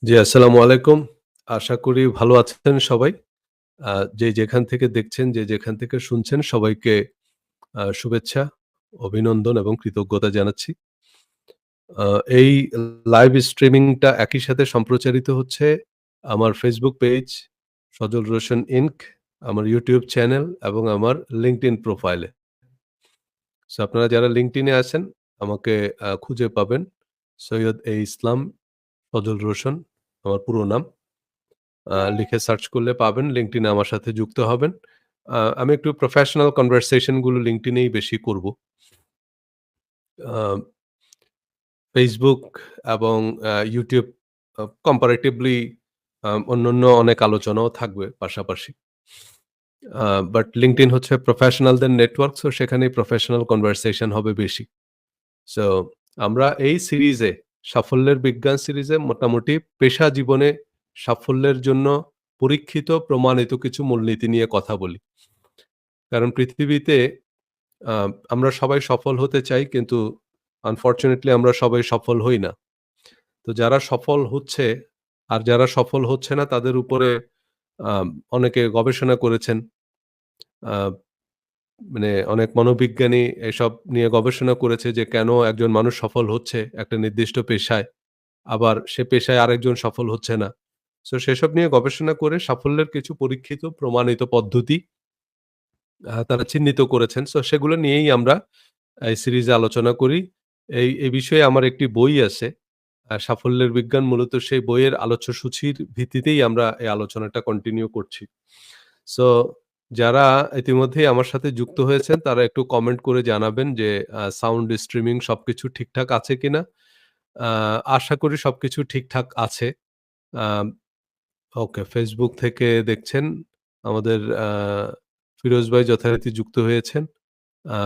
জি, আসসালামু আলাইকুম। আশা করি ভালো আছেন সবাই। আ যে যেখান থেকে দেখছেন, যে যেখান থেকে শুনছেন সবাইকে শুভেচ্ছা, অভিনন্দন এবং কৃতজ্ঞতা জানাচ্ছি। আ এই লাইভ স্ট্রিমিংটা একই সাথে সম্প্রচারিত হচ্ছে আমার Facebook পেজ সজল রোশন ইনক, আমার YouTube চ্যানেল এবং আমার LinkedIn প্রোফাইলে। সো আপনারা যারা LinkedIn এ আছেন আমাকে খুঁজে পাবেন। সৈয়দ এ ইসলাম সজল রোশন আমার পুরো নাম। লিখে সার্চ করলে পাবেন। LinkedIn এ আমার সাথে যুক্ত হবেন। আমি একটু প্রফেশনাল কনভারসেশন গুলো LinkedIn এই বেশি করব। আ Facebook এবং YouTube কম্পারেটিভলি অন্যান্য অনেক আলোচনাও থাকবে পাশাপাশি। আ বাট LinkedIn হচ্ছে প্রফেশনালদের নেটওয়ার্ক, সো সেখানেই প্রফেশনাল কনভারসেশন হবে বেশি। সো আমরা এই সিরিজে সাফল্যের বিজ্ঞান সিরিজে মোটামুটি পেশা জীবনে সাফল্যের জন্য পরীক্ষিত প্রমাণিত কিছু মূলনীতি নিয়ে কথা বলি। কারণ পৃথিবীতে আ আমরা সবাই সফল হতে চাই, কিন্তু আনফরচুনেটলি আমরা সবাই সফল হই না। তো যারা সফল হচ্ছে আর যারা সফল হচ্ছে না তাদের উপরে আ অনেকে গবেষণা করেছেন। আ মানে অনেক মনোবিজ্ঞানী এসব নিয়ে গবেষণা করেছে যে কেন একজন মানুষ সফল হচ্ছে একটা নির্দিষ্ট পেশায়, আবার সে পেশায় আরেকজন সফল হচ্ছে না। সো সেসব নিয়ে গবেষণা করে সাফল্যের কিছু পরীক্ষিত প্রমাণিত পদ্ধতি তারা চিহ্নিত করেছেন। সো সেগুলো নিয়েই আমরা এই সিরিজে আলোচনা করি। এই বিষয়ে আমার একটি বই আছে। সাফল্যের বিজ্ঞান, মূলত সেই বইয়ের আলোচ্যসূচির ভিত্তিতেই আমরা এই আলোচনাটা কন্টিনিউ করছি। সো যারা ইতিমধ্যেই আমার সাথে যুক্ত হয়েছেন তারা একটু কমেন্ট করে জানাবেন যে সাউন্ড স্ট্রিমিং সবকিছু ঠিকঠাক আছে কিনা? আ আশা করি সবকিছু ঠিকঠাক আছে। আম ওকে, Facebook থেকে দেখছেন। আমাদের ফিরোজ ভাই যথারীতি যুক্ত হয়েছেন।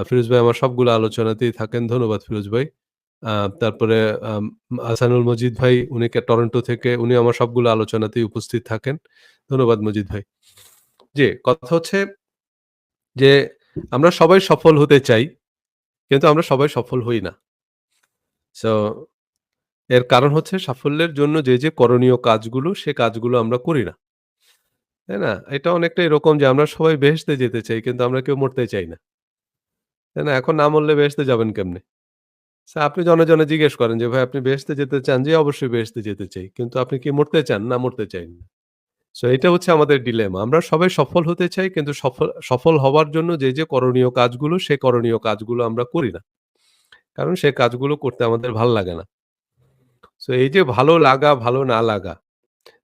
ফিরোজ ভাই আমার সবগুলো আলোচনাতেই থাকেন। ধন্যবাদ ফিরোজ ভাই। আ তারপরে আম আহসানুল মজিদ ভাই, উনি টরন্টো থেকে, উনি আমার সবগুলো আলোচনাতেই উপস্থিত থাকেন। ধন্যবাদ মজিদ ভাই। জি, কথা হচ্ছে যে আমরা সবাই সফল হতে চাই, কিন্তু আমরা সবাই সফল হই না। সো এর কারণ হচ্ছে সাফল্যের জন্য যে করণীয় কাজগুলো, সে কাজগুলো আমরা করি না। তাই না? এটা অনেকটা এরকম যে আমরা সবাই বেহেশতে যেতে চাই, কিন্তু আমরা কেউ মরতে চাই না। তাই না? এখন না মরলে বেহেশতে যাবেন কেমনে? আপনি জনে, জনে জিজ্ঞেস করেন যে, "ভাই আপনি বেহেশতে যেতে চান?" জি, অবশ্যই বেহেশতে যেতে চাই। কিন্তু আপনি কি মরতে চান? না, মরতে চাই না। সো এটা হচ্ছে আমাদের ডিলেমা। আমরা সবাই সফল হতে চাই, কিন্তু সফল সফল হওয়ার জন্য যে করণীয় কাজগুলো, সে করণীয় কাজগুলো আমরা করি না। কারণ সে কাজগুলো করতে আমাদের ভাল লাগে না। সো এই যে ভালো লাগা, ভালো না লাগা,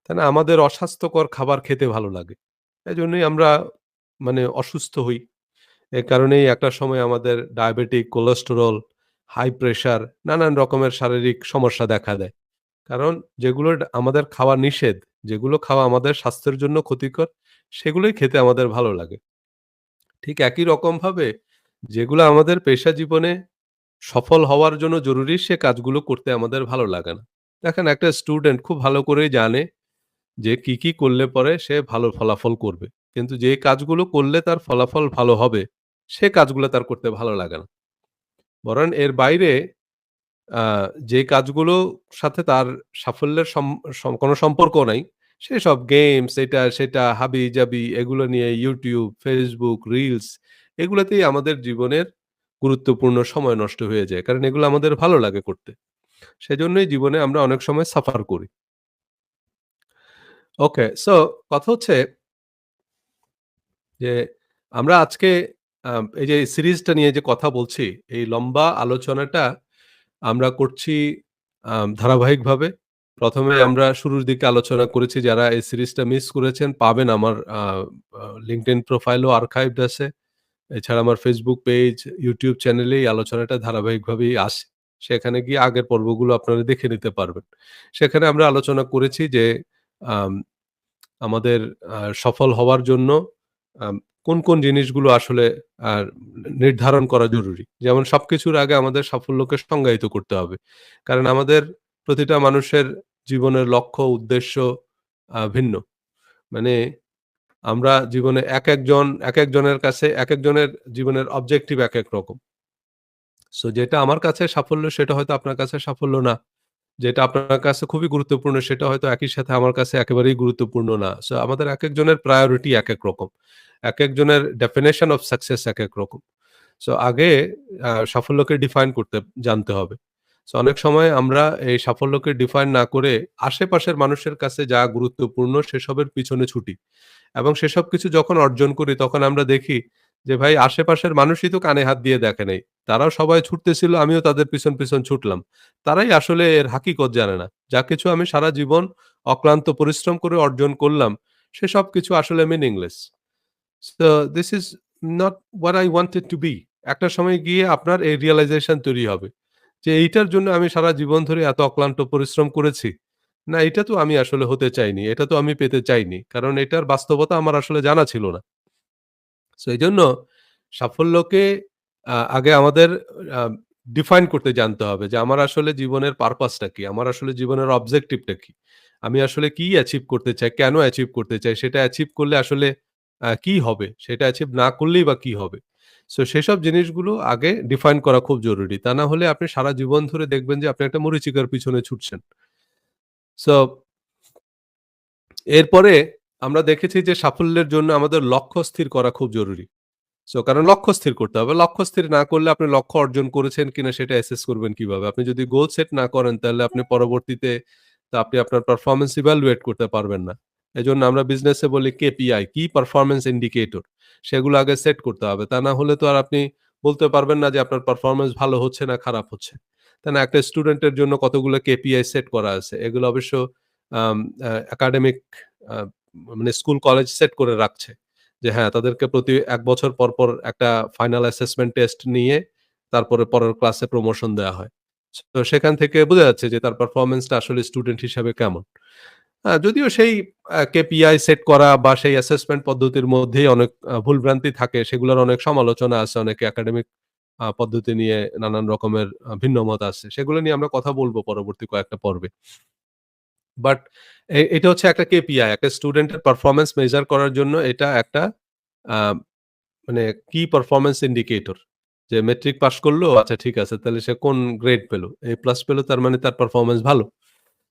তাই না? আমাদের অস্বাস্থ্যকর খাবার খেতে ভালো লাগে। এজন্যই আমরা মানে অসুস্থ হই। এ কারণেই একটা সময় আমাদের ডায়াবেটিক, কোলেস্টেরল, হাই প্রেশার, নানান রকমের শারীরিক সমস্যা দেখা দেয়। কারণ যেগুলো আমাদের খাওয়া নিষেধ, যেগুলো খাওয়া আমাদের স্বাস্থ্যের জন্য ক্ষতিকর, সেগুলোই খেতে আমাদের ভালো লাগে। ঠিক একই রকমভাবে যেগুলো আমাদের পেশা জীবনে সফল হওয়ার জন্য জরুরি, সে কাজগুলো করতে আমাদের ভালো লাগে না। দেখেন, একটা স্টুডেন্ট খুব ভালো করেই জানে যে কি করলে পরে সে ভালো ফলাফল করবে। কিন্তু যে কাজগুলো করলে তার ফলাফল ভালো হবে, সে কাজগুলো তার করতে ভালো লাগে না। বরং এর বাইরে আ যে কাজগুলো সাথে তার সাফল্যের সম সম কোনো সম্পর্ক নাই, সেসব গেমস, এটা সেটা, হাবি-জাবি এগুলো নিয়ে YouTube, Facebook, রিলস এগুলাতেই আমাদের জীবনের গুরুত্বপূর্ণ সময় নষ্ট হয়ে যায়। কারণ এগুলো আমাদের ভালো লাগে করতে। সেজন্যই জীবনে আমরা অনেক সময় সাফার করি। ওকে, সো কথা হচ্ছে যে আমরা আজকে এই যে সিরিজটা নিয়ে যে কথা বলছি, এই লম্বা আলোচনাটা আমরা করছি ধারাবাহিকভাবে। ১ম এ আমরা শুরুর দিকে আলোচনা করেছি, যারা এই সিরিজটা মিস করেছেন পাবেন আমার আ আ LinkedIn প্রোফাইলও আর্কাইভড আছে। এছাড়া আমার Facebook পেজ, YouTube চ্যানেলে এই আলোচনাটা ধারাবাহিকভাবেই আসে। সেখানে গিয়ে আগের পর্বগুলো আপনারা দেখে নিতে পারবেন। সেখানে আমরা আলোচনা করেছি যে আম আমাদের সফল হওয়ার জন্য আম কোন জিনিসগুলো আসলে আ নির্ধারণ করা জরুরি। যেমন সবকিছুর আগে আমাদের সাফল্যকে সংজ্ঞায়িত করতে হবে। কারণ আমাদের প্রতিটা মানুষের জীবনের লক্ষ্য, উদ্দেশ্য ভিন্ন। মানে আমরা জীবনে একেকজনের কাছে একেকজনের জীবনের অবজেক্টিভ একেক রকম। সো যেটা আমার কাছে সাফল্য, সেটা হয়তো আপনার কাছে সাফল্য না। যেটা আপনার কাছে খুবই গুরুত্বপূর্ণ সেটা হয়তো একই সাথে আমার কাছে একেবারেই গুরুত্বপূর্ণ না। সো আমাদের একেকজনের প্রায়োরিটি একেক রকম। একেকজনের ডেফিনিশন অফ সাকসেস একেক রকম। সো আগে সাফল্যকে ডিফাইন করতে জানতে হবে। সো অনেক সময় আমরা এই সাফল্যকে ডিফাইন না করে আশেপাশের মানুষের কাছে যা গুরুত্বপূর্ণ সেসবের পিছনে ছুটি। এবং সেসব কিছু যখন অর্জন করি তখন আমরা দেখি যে ভাই আশেপাশের মানুষই তো কানে হাত দিয়ে দেখে নাই। তারাও সবাই ছুটতেছিল, আমিও তাদের পিছন ছুটলাম। তারাই আসলে এর হাকিকত জানে না। যা কিছু আমি সারা জীবন অক্লান্ত পরিশ্রম করে অর্জন করলাম, সেসব কিছু আসলে meaningless. So this is not what I wanted to be. একটা সময় গিয়ে আপনার এই রিয়ালাইজেশন তৈরি হবে যে এইটার জন্য আমি সারা জীবন ধরে এত অক্লান্ত পরিশ্রম করেছি। না এটা তো আমি আসলে হতে চাইনি। এটা তো আমি পেতে চাইনি। কারণ এটার বাস্তবতা আমার আসলে জানা ছিল না। সো এইজন্য সাফল্যকে আগে আমাদের আ ডিফাইন করতে জানতে হবে যে আমার আসলে জীবনের পারপাসটা কি? আমার আসলে জীবনের অবজেক্টিভটা কি? আমি আসলে কি অ্যাচিভ করতে চাই? কেন অ্যাচিভ করতে চাই? সেটা অ্যাচিভ করলে আসলে কি হবে? সেটা অ্যাচিভ না করলেই বা কি হবে? সো সেসব জিনিসগুলো আগে ডিফাইন করা খুব জরুরি। তা না হলে আপনি সারা জীবন ধরে দেখবেন যে আপনি একটা মরীচিকার পিছনে ছুটছেন। সো এরপরে আমরা দেখেছি যে সাফল্যের জন্য আমাদের লক্ষ্য স্থির করা খুব জরুরি। সো কারণ লক্ষ্য স্থির করতে হবে। লক্ষ্য স্থির না করলে আপনি লক্ষ্য অর্জন করেছেন কিনা সেটা অ্যাসেস করবেন কিভাবে? আপনি যদি গোল সেট না করেন তাহলে আপনি পরবর্তীতে আপনি আপনার পারফরম্যান্স ইভ্যালুয়েট করতে পারবেন না। এজন্য আমরা বিজনেসে বলি কেপিআই, কি পারফরম্যান্স ইন্ডিকেটর। সেগুলো আগে সেট করতে হবে। তা না হলে তো আর আপনি বলতে পারবেন না যে আপনার পারফরম্যান্স ভালো হচ্ছে না খারাপ হচ্ছে। তাই না? একটা স্টুডেন্টের জন্য কতগুলো কেপিআই সেট করা আছে। এগুলো অবশ্য আম একাডেমিক আ মানে স্কুল কলেজ সেট করে রাখছে। যে হ্যাঁ, তাদেরকে প্রতি ১ বছর পর একটা ফাইনাল অ্যাসেসমেন্ট টেস্ট নিয়ে তারপরে পরের ক্লাসে প্রমোশন দেয়া হয়। তো সেখান থেকে বোঝা যাচ্ছে যে তার পারফরম্যান্সটা আসলে স্টুডেন্ট হিসাবে কেমন। যদিও সেই কেপিআই সেট করা বা সেই অ্যাসেসমেন্ট পদ্ধতির মধ্যেই অনেক ভুলভ্রান্তি থাকে, সেগুলোর অনেক সমালোচনা আছে। অনেকে একাডেমিক পদ্ধতি নিয়ে নানান রকমের ভিন্ন মত আছে। সেগুলো নিয়ে আমরা কথা বলব পরবর্তী কয়েকটা পর্বে। বাট এটা হচ্ছে একটা কেপিআই। একটা স্টুডেন্টের পারফরম্যান্স মেজার করার জন্য এটা একটা আ মানে কি পারফরম্যান্স ইন্ডিকেটর। যে মেট্রিক পাস করলো, আচ্ছা ঠিক আছে। তাহলে সে কোন গ্রেড পেল? A প্লাস পেল তার মানে তার পারফরম্যান্স ভালো।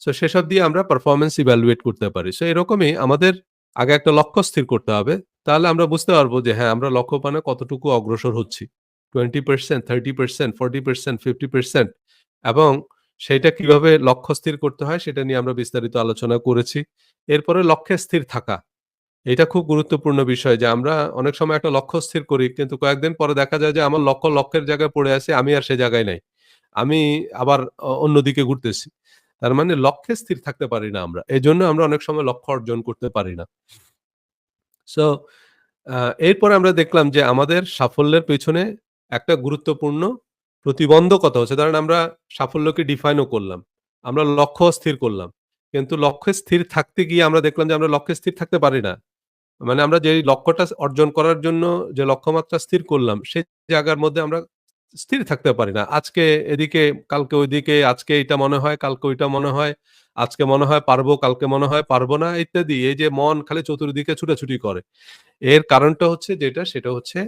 সো সেসব দিয়ে আমরা পারফরম্যান্স ইভ্যালুয়েট করতে পারি। সো এরকমই আমাদের আগে একটা লক্ষ্য স্থির করতে হবে। তাহলে আমরা বুঝতে পারবো যে হ্যাঁ, আমরা লক্ষ্যপানে কতটুকু অগ্রসর হচ্ছি। 20% 30% 40% 50% এবং সেইটা কিভাবে লক্ষ্য স্থির করতে হয় সেটা নিয়ে আমরা বিস্তারিত আলোচনা করেছি। এরপরে লক্ষ্যে স্থির থাকা। এটা খুব গুরুত্বপূর্ণ বিষয় যে আমরা অনেক সময় একটা লক্ষ্য স্থির করি কিন্তু কয়েকদিন পরে দেখা যায় যে আমার লক্ষ্য লক্ষ্যের জায়গায় পড়ে আছে, আমি আর সে জায়গায় নাই। আমি আবার অন্যদিকে ঘুরতেছি। তার মানে লক্ষ্যে স্থির থাকতে পারি না আমরা। এজন্য আমরা অনেক সময় লক্ষ্য অর্জন করতে পারি না। সো আ এরপরে আমরা দেখলাম যে আমাদের সাফল্যের পেছনে একটা গুরুত্বপূর্ণ প্রতিবন্ধকতা হচ্ছে ধরেন আমরা সাফল্যকে ডিফাইন ও করলাম। আমরা লক্ষ্যও স্থির করলাম। কিন্তু লক্ষ্যে স্থির থাকতে গিয়ে আমরা দেখলাম যে আমরা লক্ষ্যে স্থির থাকতে পারি না। মানে আমরা যেই লক্ষ্যটা অর্জন করার জন্য যে লক্ষ্যমাত্রা স্থির করলাম, সেই জায়গার মধ্যে আমরা স্থির থাকতে পারি না। আজকে এদিকে, কালকে ওইদিকে, আজকে এইটা মনে হয়, কালকে ওইটা মনে হয়। আজকে মনে হয় পারবো, কালকে মনে হয় পারবো না ইত্যাদি। এই যে মন খালি চতুর্দিকে ছুটাছুটি করে। এর কারণটা হচ্ছে যেটা, সেটা হচ্ছে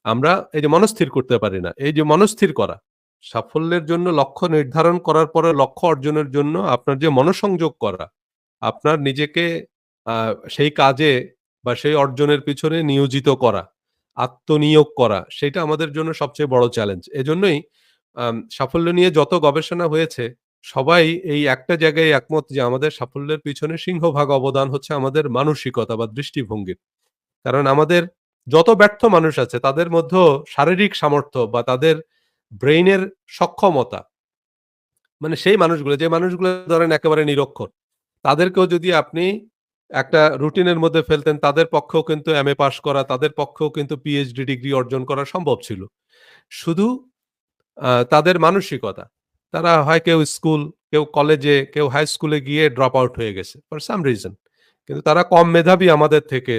আমরা এই যে মনস্থির করতে পারি না। এই যে মনস্থির করা, সাফল্যের জন্য লক্ষ্য নির্ধারণ করার পরে লক্ষ্য অর্জনের জন্য আপনার যে মনোসংযোগ করা, আপনার নিজেকে আ সেই কাজে বা সেই অর্জনের পিছনে নিয়োজিত করা, আত্মনিয়োগ করা, সেটা আমাদের জন্য সবচেয়ে বড় চ্যালেঞ্জ। এজন্যই সাফল্য নিয়ে যত গবেষণা হয়েছে, সবাই এই একটা জায়গায় একমত যে আমাদের সাফল্যের পিছনে সিংহভাগ অবদান হচ্ছে আমাদের মানসিকতা বা দৃষ্টিভঙ্গির। কারণ আমাদের যত ব্যর্থ মানুষ আছে তাদের মধ্যেও শারীরিক সামর্থ্য বা তাদের ব্রেইনের সক্ষমতা মানে সেই মানুষগুলো যে মানুষগুলো ধরেন একেবারে নিরক্ষর। তাদেরকেও যদি আপনি একটা রুটিনের মধ্যে ফেলতেন তাদের পক্ষেও কিন্তু এমএ পাস করা, তাদের পক্ষেও কিন্তু পিএইচডি ডিগ্রি অর্জন করা সম্ভব ছিল। শুধু তাদের মানসিকতা। তারা হয় কেউ স্কুল, কেউ কলেজে, কেউ হাই স্কুলে গিয়ে ড্রপ আউট হয়ে গেছে ফর সাম রিজন। কিন্তু তারা কম মেধাবী আমাদের থেকে।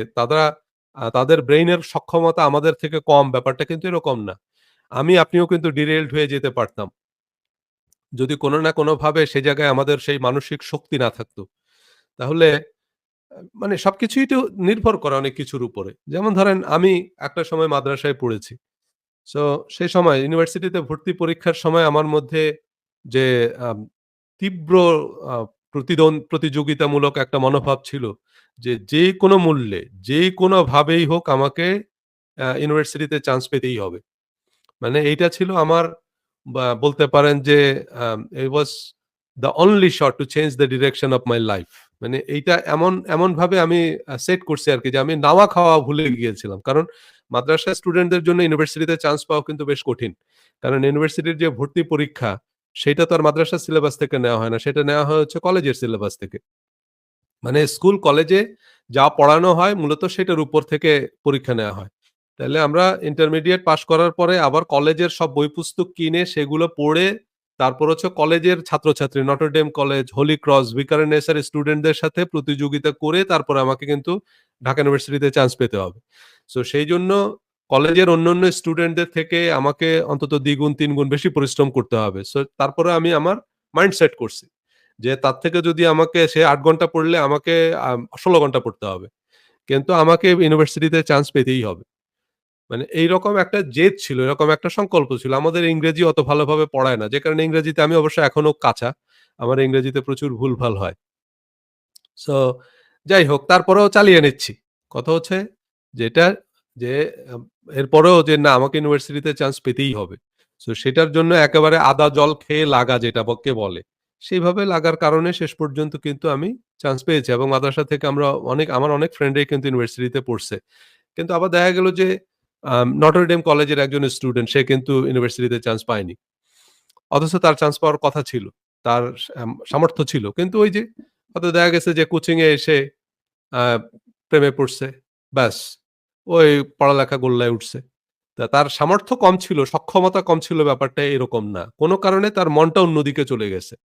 তাদের ব্রেইনের সক্ষমতা আমাদের থেকে কম ব্যাপারটা কিন্তু এরকম না। আপনিও কিন্তু ডিরেইলড হয়ে যেতে পারতাম। যদি কোন না কোনভাবে সে জায়গায় আমাদের সেই মানসিক শক্তি না থাকতো। তাহলে মানে সবকিছুই তো নির্ভর করে অনেক কিছুর উপরে। যেমন ধরেন আমি একটা সময় মাদ্রাসায় পড়েছি। সো সেই সময় ইউনিভার্সিটিতে ভর্তি পরীক্ষার সময় আমার মধ্যে যে আম তীব্র আ প্রতিযোগিতামূলক একটা মনোভাব ছিল যে, যেকোনো মূল্যে, যেকোনোভাবেই হোক আমাকে ইউনিভার্সিটিতে চান্স পেতেই হবে। মানে এইটা ছিল আমার বা বলতে পারেন যে it was the only shot to change the direction of my life. মানে এইটা এমনভাবে আমি সেট করছি আরকি যে আমি নাওয়া খাওয়া ভুলে গিয়েছিলাম। কারণ মাদ্রাসা স্টুডেন্টদের জন্য ইউনিভার্সিটিতে চান্স পাওয়া কিন্তু বেশ কঠিন। কারণ ইউনিভার্সিটির যে ভর্তি পরীক্ষা সেইটা তো আর মাদ্রাসার সিলেবাস থেকে নেওয়া হয় না। সেটা নেওয়া হয় হচ্ছে কলেজের সিলেবাস থেকে। মানে স্কুল কলেজে যা পড়ানো হয় মূলত সেটার উপর থেকে পরীক্ষা নেওয়া হয়। তাইলে আমরা ইন্টারমিডিয়েট পাস করার পরে আবার কলেজের সব বই পুস্তক কিনে সেগুলো পড়ে তারপর হচ্ছে কলেজের ছাত্রছাত্রী নটরডেম কলেজ, হলি ক্রস, ভিকারুননিসার স্টুডেন্টদের সাথে প্রতিযোগিতা করে তারপরে আমাকে কিন্তু ঢাকা ইউনিভার্সিটিতে চান্স পেতে হবে। সো সেইজন্য কলেজের অন্যান্য স্টুডেন্টদের থেকে আমাকে অন্তত দ্বিগুণ, তিনগুণ বেশি পরিশ্রম করতে হবে। সো তারপরে আমি আমার মাইন্ড সেট করছি। যে তার থেকে যদি আমাকে সে ৮ ঘন্টা পড়লে আমাকে ১৬ ঘন্টা পড়তে হবে। কিন্তু আমাকে ইউনিভার্সিটিতে চান্স পেতেই হবে। মানে এইরকম একটা জেদ ছিল, এরকম একটা সংকল্প ছিল। আমাদের ইংরেজি অত ভালোভাবে পড়ায় না। যে কারণে ইংরেজিতে আমি অবশ্য এখনো কাঁচা। আমার ইংরেজিতে প্রচুর ভুলভাল হয়। সো যাই হোক তারপরেও চালিয়ে নিচ্ছি। কথা হচ্ছে যেটা যে আম এরপরেও যে না আমাকে ইউনিভার্সিটিতে চান্স পেতেই হবে। সো সেটার জন্য একেবারে আদা জল খেয়ে লাগা যেটা বলে। সেইভাবে লাগার কারণে শেষ পর্যন্ত কিন্তু আমি চান্স পেয়েছি এবং মাদ্রাসা থেকে আমার অনেক ফ্রেন্ডই কিন্তু ইউনিভার্সিটিতে পড়ছে। কিন্তু আবার দেখা গেল যে নটরডেম কলেজের একজন স্টুডেন্ট সে কিন্তু ইউনিভার্সিটিতে চান্স পায়নি। অথচ তার চান্স পাওয়ার কথা ছিল। তার সামর্থ্য ছিল। কিন্তু ওই যে হয়তো দেখা গেছে যে কোচিং এ এসে আ প্রেমে পড়ছে। ব্যাস ওই পড়ালেখা গোল্লায় উঠছে। তার সামর্থ্য কম ছিল, সক্ষমতা কম ছিল ব্যাপারটা এরকম না। কোন কারণে তার মনটা অন্যদিকে চলে গেছে।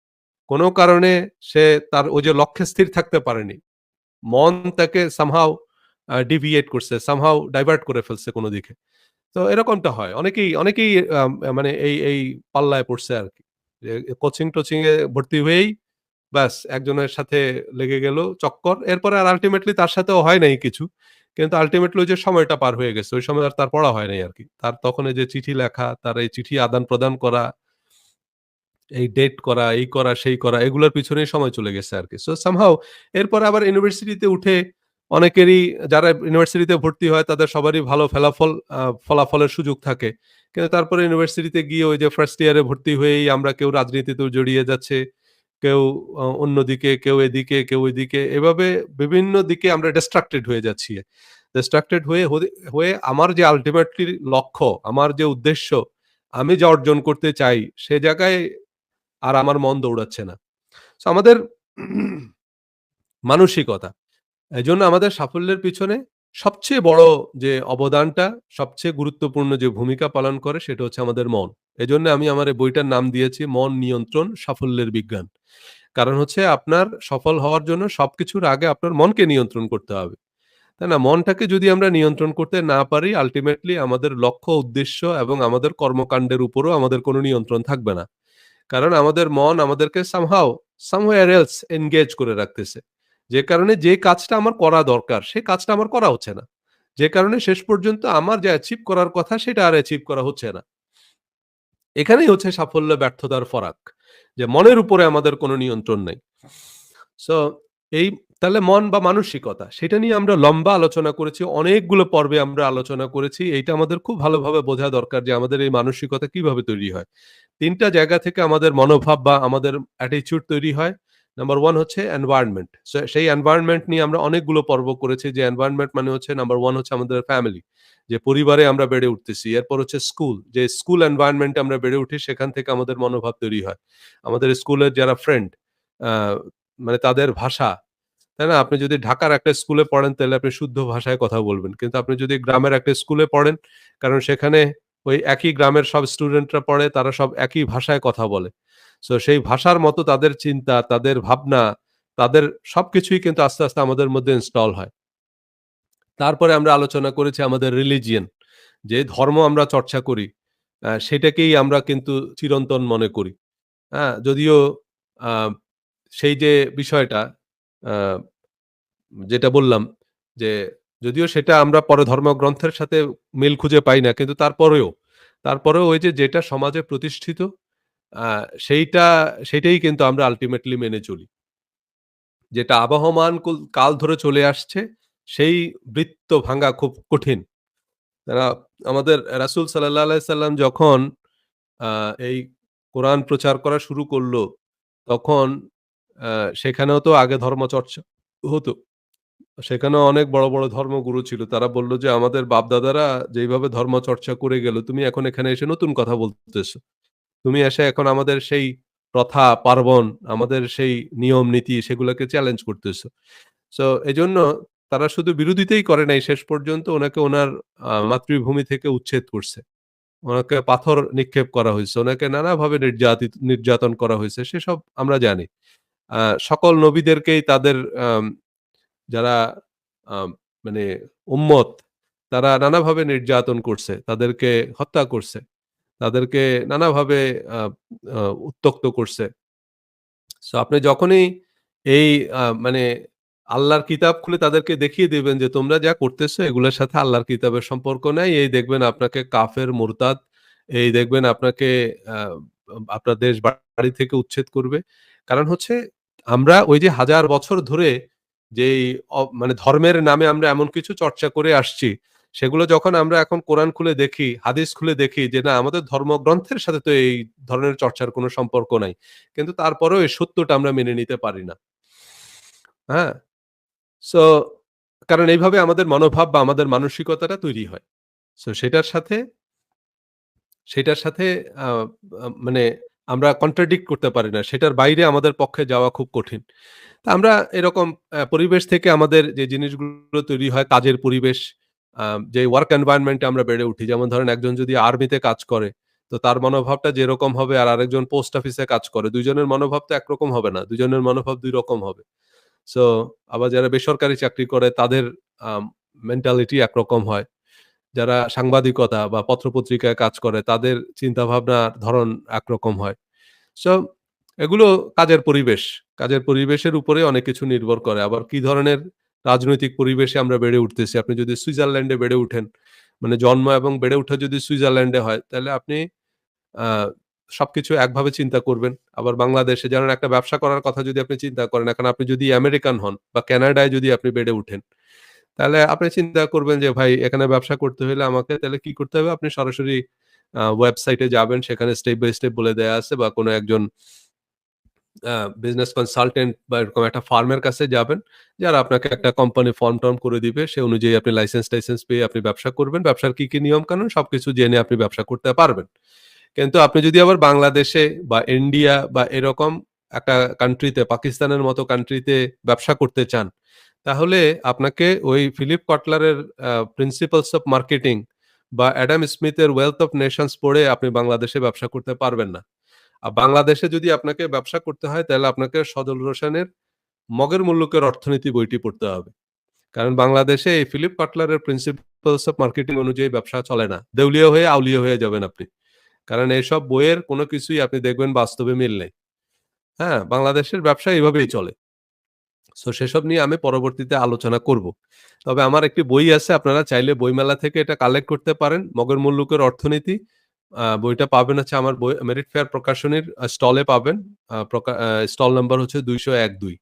কোন কারণে সে তার ওই যে লক্ষ্যে স্থির থাকতে পারেনি। মন তাকে somehow deviate করছে, somehow ডাইভার্ট করে ফেলছে কোন দিকে। তো এরকমটা হয়। অনেকেই মানে এই পাল্লায় পড়ছে আরকি। যে কোচিং-টোচিং এ ভর্তি হয়েই ব্যাস একজনের সাথে লেগে গেল চক্কর। এরপরে আর আল্টিমেটলি তার সাথেও হয় নাই কিছু। কিন্তু আল্টিমেটলি ওই যে সময়টা পার হয়ে গেছে। ওই সময় আর তার পড়া হয় নাই আরকি। তার তখন এই যে চিঠি লেখা, তার এই চিঠি আদান-প্রদান করা, এই ডেট করা, এই করা, সেই করা এগুলোর পিছনেই সময় চলে গেছে আরকি। সো সামহাউ এরপরে আবার ইউনিভার্সিটিতে উঠে অনেকেরই যারা ইউনিভার্সিটিতে ভর্তি হয় তাদের সবারই ভালো ফলাফলের সুযোগ থাকে। কিন্তু তারপরে ইউনিভার্সিটিতে গিয়ে ওই যে ফার্স্ট ইয়ারে ভর্তি হয়েই আমরা কেউ রাজনীতিতেও জড়িয়ে যাচ্ছে, কেউ অন্যদিকে, কেউ এদিকে, কেউ ওইদিকে এভাবে বিভিন্ন দিকে আমরা ডিস্ট্রাক্টেড হয়ে যাচ্ছি। ডিস্ট্রাক্টেড হয়ে আমার যে আল্টিমেটলি লক্ষ্য, আমার যে উদ্দেশ্য, আমি যা অর্জন করতে চাই সে জায়গায় আর আমার মন দৌড়াচ্ছে না। সো আমাদের মানসিকতা। এজন্য আমাদের সাফল্যের পিছনে সবচেয়ে বড় যে অবদানটা, সবচেয়ে গুরুত্বপূর্ণ যে ভূমিকা পালন করে সেটা হচ্ছে আমাদের মন। এজন্য আমি আমার এই বইটার নাম দিয়েছি 'মন নিয়ন্ত্রণ সাফল্যের বিজ্ঞান।' কারণ হচ্ছে আপনার সফল হওয়ার জন্য সবকিছুর আগে আপনার মনকে নিয়ন্ত্রণ করতে হবে। তাই না? মনটাকে যদি আমরা নিয়ন্ত্রণ করতে না পারি আল্টিমেটলি আমাদের লক্ষ্য, উদ্দেশ্য এবং আমাদের কর্মকাণ্ডের উপরও আমাদের কোনো নিয়ন্ত্রণ থাকবে না। কারণ আমাদের মন আমাদেরকে somewhere else engage করে রাখতেছে। যে কারণে যে কাজটা আমার করা দরকার, সে কাজটা আমার করা হচ্ছে না। যে কারণে শেষ পর্যন্ত আমার যে অ্যাচিভ করার কথা সেটা আর অ্যাচিভ করা হচ্ছে না। এখানেই হচ্ছে সাফল্য ব্যর্থতার ফরাক। যে মনের উপরে আমাদের কোনো নিয়ন্ত্রণ নাই। সো এই তাহলে মন বা মানসিকতা সেটা নিয়ে আমরা লম্বা আলোচনা করেছি। অনেকগুলো পর্বে আমরা আলোচনা করেছি। এইটা আমাদের খুব ভালোভাবে বোঝা দরকার যে আমাদের এই মানসিকতা কিভাবে তৈরি হয়। ৩ টা জায়গা থেকে আমাদের মনোভাব বা আমাদের attitude তৈরি হয়। নাম্বার 1 হচ্ছে environment। সেই environment নিয়ে আমরা অনেকগুলো পর্ব করেছি যে environment মানে হচ্ছে নাম্বার 1 হচ্ছে আমাদের ফ্যামিলি। যে পরিবারে আমরা বেড়ে উঠতেছি। এরপর হচ্ছে স্কুল। যে স্কুল environment এ আমরা বেড়ে উঠি সেখান থেকে আমাদের মনোভাব তৈরি হয়। আমাদের স্কুলের যারা ফ্রেন্ড আ মানে তাদের ভাষা, তাই না? আপনি যদি ঢাকার একটা স্কুলে পড়েন তাহলে আপনি শুদ্ধ ভাষায় কথা বলবেন। কিন্তু আপনি যদি গ্রামের একটা স্কুলে পড়েন, কারণ সেখানে ওই একই গ্রামের সব স্টুডেন্টরা পড়ে, তারা সব একই ভাষায় কথা বলে। সো সেই ভাষার মতো তাদের চিন্তা, তাদের ভাবনা, তাদের সবকিছুই কিন্তু আস্তে, আস্তে আমাদের মধ্যে ইনস্টল হয়। তারপরে আমরা আলোচনা করেছি আমাদের রিলিজিয়ন। যে ধর্ম আমরা চর্চা করি, সেটাকেই আমরা কিন্তু চিরন্তন মনে করি। যদিও আ সেই যে বিষয়টা আ যেটা বললাম যে, যদিও সেটা আমরা পরে ধর্মগ্রন্থের সাথে মিল খুঁজে পাই না। কিন্তু তারপরেও ওই যে যেটা সমাজে প্রতিষ্ঠিত আ সেইটা সেইটাই কিন্তু আমরা আল্টিমেটলি মেনে চলি। যেটা আবহমান কাল ধরে চলে আসছে, সেই বৃত্ত ভাঙা খুব কঠিন। তারা আমাদের রাসূল সাল্লাল্লাহু আলাইহি সাল্লাম যখন আ এই কোরআন প্রচার করা শুরু করল, তখন আ সেখানেও তো আগে ধর্মচর্চা হতো। সেখানেও অনেক বড়, বড় ধর্মগুরু ছিল। তারা বলল যে, "আমাদের বাপ-দাদারা যেইভাবে ধর্মচর্চা করে গেল, তুমি এখন এখানে এসে নতুন কথা বলতেছ। তুমি এসে এখন আমাদের সেই প্রথা, পার্বণ, আমাদের সেই নিয়ম-নীতি সেগুলোকে চ্যালেঞ্জ করতেছ।" সো এজন্য তারা শুধু বিরোধিতাই করে নাই, শেষ পর্যন্ত উনাকে উনার মাতৃভূমি থেকে উচ্ছেদ করছে। উনাকে পাথর নিক্ষেপ করা হইছে। উনাকে নানাভাবে নির্যাতন করা হইছে। সেসব আমরা জানি। আ সকল নবীদেরকেই তাদের যারা আম মানে উম্মত, তারা নানাভাবে নির্যাতন করছে। তাদেরকে হত্যা করছে। তাদেরকে নানাভাবে আ আ উত্ত্যক্ত করছে। সো আপনি যখনই এই মানে আল্লাহর কিতাব খুলে তাদেরকে দেখিয়ে দিবেন যে, তোমরা যা করতেছো এগুলোর সাথে আল্লাহর কিতাবের সম্পর্ক নাই। এই দেখবেন আপনাকে কাফের, মুরতাদ, এই দেখবেন আপনাকে আ আপনার দেশ বাড়ি থেকে উচ্ছেদ করবে। কারণ হচ্ছে আমরা ওই যে হাজার বছর ধরে যেই মানে ধর্মের নামে আমরা এমন কিছু চর্চা করে আসছি, সেগুলো যখন আমরা এখন কোরআন খুলে দেখি, হাদিস খুলে দেখি যে না, আমাদের ধর্মগ্রন্থের সাথে তো এই ধরনের চর্চার কোনো সম্পর্ক নাই। কিন্তু তারপরেও এই সত্যটা আমরা মেনে নিতে পারি না। হ্যাঁ? সো কারণ এইভাবে আমাদের মনোভাব বা আমাদের মানসিকতাটা তৈরি হয়। সো সেটার সাথে আ আ মানে আমরা কন্ট্রাডিক্ট করতে পারি না। সেটার বাইরে আমাদের পক্ষে যাওয়া খুব কঠিন। তা আমরা এরকম পরিবেশ থেকে আমাদের যে জিনিসগুলো তৈরি হয়, কাজের পরিবেশ, আ যে ওয়ার্ক এনভায়রনমেন্ট এ আমরা বেড়ে উঠি। যেমন ধরেন একজন যদি আর্মিতে কাজ করে, তো তার মনোভাবটা যেরকম হবে আর আরেকজন পোস্ট অফিসে কাজ করে। ২ জনের মনোভাব তো একরকম হবে না। ২ জনের মনোভাব ২ রকম হবে। সো আবার যারা বেসরকারি চাকরি করে তাদের আম মেন্টালিটি একরকম হয়। যারা সাংবাদিকতা বা পত্র-পত্রিকায় কাজ করে তাদের চিন্তাভাবনার ধরন একরকম হয়। সো এগুলো কাজের পরিবেশ। কাজের পরিবেশের উপরে অনেক কিছু নির্ভর করে। আবার কি ধরনের রাজনৈতিক পরিবেশে আমরা বেড়ে উঠতেছি। আপনি যদি সুইজারল্যান্ডে বেড়ে উঠেন, মানে জন্ম এবং বেড়ে ওঠা যদি সুইজারল্যান্ডে হয়, তাহলে আপনি আ সবকিছু একভাবে চিন্তা করবেন। আবার বাংলাদেশে যেমন একটা ব্যবসা করার কথা যদি আপনি চিন্তা করেন, এখন আপনি যদি আমেরিকান হন বা কানাডায় যদি আপনি বেড়ে উঠেন, তাহলে আপনি চিন্তা করবেন যে ভাই এখানে ব্যবসা করতে হইলে আমাকে তাহলে কি করতে হবে? আপনি সরাসরি ওয়েবসাইটে যাবেন, সেখানে স্টেপ বাই স্টেপ বলে দেয়া আছে, বা কোনো একজন আ বিজনেস কনসালটেন্ট বা এরকম একটা ফার্মের কাছে যাবেন, যারা আপনাকে একটা কোম্পানি ফর্ম-টর্ম করে দিবে। সে অনুযায়ী আপনি লাইসেন্স-টাইসেন্স পেয়ে আপনি ব্যবসা করবেন। ব্যবসার কি, কি নিয়ম-কানুন সবকিছু জেনে আপনি ব্যবসা করতে পারবেন। কিন্তু আপনি যদি আবার বাংলাদেশে বা ইন্ডিয়া বা এরকম একটা কান্ট্রিতে, পাকিস্তানের মতো কান্ট্রিতে ব্যবসা করতে চান, তাহলে আপনাকে ওই ফিলিপ কটলারের 'প্রিন্সিপালস অফ মার্কেটিং' বা অ্যাডাম স্মিথের 'ওয়েলথ অফ নেশনস' পড়ে আপনি বাংলাদেশে ব্যবসা করতে পারবেন না। বাংলাদেশে যদি আপনাকে ব্যবসা করতে হয়, তাহলে আপনাকে সজল হোসেনের 'মগের মুল্লুকের অর্থনীতি' বইটি পড়তে হবে। কারণ বাংলাদেশে এই ফিলিপ কটলারের 'প্রিন্সিপালস অফ মার্কেটিং' অনুযায়ী ব্যবসা চলে না। দেউলিয়া হয়ে আউলিয়া হয়ে যাবেন আপনি। কারণ এইসব বইয়ের কোনো কিছুই আপনি দেখবেন বাস্তবে মিল নেই। হ্যাঁ? বাংলাদেশের ব্যবসা এভাবেই চলে। সো সেসব নিয়ে আমি পরবর্তীতে আলোচনা করব। তবে আমার একটি বই আছে, আপনারা চাইলে বইমেলা থেকে এটা কালেক্ট করতে পারেন। 'মগের মুল্লুকের অর্থনীতি'। বইটা পাবেন হচ্ছে আমার মেরিট ফেয়ার প্রকাশনীর স্টলে পাবেন। স্টল নাম্বার হচ্ছে ২০১-২।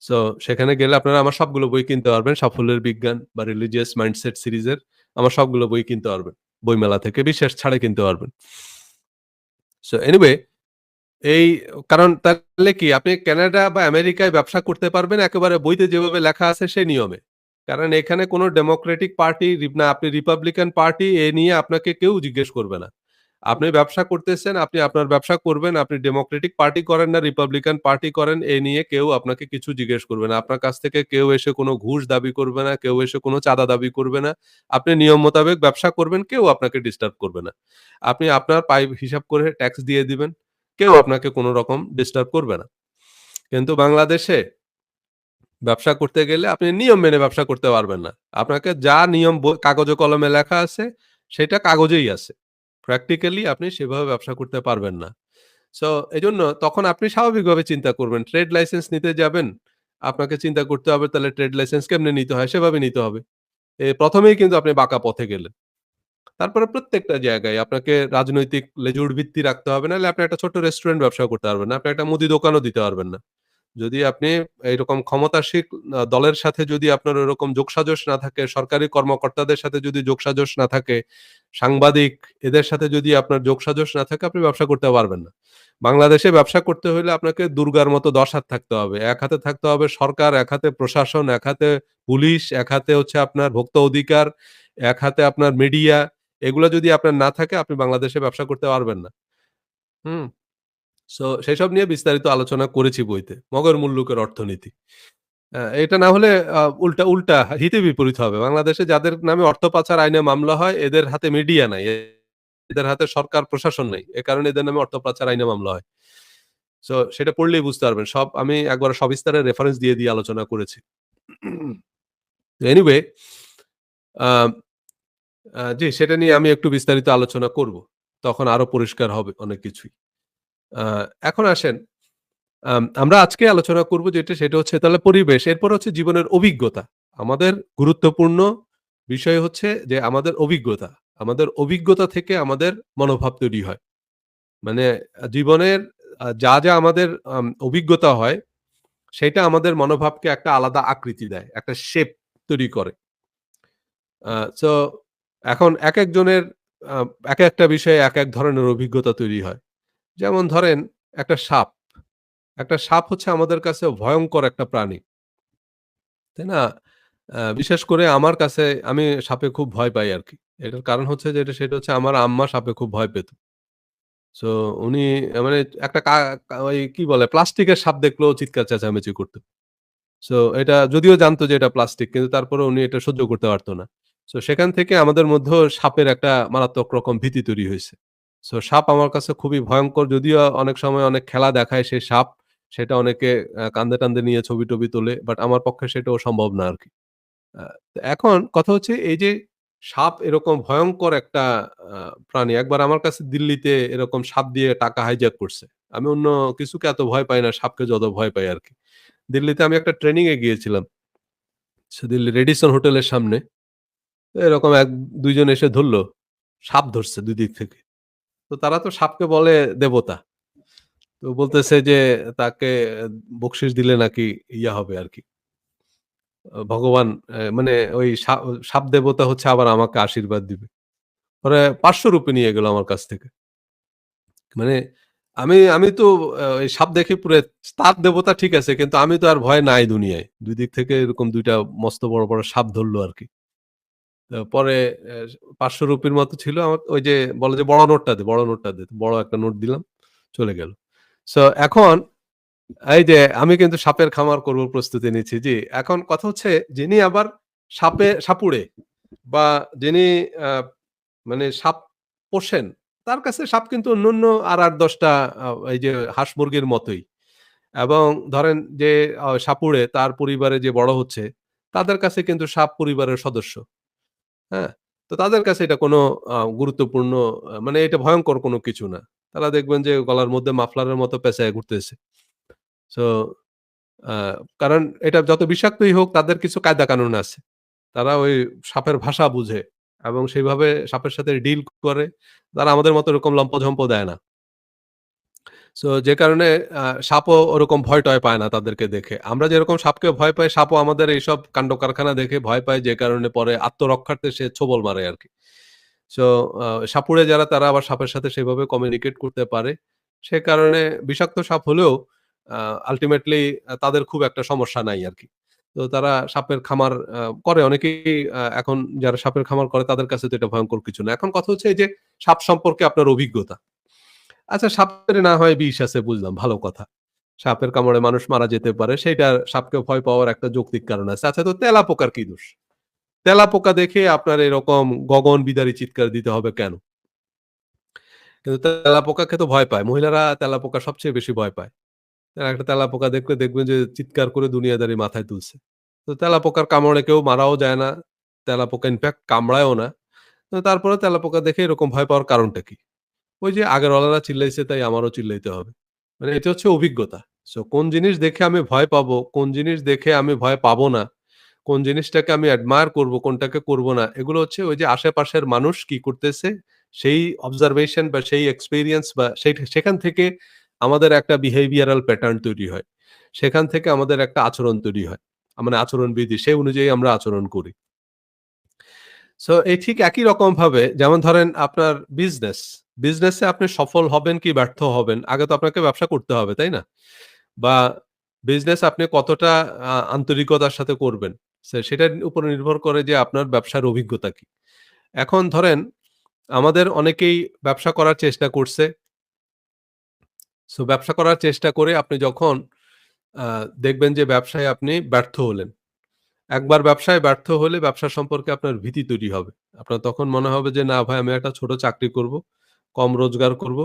সো সেখানে গেলে আপনারা আমার সবগুলো বই কিনতে পারবেন। 'সাফল্যের বিজ্ঞান' বা 'রিলিজিয়াস মাইন্ডসেট' সিরিজের আমার সবগুলো বই কিনতে পারবেন। বইমেলা থেকে বিশেষ ছাড়ে কিনতে পারবেন। সো এনিওয়ে, এই কারণ তাহলে কি আপনি কানাডা বা আমেরিকায় ব্যবসা করতে পারবেন একেবারে বইতে যেভাবে লেখা আছে সেই নিয়মে। কারণ এখানে কোন ডেমোক্রেটিক পার্টি না আপনি রিপাবলিকান পার্টি, এ নিয়ে আপনাকে কেউ জিজ্ঞেস করবে না। আপনি ব্যবসা করতেছেন, আপনি আপনার ব্যবসা করবেন। আপনি ডেমোক্রেটিক পার্টি করেন না রিপাবলিকান পার্টি করেন, এ নিয়ে কেউ আপনাকে কিছু জিজ্ঞেস করবে না। আপনার কাছ থেকে কেউ এসে কোন ঘুষ দাবি করবে না, কেউ এসে কোন চাঁদা দাবি করবে না। আপনি নিয়ম মোতাবেক ব্যবসা করবেন, কেউ আপনাকে ডিস্টার্ব করবে না। আপনি আপনার পাই হিসাব করে ট্যাক্স দিয়ে দিবেন। কেউ আপনাকে কোন রকম ডিস্টার্ব করবে না। কিন্তু বাংলাদেশে ব্যবসা করতে গেলে আপনি নিয়ম মেনে ব্যবসা করতে পারবেন না। আপনাকে যা নিয়ম কাগজে কলমে লেখা আছে, সেটা কাগজেই আছে। প্র্যাকটিক্যালি আপনি সেভাবে ব্যবসা করতে পারবেন না। সো এজন্য তখন আপনি স্বাভাবিকভাবে চিন্তা করবেন। ট্রেড লাইসেন্স নিতে যাবেন, আপনাকে চিন্তা করতে হবে তাহলে ট্রেড লাইসেন্স কেমনে নিতে হয়? সেভাবে নিতে হবে। ১ম এই কিন্তু আপনি বাঁকা পথে গেলেন। তারপরে প্রত্যেকটা জায়গায় আপনাকে রাজনৈতিক লেজুড় ভিত্তি রাখতে হবে। নাহলে আপনি একটা ছোট্ট রেস্টুরেন্ট ব্যবসাও করতে পারবেন না। আপনি একটা মুদি দোকানও দিতে পারবেন না। যদি আপনি এইরকম ক্ষমতাসীন দলের সাথে যদি আপনার ওরকম যোগসাজশ না থাকে, সরকারি কর্মকর্তাদের সাথে যদি যোগসাজশ না থাকে, সাংবাদিক এদের সাথে যদি আপনার যোগসাজশ না থাকে, আপনি ব্যবসা করতে পারবেন না। বাংলাদেশে ব্যবসা করতে হইলে আপনাকে দুর্গার মতো ১০ হাত থাকতে হবে। এক হাতে থাকতে হবে সরকার, এক হাতে প্রশাসন, এক হাতে পুলিশ, এক হাতে হচ্ছে আপনার ভোক্তা অধিকার, এক হাতে আপনার মিডিয়া। এগুলা যদি আপনার না থাকে, আপনি বাংলাদেশে ব্যবসা করতে পারবেন না। হুম? সেসব নিয়ে বিস্তারিত আলোচনা করেছি বইতে। মগর মুল্লুকের অর্থনীতি। এটা না হলে উল্টা হিতে বিপরীত হবে। বাংলাদেশে যাদের নামে অর্থ পাচার আইনে মামলা হয় এদের হাতে মিডিয়া নাই। এদের হাতে সরকার প্রশাসন নেই। এ কারণে এদের নামে অর্থ পাচার আইনে মামলা হয়। সেটা পড়লেই বুঝতে পারবেন। আমি একবারে সবিস্তারে রেফারেন্স দিয়ে আলোচনা করেছি। এনিওয়ে আ জি, সেটা নিয়ে আমি একটু বিস্তারিত আলোচনা করব। তখন আরো পরিষ্কার হবে অনেক কিছুই। আ এখন আসেন আমরা আজকে আলোচনা করব সেটা হচ্ছে তাহলে পরিবেশ। এরপর হচ্ছে জীবনের অভিজ্ঞতা। আমাদের গুরুত্বপূর্ণ বিষয় হচ্ছে যে আমাদের অভিজ্ঞতা। আমাদের অভিজ্ঞতা থেকে আমাদের মনোভাব তৈরি হয়। মানে জীবনের যা আমাদের অভিজ্ঞতা হয় সেটা আমাদের মনোভাবকে একটা আলাদা আকৃতি দেয়। একটা শেপ তৈরি করে। আ সো এখন একেকজনের আ একেকটা বিষয়ে একেক ধরনের অভিজ্ঞতা তৈরি হয়। যেমন ধরেন একটা সাপ। একটা সাপ হচ্ছে আমাদের কাছে ভয়ংকর একটা প্রাণী। তাই না? বিশেষ করে আমার কাছে আমি সাপে খুব ভয় পাই আরকি। এটার কারণ হচ্ছে যে সেটা হচ্ছে আমার আম্মা সাপে খুব ভয় পেত। সো উনি মানে একটা কা কা ওই কি বলে প্লাস্টিকের সাপ দেখলেও চিৎকার চেঁচামেচি করত। সো এটা যদিও জানতো যে এটা প্লাস্টিক কিন্তু তারপরেও উনি এটা সহ্য করতে পারত না। সেখান থেকে আমাদের মধ্যেও সাপের একটা মারাত্মক রকম ভীতি তৈরি হইছে। সাপ আমার কাছে খুবই ভয়ংকর যদিও অনেক সময় অনেক খেলা দেখায় সেই সাপ। সেটা অনেকে কান্দে নিয়ে ছবি-টবি তোলে। বাট আমার পক্ষে সেটাও সম্ভব না আরকি। আ এখন কথা হচ্ছে এই যে সাপ এরকম ভয়ংকর একটা আ প্রাণী। একবার আমার কাছে দিল্লিতে এরকম সাপ দিয়ে টাকা হাইজ্যাক করছে। আমি অন্য কিছুকে এত ভয় পাই না, সাপকে যত ভয় পাই আরকি। দিল্লিতে আমি একটা ট্রেনিং এ গিয়েছিলাম। দিল্লির রেডিসন হোটেলের সামনে। এরকম ১-২ জন এসে ধরল। সাপ ধরছে ২ দিক থেকে। তারা তো সাপকে বলে দেবতা। বলতেছে যে তাকে বকশিশ দিলে নাকি হবে আরকি। ভগবান মানে ওই সাপ দেবতা হচ্ছে আবার আমাকে আশীর্বাদ দিবে। পরে ৳৫০০ নিয়ে গেল আমার কাছ থেকে। মানে আমি তো ওই সাপ দেখে পুরা তার দেবতা ঠিক আছে কিন্তু আমি তো আর ভয় নাই দুনিয়ায়। ২ দিক থেকে এরকম ২ টা মস্ত বড় সাপ ধরলো আরকি। পরে ৳৫০০ মতো ছিল আমার ওই যে বলে যে বড় নোটটা দে। বড় একটা নোট দিলাম, চলে গেল। এখন এই যে আমি কিন্তু সাপের খামার করব প্রস্তুতি নিচ্ছি। জি, এখন কথা হচ্ছে যিনি আবার সাপুড়ে বা যিনি আ মানে সাপ পোষেন, তার কাছে সাপ কিন্তু অন্যান্য আর ৮-১০ টা এই যে হাঁস-মুরগির মতোই। এবং ধরেন যে সাপুড়ে তার পরিবারে যে বড় হচ্ছে, তাদের কাছে কিন্তু সাপ পরিবারের সদস্য। হ্যাঁ? তাদের কাছে এটা কোনো গুরুত্বপূর্ণ মানে এটা ভয়ংকর কোনো কিছু না। তারা দেখবেন যে গলার মধ্যে মাফলারের মতো পেঁচায় ঘুরতেছে। সো আ কারণ এটা যত বিষাক্তই হোক তাদের কিছু কায়দা কানুন আছে। তারা ওই সাপের ভাষা বুঝে এবং সেইভাবে সাপের সাথে ডিল করে। তারা আমাদের মতো এরকম লম্পঝম্প দেয় না। যে কারণে সাপও ওরকম ভয়-টয় পায় না তাদেরকে দেখে। আমরা যেরকম সাপকে ভয় পাই, সাপও আমাদের এইসব কান্ড-কারখানা দেখে ভয় পায় যে কারণে পরে আত্মরক্ষার্থে সে ছোবল মারে আরকি। সো সাপুড়ে যারা তারা আবার সাপের সাথে সেভাবে কমিউনিকেট করতে পারে। সে কারণে বিষাক্ত সাপ হলেও আ আল্টিমেটলি তাদের খুব একটা সমস্যা নাই আরকি। তারা সাপের খামার করে অনেকেই এখন যারা সাপের খামার করে তাদের কাছে তো এটা ভয়ংকর কিছু না। এখন কথা হচ্ছে এই যে সাপ সম্পর্কে আপনার অভিজ্ঞতা। আচ্ছা সাপের না হয় বিষ আছে বুঝলাম ভালো কথা। সাপের কামড়ে মানুষ মারা যেতে পারে। সেইটা সাপকে ভয় পাওয়ার একটা যৌক্তিক কারণ আছে। আচ্ছা তেলাপোকার কি দোষ? তেলাপোকা দেখে আপনার এরকম গগন বিদারী চিৎকার দিতে হবে কেন? কিন্তু তেলাপোকাকে তো ভয় পায়। মহিলারা তেলাপোকা সবচেয়ে বেশি ভয় পায়। একটা তেলাপোকা দেখলে দেখবেন যে চিৎকার করে দুনিয়াদারি মাথায় তুলছে। তেলাপোকার কামড়ে কেউ মারাও যায় না। তেলাপোকা ইনফেক্ট কামড়ায়ও না। তারপরেও তেলাপোকা দেখে এরকম ভয় পাওয়ার কারণটা কি? ওই যে আগের ওয়ালারা চিল্লাইছে তাই আমারও চিল্লাইতে হবে। মানে এটা হচ্ছে অভিজ্ঞতা। কোন জিনিস দেখে আমি ভয় পাবো, কোন জিনিস দেখে আমি ভয় পাবো না, কোন জিনিসটাকে আমি অ্যাডমায়ার করব, কোনটাকে করব না, এগুলো হচ্ছে ওই যে আশেপাশের মানুষ কি করতেছে, সেই অবজারভেশন বা সেই এক্সপেরিয়েন্স বা সেখান থেকে আমাদের একটা বিহেভিয়ারাল প্যাটার্ন তৈরি হয়। সেখান থেকে আমাদের একটা আচরণ তৈরি হয়। মানে আচরণবিধি, সেই অনুযায়ী আমরা আচরণ করি। সো এই ঠিক একই রকমভাবে যেমন ধরেন আপনার বিজনেসে আপনি সফল হবেন কি ব্যর্থ হবেন, আগে তো আপনাকে ব্যবসা করতে হবে, তাই না? বা বিজনেস আপনি কতটা আন্তরিকতার সাথে করবেন, সেটার উপরে নির্ভর করে যে আপনার ব্যবসার অভিজ্ঞতা কি। এখন ধরেন আমাদের অনেকেই ব্যবসা করার চেষ্টা করছে। সো ব্যবসা করার চেষ্টা করে আপনি যখন আ দেখবেন যে ব্যবসায় আপনি ব্যর্থ হলেন। একবার ব্যবসায় ব্যর্থ হলে ব্যবসা সম্পর্কে আপনার ভীতি তৈরি হবে। আপনার তখন মনে হবে যে, "না ভাই আমি একটা ছোট চাকরি করব, কম রোজগার করব,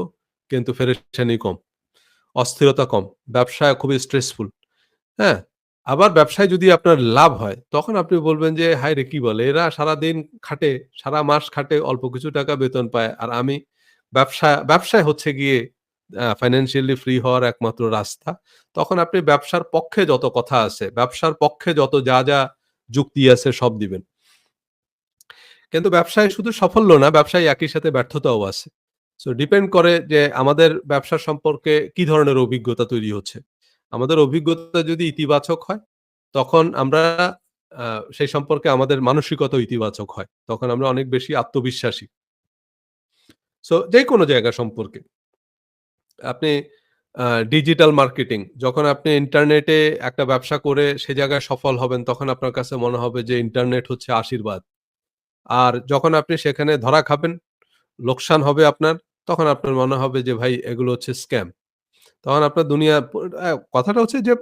কিন্তু পেরেশানি কম, অস্থিরতা কম। ব্যবসা খুবই স্ট্রেসফুল।" হ্যাঁ? আবার ব্যবসায় যদি আপনার লাভ হয়, তখন আপনি বলবেন যে, "হায়রে কি বলে? এরা সারাদিন খাটে, সারা মাস খাটে, অল্প কিছু টাকা বেতন পায়। আর আমি ব্যবসায় হচ্ছে গিয়ে ফাইন্যান্সিয়ালি ফ্রি হওয়ার একমাত্র রাস্তা।" তখন আপনি ব্যবসার পক্ষে যত কথা আছে, ব্যবসার পক্ষে যত যা যুক্তি আছে সব দিবেন। কিন্তু ব্যবসায় শুধু সাফল্য না, ব্যবসায় একই সাথে ব্যর্থতাও আছে। সো ডিপেন্ড করে যে আমাদের ব্যবসা সম্পর্কে কি ধরনের অভিজ্ঞতা তৈরি হচ্ছে। আমাদের অভিজ্ঞতা যদি ইতিবাচক হয়, তখন আমরা আ সেই সম্পর্কে আমাদের মানসিকতাও ইতিবাচক হয়। তখন আমরা অনেক বেশি আত্মবিশ্বাসী। সো যেকোনো জায়গা সম্পর্কে। আপনি আ ডিজিটাল মার্কেটিং যখন আপনি ইন্টারনেটে একটা ব্যবসা করে সে জায়গায় সফল হবেন, তখন আপনার কাছে মনে হবে যে ইন্টারনেট হচ্ছে আশীর্বাদ। আর যখন আপনি সেখানে ধরা খাবেন, লোকসান হবে আপনার, তখন আপনার মনে হবে যে ভাই এগুলো হচ্ছে স্ক্যাম। তখন আপনার দুনিয়া কথাটা হচ্ছে যে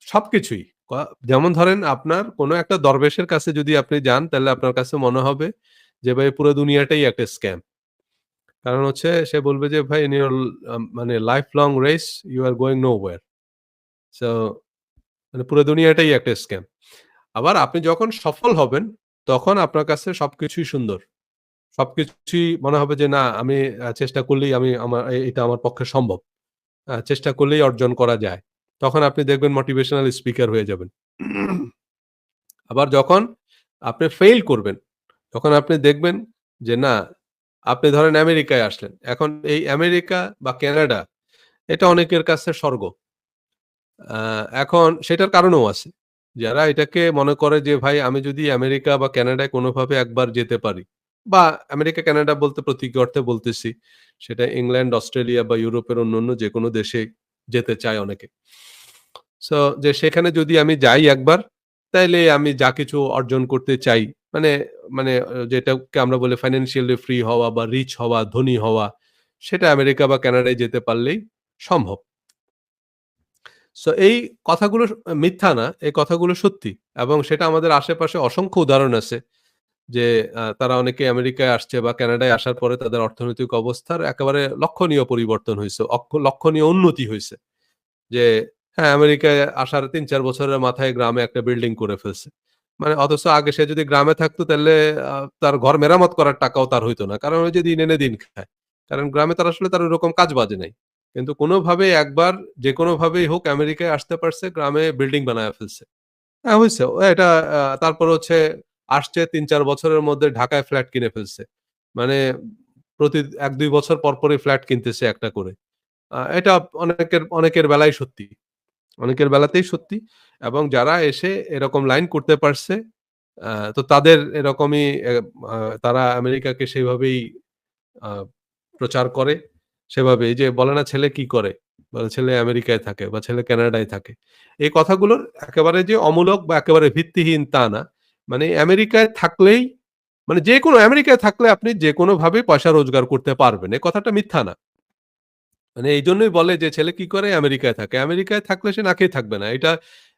সবকিছুই। ক যেমন ধরেন আপনার কোনো একটা দরবেশের কাছে যদি আপনি যান, তাহলে আপনার কাছে মনে হবে যে ভাই পুরো দুনিয়াটাই একটা স্ক্যাম। কারণ হচ্ছে সে বলবে যে ভাই ইন ইউর মানে life long race you are going nowhere. So মানে পুরো দুনিয়াটাই একটা স্ক্যাম। আবার আপনি যখন সফল হবেন, তখন আপনার কাছে সবকিছুই সুন্দর। সবকিছুই মনে হবে যে না আমি চেষ্টা করলেই আমি এটা আমার পক্ষে সম্ভব। চেষ্টা করলেই অর্জন করা যায়। তখন আপনি দেখবেন মোটিভেশনাল স্পিকার হয়ে যাবেন। আবার যখন আপনি ফেইল করবেন, তখন আপনি দেখবেন যে না, আপনি ধরেন আমেরিকায় আসলেন। এখন এই আমেরিকা বা কানাডা এটা অনেকের কাছে স্বর্গ। আ এখন সেটার কারণও আছে। যারা এটাকে মনে করে যে ভাই আমি যদি আমেরিকা বা কানাডায় কোনোভাবে একবার যেতে পারি বা আমেরিকা, কানাডা বলতে প্রতীকী অর্থে বলতেছি। সেটা ইংল্যান্ড, অস্ট্রেলিয়া বা ইউরোপের অন্যান্য যেকোনো দেশে যেতে চায় অনেকে। সো যে সেখানে যদি আমি যাই একবার, তাইলে আমি যা কিছু অর্জন করতে চাই, মানে মানে যেটাকে আমরা বলি ফাইন্যান্সিয়ালি ফ্রি হওয়া বা রিচ হওয়া, ধনী হওয়া, সেটা আমেরিকা বা কানাডায় যেতে পারলেই সম্ভব। সো এই কথাগুলো মিথ্যা না, এই কথাগুলো সত্যি এবং সেটা আমাদের আশেপাশে অসংখ্য উদাহরণ আছে যে তারা অনেকে আমেরিকায় আসছে বা কানাডায় আসার পরে তাদের অর্থনৈতিক অবস্থার একেবারে লক্ষণীয় পরিবর্তন হইছে, লক্ষণীয় উন্নতি হইছে। যে হ্যাঁ, আমেরিকায় আসার ৩-৪ বছরের মাথায় গ্রামে একটা বিল্ডিং করে ফেলছে। মানে অথচ আগে সে যদি গ্রামে থাকতো তাহলে আ তার ঘর মেরামত করার টাকাও তার হইতো না। কারণ ওই যে দিন এনে দিন খায়। কারণ গ্রামে তার আসলে তার ওরকম কাজ বাজে নাই। কিন্তু কোনভাবে একবার যেকোনোভাবেই হোক আমেরিকায় আসতে পারছে, গ্রামে বিল্ডিং বানায়া ফেলছে। হ্যাঁ, হইছে। এটা তারপর হচ্ছে আসছে ৩-৪ বছরের মধ্যে ঢাকায় ফ্ল্যাট কিনে ফেলছে। মানে প্রতি ১-২ বছর পরই ফ্ল্যাট কিনতেছে একটা করে। এটা অনেকের বেলায় সত্যি। অনেকের বেলাতেই সত্যি এবং যারা এসে এরকম লাইন করতে পারছে, তো তাদের এরকমই আ তারা আমেরিকাকে সেভাবেই আ প্রচার করে। সেভাবে এই যে বলে না ছেলে কি করে? বলে ছেলে আমেরিকায় থাকে বা ছেলে কানাডায় থাকে। এই কথাগুলোর একেবারে যে অমূলক বা একেবারে ভিত্তিহীন তা না। মানে আমেরিকায় থাকলেই মানে যেকোনো আমেরিকায় থাকলে আপনি যেকোনোভাবেই পয়সা রোজগার করতে পারবেন। এ কথাটা মিথ্যা না। মানে এইজন্যই বলে যে ছেলে কি করে? আমেরিকায় থাকে। আমেরিকায় থাকলে সে না খেয়ে থাকবে না। এটা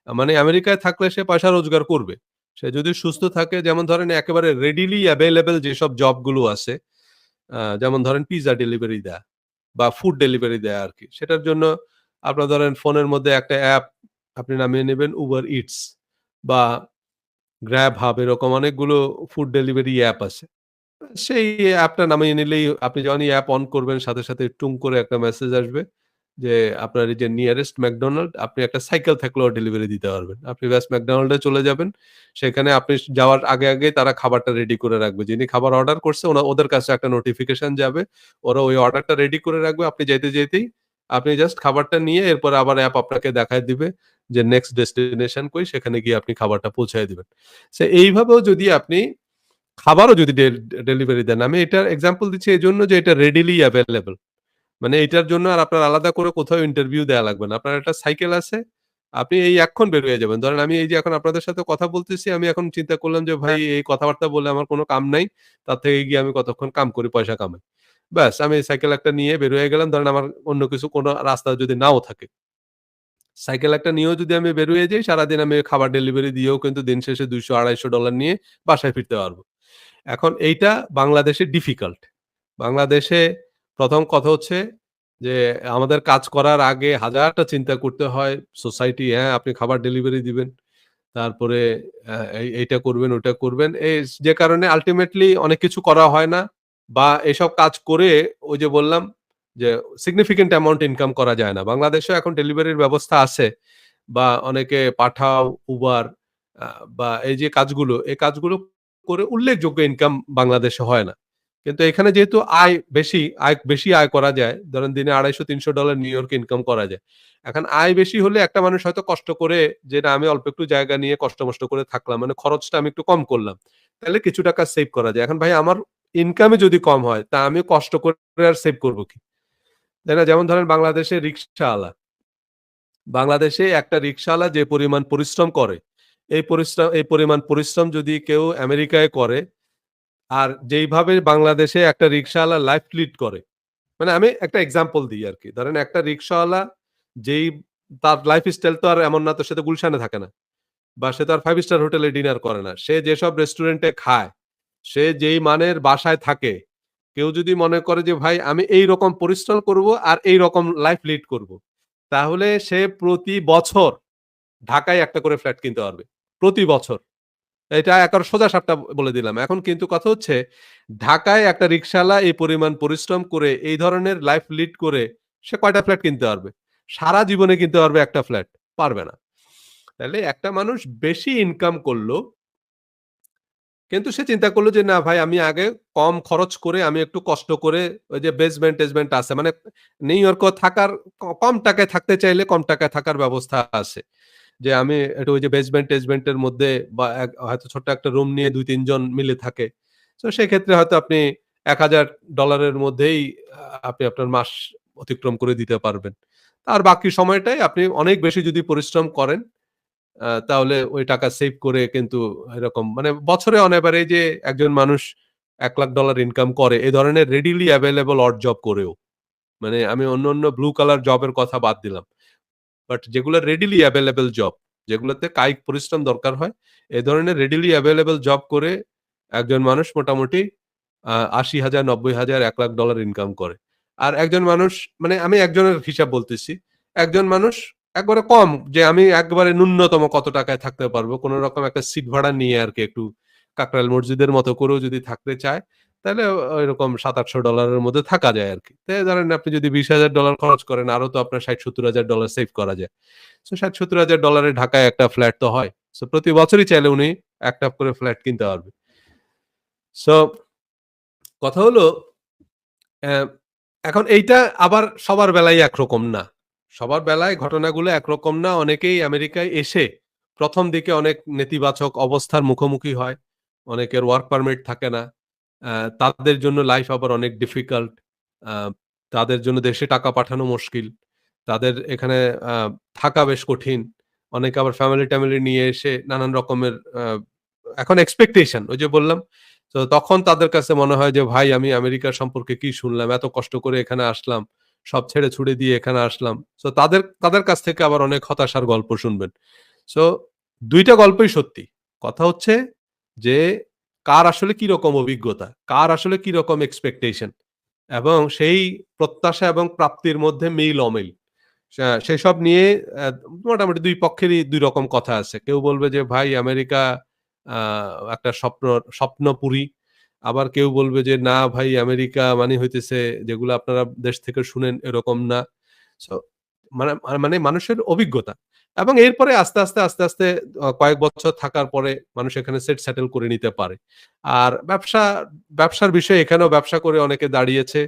মানে আমেরিকায় থাকলে সে পয়সা রোজগার করবে। সে যদি সুস্থ থাকে যেমন ধরেন একেবারে রেডিলি এভেইলেবল যেসব জবগুলো আছে, যেমন ধরেন পিজ্জা ডেলিভারি দেয়া বা ফুড ডেলিভারি দেয়া আরকি। সেটার জন্য আপনার ধরেন ফোনের মধ্যে একটা অ্যাপ আপনি নামিয়ে নিবেন Uber Eats বা GrabHub এরকম অনেকগুলো ফুড ডেলিভারি অ্যাপ আছে। সেই অ্যাপটা নামিয়ে নিলেই আপনি যখনই অ্যাপ অন করবেন সাথে টুং করে একটা মেসেজ আসবে। যে আপনার এই যে নিয়ারেস্ট ম্যাকডোনাল্ড আপনি একটা সাইকেল থাকলেও ডেলিভারি দিতে পারবেন। আপনি ব্যাস ম্যাকডোনাল্ডে চলে যাবেন। সেখানে আপনি যাওয়ার আগে তারা খাবারটা রেডি করে রাখবে। যিনি খাবার অর্ডার করছে ওদের কাছে একটা নোটিফিকেশন যাবে। ওরা ওই অর্ডারটা রেডি করে রাখবে। আপনি যেতেই আপনি জাস্ট খাবারটা নিয়ে এরপরে আবার অ্যাপ আপনাকে দেখায় দিবে যে নেক্সট ডেস্টিনেশন কই সেখানে গিয়ে আপনি খাবারটা পৌঁছায় দিবেন। সো এইভাবেও যদি আপনি খাবারও যদি ডেলিভারি দেন। আমি এটার এক্সাম্পল দিচ্ছি এজন্য যে এটা রেডিলি এভেইলেবল। মানে এটার জন্য আর আপনার আলাদা করে কোথাও ইন্টারভিউ দেয়া লাগবে না। আপনার একটা সাইকেল আছে। আপনি এই এক্ষণ বের হয়ে যাবেন। ধরেন আমি এই যে এখন আপনাদের সাথে কথা বলতেছি, আমি এখন চিন্তা করলাম যে ভাই এই কথাবার্তা বলে আমার কোন কাম নাই। তার থেকে গিয়ে আমি কতক্ষণ কাম করি, পয়সা কামাই। ব্যাস আমি সাইকেল একটা নিয়ে বের হয়ে গেলাম। ধরেন আমার অন্য কিছু কোন রাস্তা যদি নাও থাকে। সাইকেল একটা নিয়েও যদি আমি বের হয়ে যাই, সারাদিন আমি খাবার ডেলিভারি দিয়েও কিন্তু দিন শেষে $200-$250 নিয়ে বাসায় ফিরতে পারব। এখন এইটা বাংলাদেশে ডিফিকাল্ট। বাংলাদেশে ১ম কথা হচ্ছে যে আমাদের কাজ করার আগে হাজারটা চিন্তা করতে হয়। সোসাইটি হ্যাঁ, আপনি খাবার ডেলিভারি দিবেন। তারপরে এইটা করবেন, ওইটা করবেন। যে কারণে আল্টিমেটলি অনেক কিছু করা হয় না বা এসব কাজ করে ওই যে বললাম যে সিগনিফিক্যান্ট অ্যামাউন্ট ইনকাম করা যায় না। বাংলাদেশেও এখন ডেলিভারির ব্যবস্থা আছে বা অনেকে পাঠাও, উবার আ বা এই যে কাজগুলো, এই কাজগুলো করে উল্লেখযোগ্য ইনকাম বাংলাদেশে হয় না। কিন্তু এখানে যেহেতু বেশি আয় করা যায়, ধরেন দিনে $250-300 নিউইয়র্কে ইনকাম করা যায়। এখন আয় বেশি হলে একটা মানুষ হয়তো কষ্ট করে যে না আমি অল্প একটু জায়গা নিয়ে কষ্ট-মষ্ট করে থাকলাম। মানে খরচটা আমি একটু কম করলাম। তাহলে কিছু টাকা সেভ করা যায়। এখন ভাই আমার ইনকামই যদি কম হয়, তা আমি কষ্ট করে আর সেভ করব কি? তাই না? যেমন ধরেন বাংলাদেশে রিক্শাওয়ালা। বাংলাদেশে একটা রিক্শাওয়ালা যে পরিমাণ পরিশ্রম করে, এই পরিমাণ পরিশ্রম যদি কেউ আমেরিকায় করে, আর যেইভাবে বাংলাদেশে একটা রিক্শাওয়ালা লাইফ লিড করে, মানে আমি একটা এক্সাম্পল দিই আরকি। ধরেন একটা রিক্শাওয়ালা যেই তার লাইফস্টাইল তো আর এমন না তো সে তো গুলশানে থাকে না। বা সে তো আর 5 স্টার হোটেলে ডিনার করে না। সে যেসব রেস্টুরেন্টে খায়, সে যেই মানের বাসায় থাকে, কেউ যদি মনে করে যে ভাই আমি এইরকম পরিশ্রম করব আর এইরকম লাইফ লিড করব। তাহলে সে প্রতি বছর ঢাকায় একটা করে ফ্ল্যাট কিনতে পারবে। প্রতি বছর। এটা একেবারে সোজা সাপটা বলে দিলাম। এখন কিন্তু কথা হচ্ছে ঢাকায় একটা রিক্শাওয়ালা এই পরিমাণ পরিশ্রম করে এই ধরনের লাইফ লিড করে সে কয়টা ফ্ল্যাট কিনতে পারবে? সারা জীবনে কিনতে পারবে একটা ফ্ল্যাট? পারবে না। তাইলে একটা মানুষ বেশি ইনকাম করল, কিন্তু সে চিন্তা করল যে না ভাই আমি আগে কম খরচ করে আমি একটু কষ্ট করে ওই যে বেসমেন্ট-টেসমেন্ট আছে। মানে নিউ ইয়র্কেও থাকার কম টাকায় থাকতে চাইলে কম টাকায় থাকার ব্যবস্থা আছে। যে আমি একটু ওই যে বেসমেন্ট-টেসমেন্ট এর মধ্যে বা হয়তো ছোট্ট একটা রুম নিয়ে ২-৩ জন মিলে থাকে। সো সেক্ষেত্রে হয়তো আপনি $১,০০০ এর মধ্যেই আপনি আপনার মাস অতিক্রম করে দিতে পারবেন। আর বাকি সময়টাই আপনি অনেক বেশি যদি পরিশ্রম করেন, তাহলে ওই টাকা সেভ করে কিন্তু এরকম মানে বছরে অন এভারেজে একজন মানুষ $১,০০,০০০ ইনকাম করে এ ধরনের রেডিলি এভেইলেবল অড জব করেও। মানে আমি অন্য ব্লু কলার জবের কথা বাদ দিলাম। বাট যেগুলো রেডিলি এভেইলেবল জব, যেগুলোতে কায়িক পরিশ্রম দরকার হয়, এ ধরনের রেডিলি এভেইলেবল জব করে একজন মানুষ মোটামুটি ৮০,০০০, ৯০,০০০, $১,০০,০০০ ইনকাম করে। আর একজন মানুষ মানে আমি একজনের হিসাব বলতেছি। একজন মানুষ একবারে কম যে আমি একবারে ন্যূনতম কত টাকায় থাকতে পারবো, কোন রকম একটা সিট ভাড়া নিয়ে আরকি একটু কাকরাইল মসজিদের মতো করেও যদি থাকতে চায়, তাহলে ওইরকম $৭০০-৮০০ এর মধ্যে থাকা যায় আরকি। তো ধরেন আপনি যদি $২০,০০০ খরচ করেন আরো তো আপনার $৬০,০০০-৭০,০০০ সেভ করা যায়। সো $৬০,০০০-৭০,০০০ এ ঢাকায় একটা ফ্ল্যাট তো হয়। সো প্রতি বছরই চাইলে উনি একটা করে ফ্ল্যাট কিনতে পারবে। সো কথা হলো অ্যা এখন এইটা আবার সবার বেলায় একরকম না। সবার বেলায় ঘটনাগুলো একরকম না। অনেকেই আমেরিকায় এসে ১ম দিকে অনেক নেতিবাচক অবস্থার মুখোমুখি হয়। অনেকের ওয়ার্ক পারমিট থাকে না। তাদের জন্য লাইফ আবার অনেক ডিফিকাল্ট। আ তাদের জন্য দেশে টাকা পাঠানো মুশকিল। তাদের এখানে আ থাকা বেশ কঠিন। অনেকে আবার ফ্যামিলি-ট্যামিলি নিয়ে এসে নানান রকমের এখন এক্সপেকটেশন ওই যে বললাম, তো তখন তাদের কাছে মনে হয় যে ভাই আমি আমেরিকা সম্পর্কে কি শুনলাম? এত কষ্ট করে এখানে আসলাম। সব ছেড়ে ছুড়ে দিয়ে এখানে আসলাম। সো তাদের কাছ থেকে আবার অনেক হতাশার গল্প শুনবেন। সো ২ টা গল্পই সত্যি। কথা হচ্ছে যে কার আসলে কিরকম অভিজ্ঞতা, কার আসলে কিরকম এক্সপেকটেশন এবং সেই প্রত্যাশা এবং প্রাপ্তির মধ্যে মিল-অমিল। সেসব নিয়ে অ্যা মোটামুটি ২ পক্ষেরই ২ রকম কথা আছে। কেউ বলবে যে ভাই আমেরিকা আ একটা স্বপ্নপুরী। আবার কেউ বলবে যে না ভাই আমেরিকা মানে হইতেছে যেগুলো আপনারা দেশ থেকে শুনেন এরকম না। সো মানে মানে মানুষের অভিজ্ঞতা এবং এরপরে আস্তে আস্তে কয়েক বছর থাকার পরে মানুষ এখানে সেটেল করে নিতে পারে। আর ব্যবসার বিষয়ে এখানেও ব্যবসা করে অনেকে দাঁড়িয়েছে।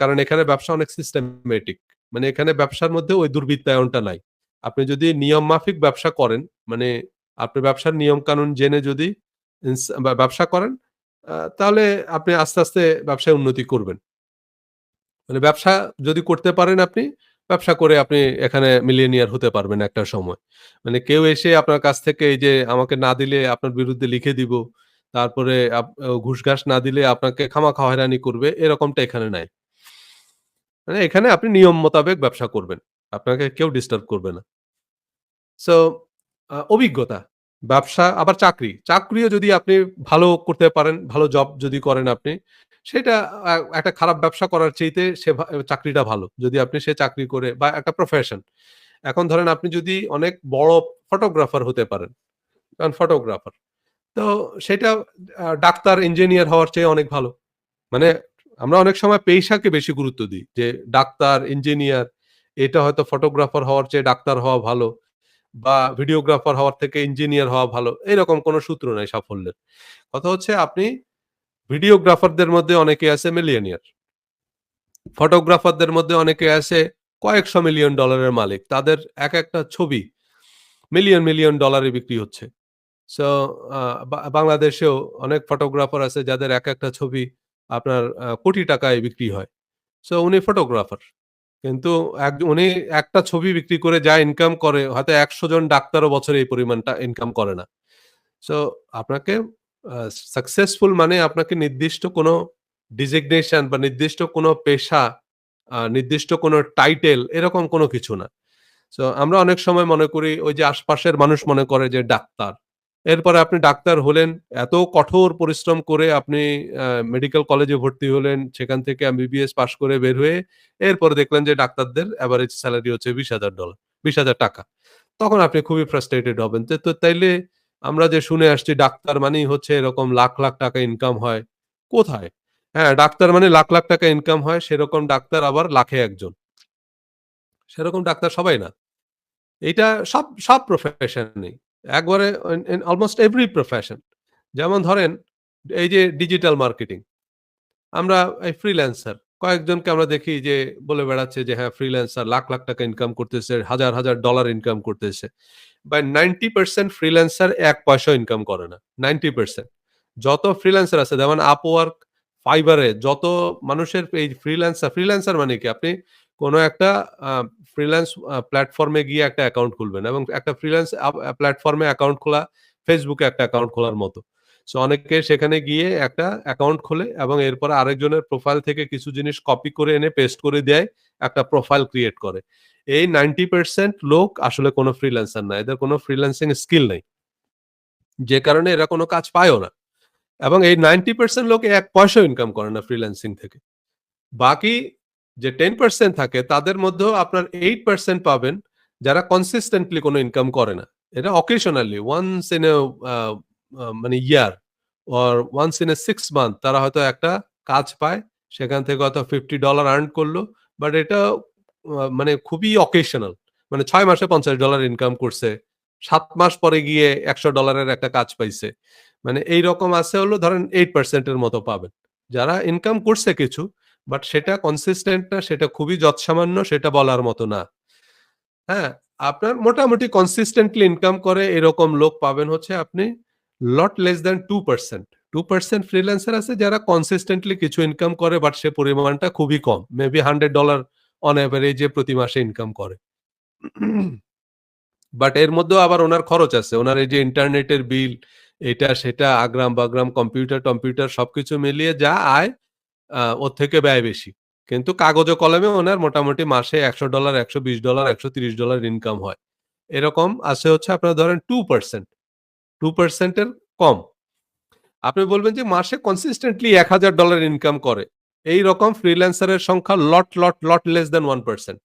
কারণ এখানে ব্যবসা অনেক সিস্টেমেটিক। মানে এখানে ব্যবসার মধ্যে ওই দুর্বৃত্তায়নটা নাই। আপনি যদি নিয়ম মাফিক ব্যবসা করেন, মানে আপনি ব্যবসার নিয়ম-কানুন জেনে যদি ব্যবসা করেন, তাহলে আপনি আস্তে আস্তে ব্যবসায় উন্নতি করবেন। মানে ব্যবসা যদি করতে পারেন আপনি, ব্যবসা করে আপনি এখানে মিলিয়নিয়ার হতে পারবেন একটা সময়। মানে কেউ এসে আপনার কাছ থেকে এই যে আমাকে না দিলে আপনার বিরুদ্ধে লিখে দিব, তারপরে ঘুষ-ঘাস না দিলে আপনাকে খামাখা হয়রানি করবে, এরকমটা এখানে নাই। মানে এখানে আপনি নিয়ম মোতাবেক ব্যবসা করবেন। আপনাকে কেউ ডিস্টার্ব করবে না। সো অভিজ্ঞতা, ব্যবসা আবার চাকরি। চাকরিও যদি আপনি ভালো করতে পারেন, ভালো জব যদি করেন আপনি, সেটা একটা খারাপ ব্যবসা করার চাইতে সে চাকরিটা ভালো। যদি আপনি সে চাকরি করে বা একটা প্রফেশন। এখন ধরেন আপনি যদি অনেক বড় ফটোগ্রাফার হতে পারেন, কারণ ফটোগ্রাফার। তো সেটা ডাক্তার, ইঞ্জিনিয়ার হওয়ার চেয়ে অনেক ভালো। মানে আমরা অনেক সময় পেশাকে বেশি গুরুত্ব দিই। যে ডাক্তার, ইঞ্জিনিয়ার এটা হয়তো ফটোগ্রাফার হওয়ার চেয়ে ডাক্তার হওয়া ভালো। বা ভিডিওগ্রাফার হওয়ার থেকে ইঞ্জিনিয়ার হওয়া ভালো। এরকম কোন সূত্র নাই সাফল্যের। কথা হচ্ছে আপনি ভিডিওগ্রাফারদের মধ্যে অনেকে আছে মিলিয়নিয়ার। ফটোগ্রাফারদের মধ্যে অনেকে আছে কয়েকশো মিলিয়ন ডলারের মালিক। তাদের একেকটা ছবি মিলিয়ন ডলারে বিক্রি হচ্ছে। সো আ বাংলাদেশেও অনেক ফটোগ্রাফার আছে যাদের একেকটা ছবি আপনার কোটি টাকায় বিক্রি হয়। সো উনি ফটোগ্রাফার। কিন্তু উনি একটা ছবি বিক্রি করে যা ইনকাম করে হয়তো ১০০ জন ডাক্তারও বছরে এই পরিমাণটা ইনকাম করে না। সো আপনাকে আ সাকসেসফুল মানে আপনাকে নির্দিষ্ট কোনো ডিজিগনেশন বা নির্দিষ্ট কোনো পেশা, নির্দিষ্ট কোনো টাইটেল এরকম কোনো কিছু না। সো আমরা অনেক সময় মনে করি ওই যে আশপাশের মানুষ মনে করে যে ডাক্তার। এরপরে আপনি ডাক্তার হলেন, এত কঠোর পরিশ্রম করে আপনি মেডিকেল কলেজে ভর্তি হলেন, সেখান থেকে এমবিবিএস পাস করে বের হয়ে এরপরে দেখলেন যে ডাক্তারদের এভারেজ সেলারি হচ্ছে $২০,০০০ ৳২০,০০০ তখন আপনি খুবই ফ্রাস্ট্রেটেড হবেন। তো তাইলে আমরা যে শুনে আসছি ডাক্তার মানেই হচ্ছে এরকম লাখ টাকা ইনকাম হয়। কোথায়? হ্যাঁ, ডাক্তার মানে লাখ টাকা ইনকাম হয় সেরকম ডাক্তার আবার লাখে ১ জন। সেরকম ডাক্তার সবাই না। এইটা সব প্রফেশনেই। একবারে in almost every profession যেমন ধরেন এই যে ডিজিটাল মার্কেটিং। আমরা এই ফ্রিল্যান্সার কয়েকজনকে আমরা দেখি যে বলে বেড়াচ্ছে যে হ্যাঁ, ফ্রিল্যান্সার লাখ টাকা ইনকাম করতেছে, হাজার ডলার ইনকাম করতেছে। বাট 90% ফ্রিল্যান্সার ১ পয়সাও ইনকাম করে না। 90% যত ফ্রিল্যান্সার আছে যেমন Upwork, Fiverr এ যত মানুষের এই ফ্রিল্যান্সার মানে কি? আপনি কোন একটা আ ফ্রিল্যান্স প্ল্যাটফর্মে গিয়ে একটা অ্যাকাউন্ট খুলবেন এবং একটা ফ্রিল্যান্স প্ল্যাটফর্মে অ্যাকাউন্ট খোলা Facebook এ একটা অ্যাকাউন্ট খোলার মতো। সো অনেকে সেখানে গিয়ে একটা অ্যাকাউন্ট খোলে এবং এরপরে আরেকজনের প্রোফাইল থেকে কিছু জিনিস কপি করে এনে পেস্ট করে দেয়, একটা প্রোফাইল ক্রিয়েট করে। এই 90% লোক আসলে কোন ফ্রিল্যান্সার না। এদের কোন ফ্রিল্যান্সিং স্কিল নাই। যে কারণে এরা কোন কাজ পায়ও না। এবং এই 90% লোক ১ পয়সাও ইনকাম করে না ফ্রিল্যান্সিং থেকে। বাকি যে 10% থাকে তাদের মধ্যেও আপনার 8% পাবেন যারা কনসিস্টেন্টলি কোন ইনকাম করে না। এরা occasionally once in a uh uh মানে year or once in a 6 month তারা হয়তো একটা কাজ পায়। সেখান থেকে হয়তো $50 আর্ন করলো। বাট এটা মানে খুবই অকেশনাল। মানে ৬ মাসে $50 ইনকাম করছে। ৭ মাস পরে গিয়ে $১০০ এর একটা কাজ পাইছে। মানে এইরকম আছে হলো ধরেন 8% এর মতো পাবেন। যারা ইনকাম করছে কিছু বাট সেটা কনসিস্টেন্ট না, সেটা খুবই যৎসামান্য, সেটা বলার মতো না। হ্যাঁ? আপনার মোটামুটি কনসিস্টেন্টলি ইনকাম করে এরকম লোক পাবেন হচ্ছে আপনি লট লেস দ্যান 2%। 2% ফ্রিল্যান্সার আছে যারা কনসিস্টেন্টলি কিছু ইনকাম করে বাট সে পরিমাণটা খুবই কম। মেবি $100 অন এভারেজ এ প্রতি মাসে ইনকাম করে। বাট এর মধ্যেও আবার উনার খরচ আছে। উনার এই যে ইন্টারনেটের বিল, এটা সেটা আগ্রাম-বাগ্রাম কম্পিউটার সবকিছু মিলিয়ে যা আয় ওর থেকে ব্যয় বেশি। কিন্তু কাগজে কলমে উনার মোটামুটি মাসে $১০০, $১২০, $১৩০ ইনকাম হয়। এরকম আছে হচ্ছে আপনার ধরেন 2%, 2% এর কম। আপনি বলবেন যে মাসে কনসিস্টেন্টলি $১,০০০ ইনকাম করে। এইরকম ফ্রিল্যান্সার এর সংখ্যা লট লেস দ্যান 1%।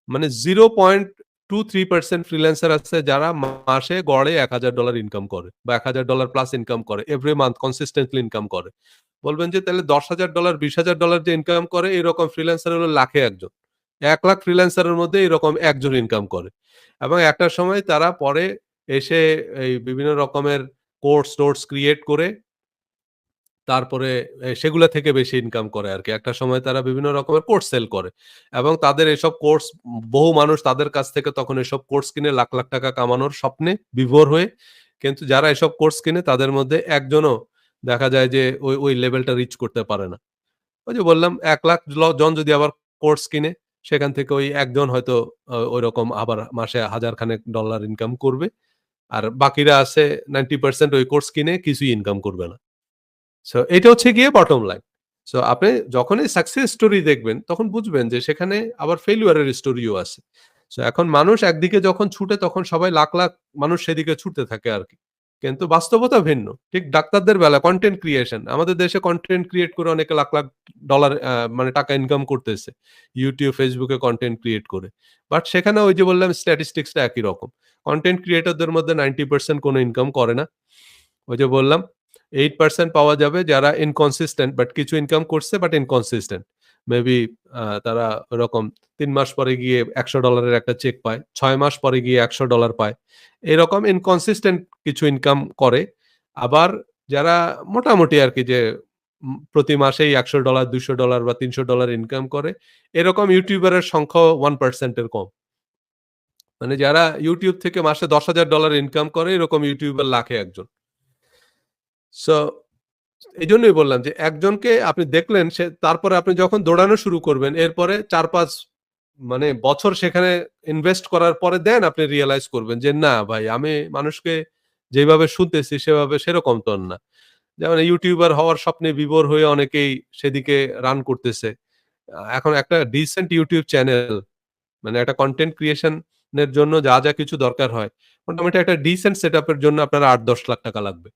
মানে 0.23% ফ্রিল্যান্সার আছে যারা মাসে গড়ে $১,০০০ ইনকাম করে বা $১,০০০ প্লাস ইনকাম করে। এভরি মান্থ কনসিস্টেন্টলি ইনকাম করে। বলবেন যে তাহলে $১০,০০০, $২০,০০০ যে ইনকাম করে এরকম ফ্রিল্যান্সার হলো লাখে ১ জন। ১,০০,০০০ ফ্রিল্যান্সারের মধ্যে এরকম একজন ইনকাম করে। এবং একটা সময় তারা পরে এসে এই বিভিন্ন রকমের কোর্স-টোর্স ক্রিয়েট করে তারপরে সেগুলা থেকে বেশি ইনকাম করে আরকি। একটা সময় তারা বিভিন্ন রকমের কোর্স সেল করে। এবং তাদের এসব কোর্স বহু মানুষ তাদের কাছ থেকে তখন এসব কোর্স কিনে লাখ, লাখ টাকা কামানোর স্বপ্নে বিভোর হয়ে কিন্তু যারা এসব কোর্স কিনে তাদের মধ্যে একজনও দেখা যায় যে ওই লেভেলটা রিচ করতে পারে না। ওই যে বললাম ১,০০,০০০ জন যদি আবার কোর্স কিনে, সেখান থেকে ওই একজন হয়তো ঐরকম আবার মাসে $১,০০০ খানেক ডলার ইনকাম করবে। আর বাকিরা আছে 90% ওই কোর্স কিনে কিছুই ইনকাম করবে না। সো এটা হচ্ছে গিয়ে বটম লাইন। সো আপনি যখনই সাকসেস স্টোরি দেখবেন তখন বুঝবেন যে সেখানে আবার ফেইলিউর এর স্টোরিও আছে। সো এখন মানুষ একদিকে যখন ছুটে তখন সবাই লাখ, লাখ মানুষ সেদিকে ছুটতে থাকে আরকি। কিন্তু বাস্তবতা ভিন্ন। ঠিক ডাক্তারদের বেলা কনটেন্ট ক্রিয়েশন। আমাদের দেশে কনটেন্ট ক্রিয়েট করে অনেকে লাখ, লাখ ডলার মানে টাকা ইনকাম করতেছে। YouTube, Facebook এ কনটেন্ট ক্রিয়েট করে। বাট সেখানে ওই যে বললাম স্ট্যাটিস্টিক্স টা একই রকম। কনটেন্ট ক্রিয়েটরদের মধ্যে 90% কোনো ইনকাম করে না। ওই যে বললাম 8% পাওয়া যাবে যারা ইনকনসিস্টেন্ট বাট কিছু ইনকাম করছে বাট ইনকনসিস্টেন্ট। মেবি তারা ওরকম ৩ মাস পরে গিয়ে $১০০ এর একটা চেক পায়। ৬ মাস পরে গিয়ে $১০০ পায়। এরকম ইনকনসিস্টেন্ট কিছু ইনকাম করে। আবার যারা মোটামুটি আরকি যে প্রতি মাসেই $১০০, $২০০ বা $৩০০ ইনকাম করে, এরকম ইউটিউবারের সংখ্যাও 1% এর কম। মানে যারা YouTube থেকে মাসে $১০,০০০ ইনকাম করে এরকম ইউটিউবার লাখে একজন। সো এজন্যই বললাম যে একজনকে আপনি দেখলেন তারপরে আপনি যখন দৌড়ানো শুরু করবেন এরপরে ৪-৫ মানে বছর সেখানে ইনভেস্ট করার পরে দেন আপনি রিয়ালাইজ করবেন যে না ভাই আমি মানুষকে যেভাবে শুনতেছি সেভাবে সেরকম তো আর না। যেমন ইউটিউবার হওয়ার স্বপ্নে বিভোর হয়ে অনেকেই সেদিকে রান করতেছে। এখন একটা ডিসেন্ট ইউটিউব চ্যানেল মানে একটা কনটেন্ট ক্রিয়েশন এর জন্য যা কিছু দরকার হয় মোটামুটি একটা ডিসেন্ট সেটআপ এর জন্য আপনার ৮-১০ লাখ টাকা লাগবে।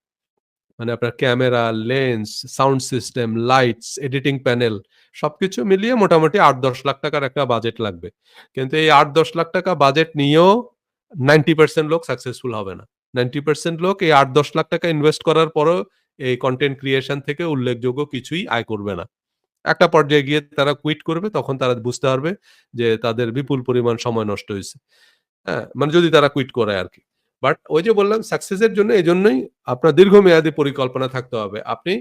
মানে আপনার camera, lens, sound system, lights, editing panel সবকিছু মিলিয়ে মোটামুটি ৮-১০ লাখ টাকার একটা বাজেট লাগবে। কিন্তু এই ৮-১০ লাখ টাকা বাজেট নিয়েও 90% লোক সাকসেসফুল হবে না। 90% লোক এই ৮-১০ লাখ টাকা ইনভেস্ট করার পরেও এই কনটেন্ট ক্রিয়েশন থেকে উল্লেখযোগ্য কিছুই আয় করবে না। একটা পর্যায়ে গিয়ে তারা কুইট করবে তখন তারা বুঝতে পারবে যে তাদের বিপুল পরিমাণ সময় নষ্ট হইছে। হ্যাঁ? মানে যদি তারা কুইট করে আরকি। বাট ওই যে বললাম সাকসেস এর জন্য এজন্যই আপনার দীর্ঘমেয়াদী পরিকল্পনা থাকতে হবে। আপনি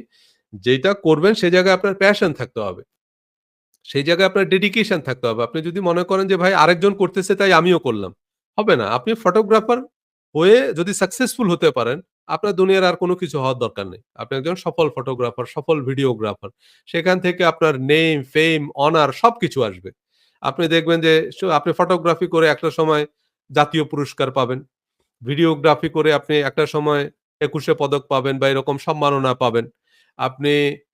যেটা করবেন সে জায়গায় আপনার প্যাশন থাকতে হবে। সেই জায়গায় আপনার ডেডিকেশন থাকতে হবে। আপনি যদি মনে করেন যে ভাই আরেকজন করতেছে তাই আমিও করলাম। হবে না। আপনি ফটোগ্রাফার হয়ে যদি সাকসেসফুল হতে পারেন, আপনার দুনিয়ার আর কোনো কিছু হওয়ার দরকার নেই। আপনি একজন সফল ফটোগ্রাফার, সফল ভিডিওগ্রাফার। সেখান থেকে আপনার নেম, ফেম, অনার সবকিছু আসবে। আপনি দেখবেন যে আপনি ফটোগ্রাফি করে একটা সময় জাতীয় পুরস্কার পাবেন। ভিডিওগ্রাফি করে আপনি একটা সময় ২১ এ পদক পাবেন বা এরকম সম্মাননা পাবেন। আপনি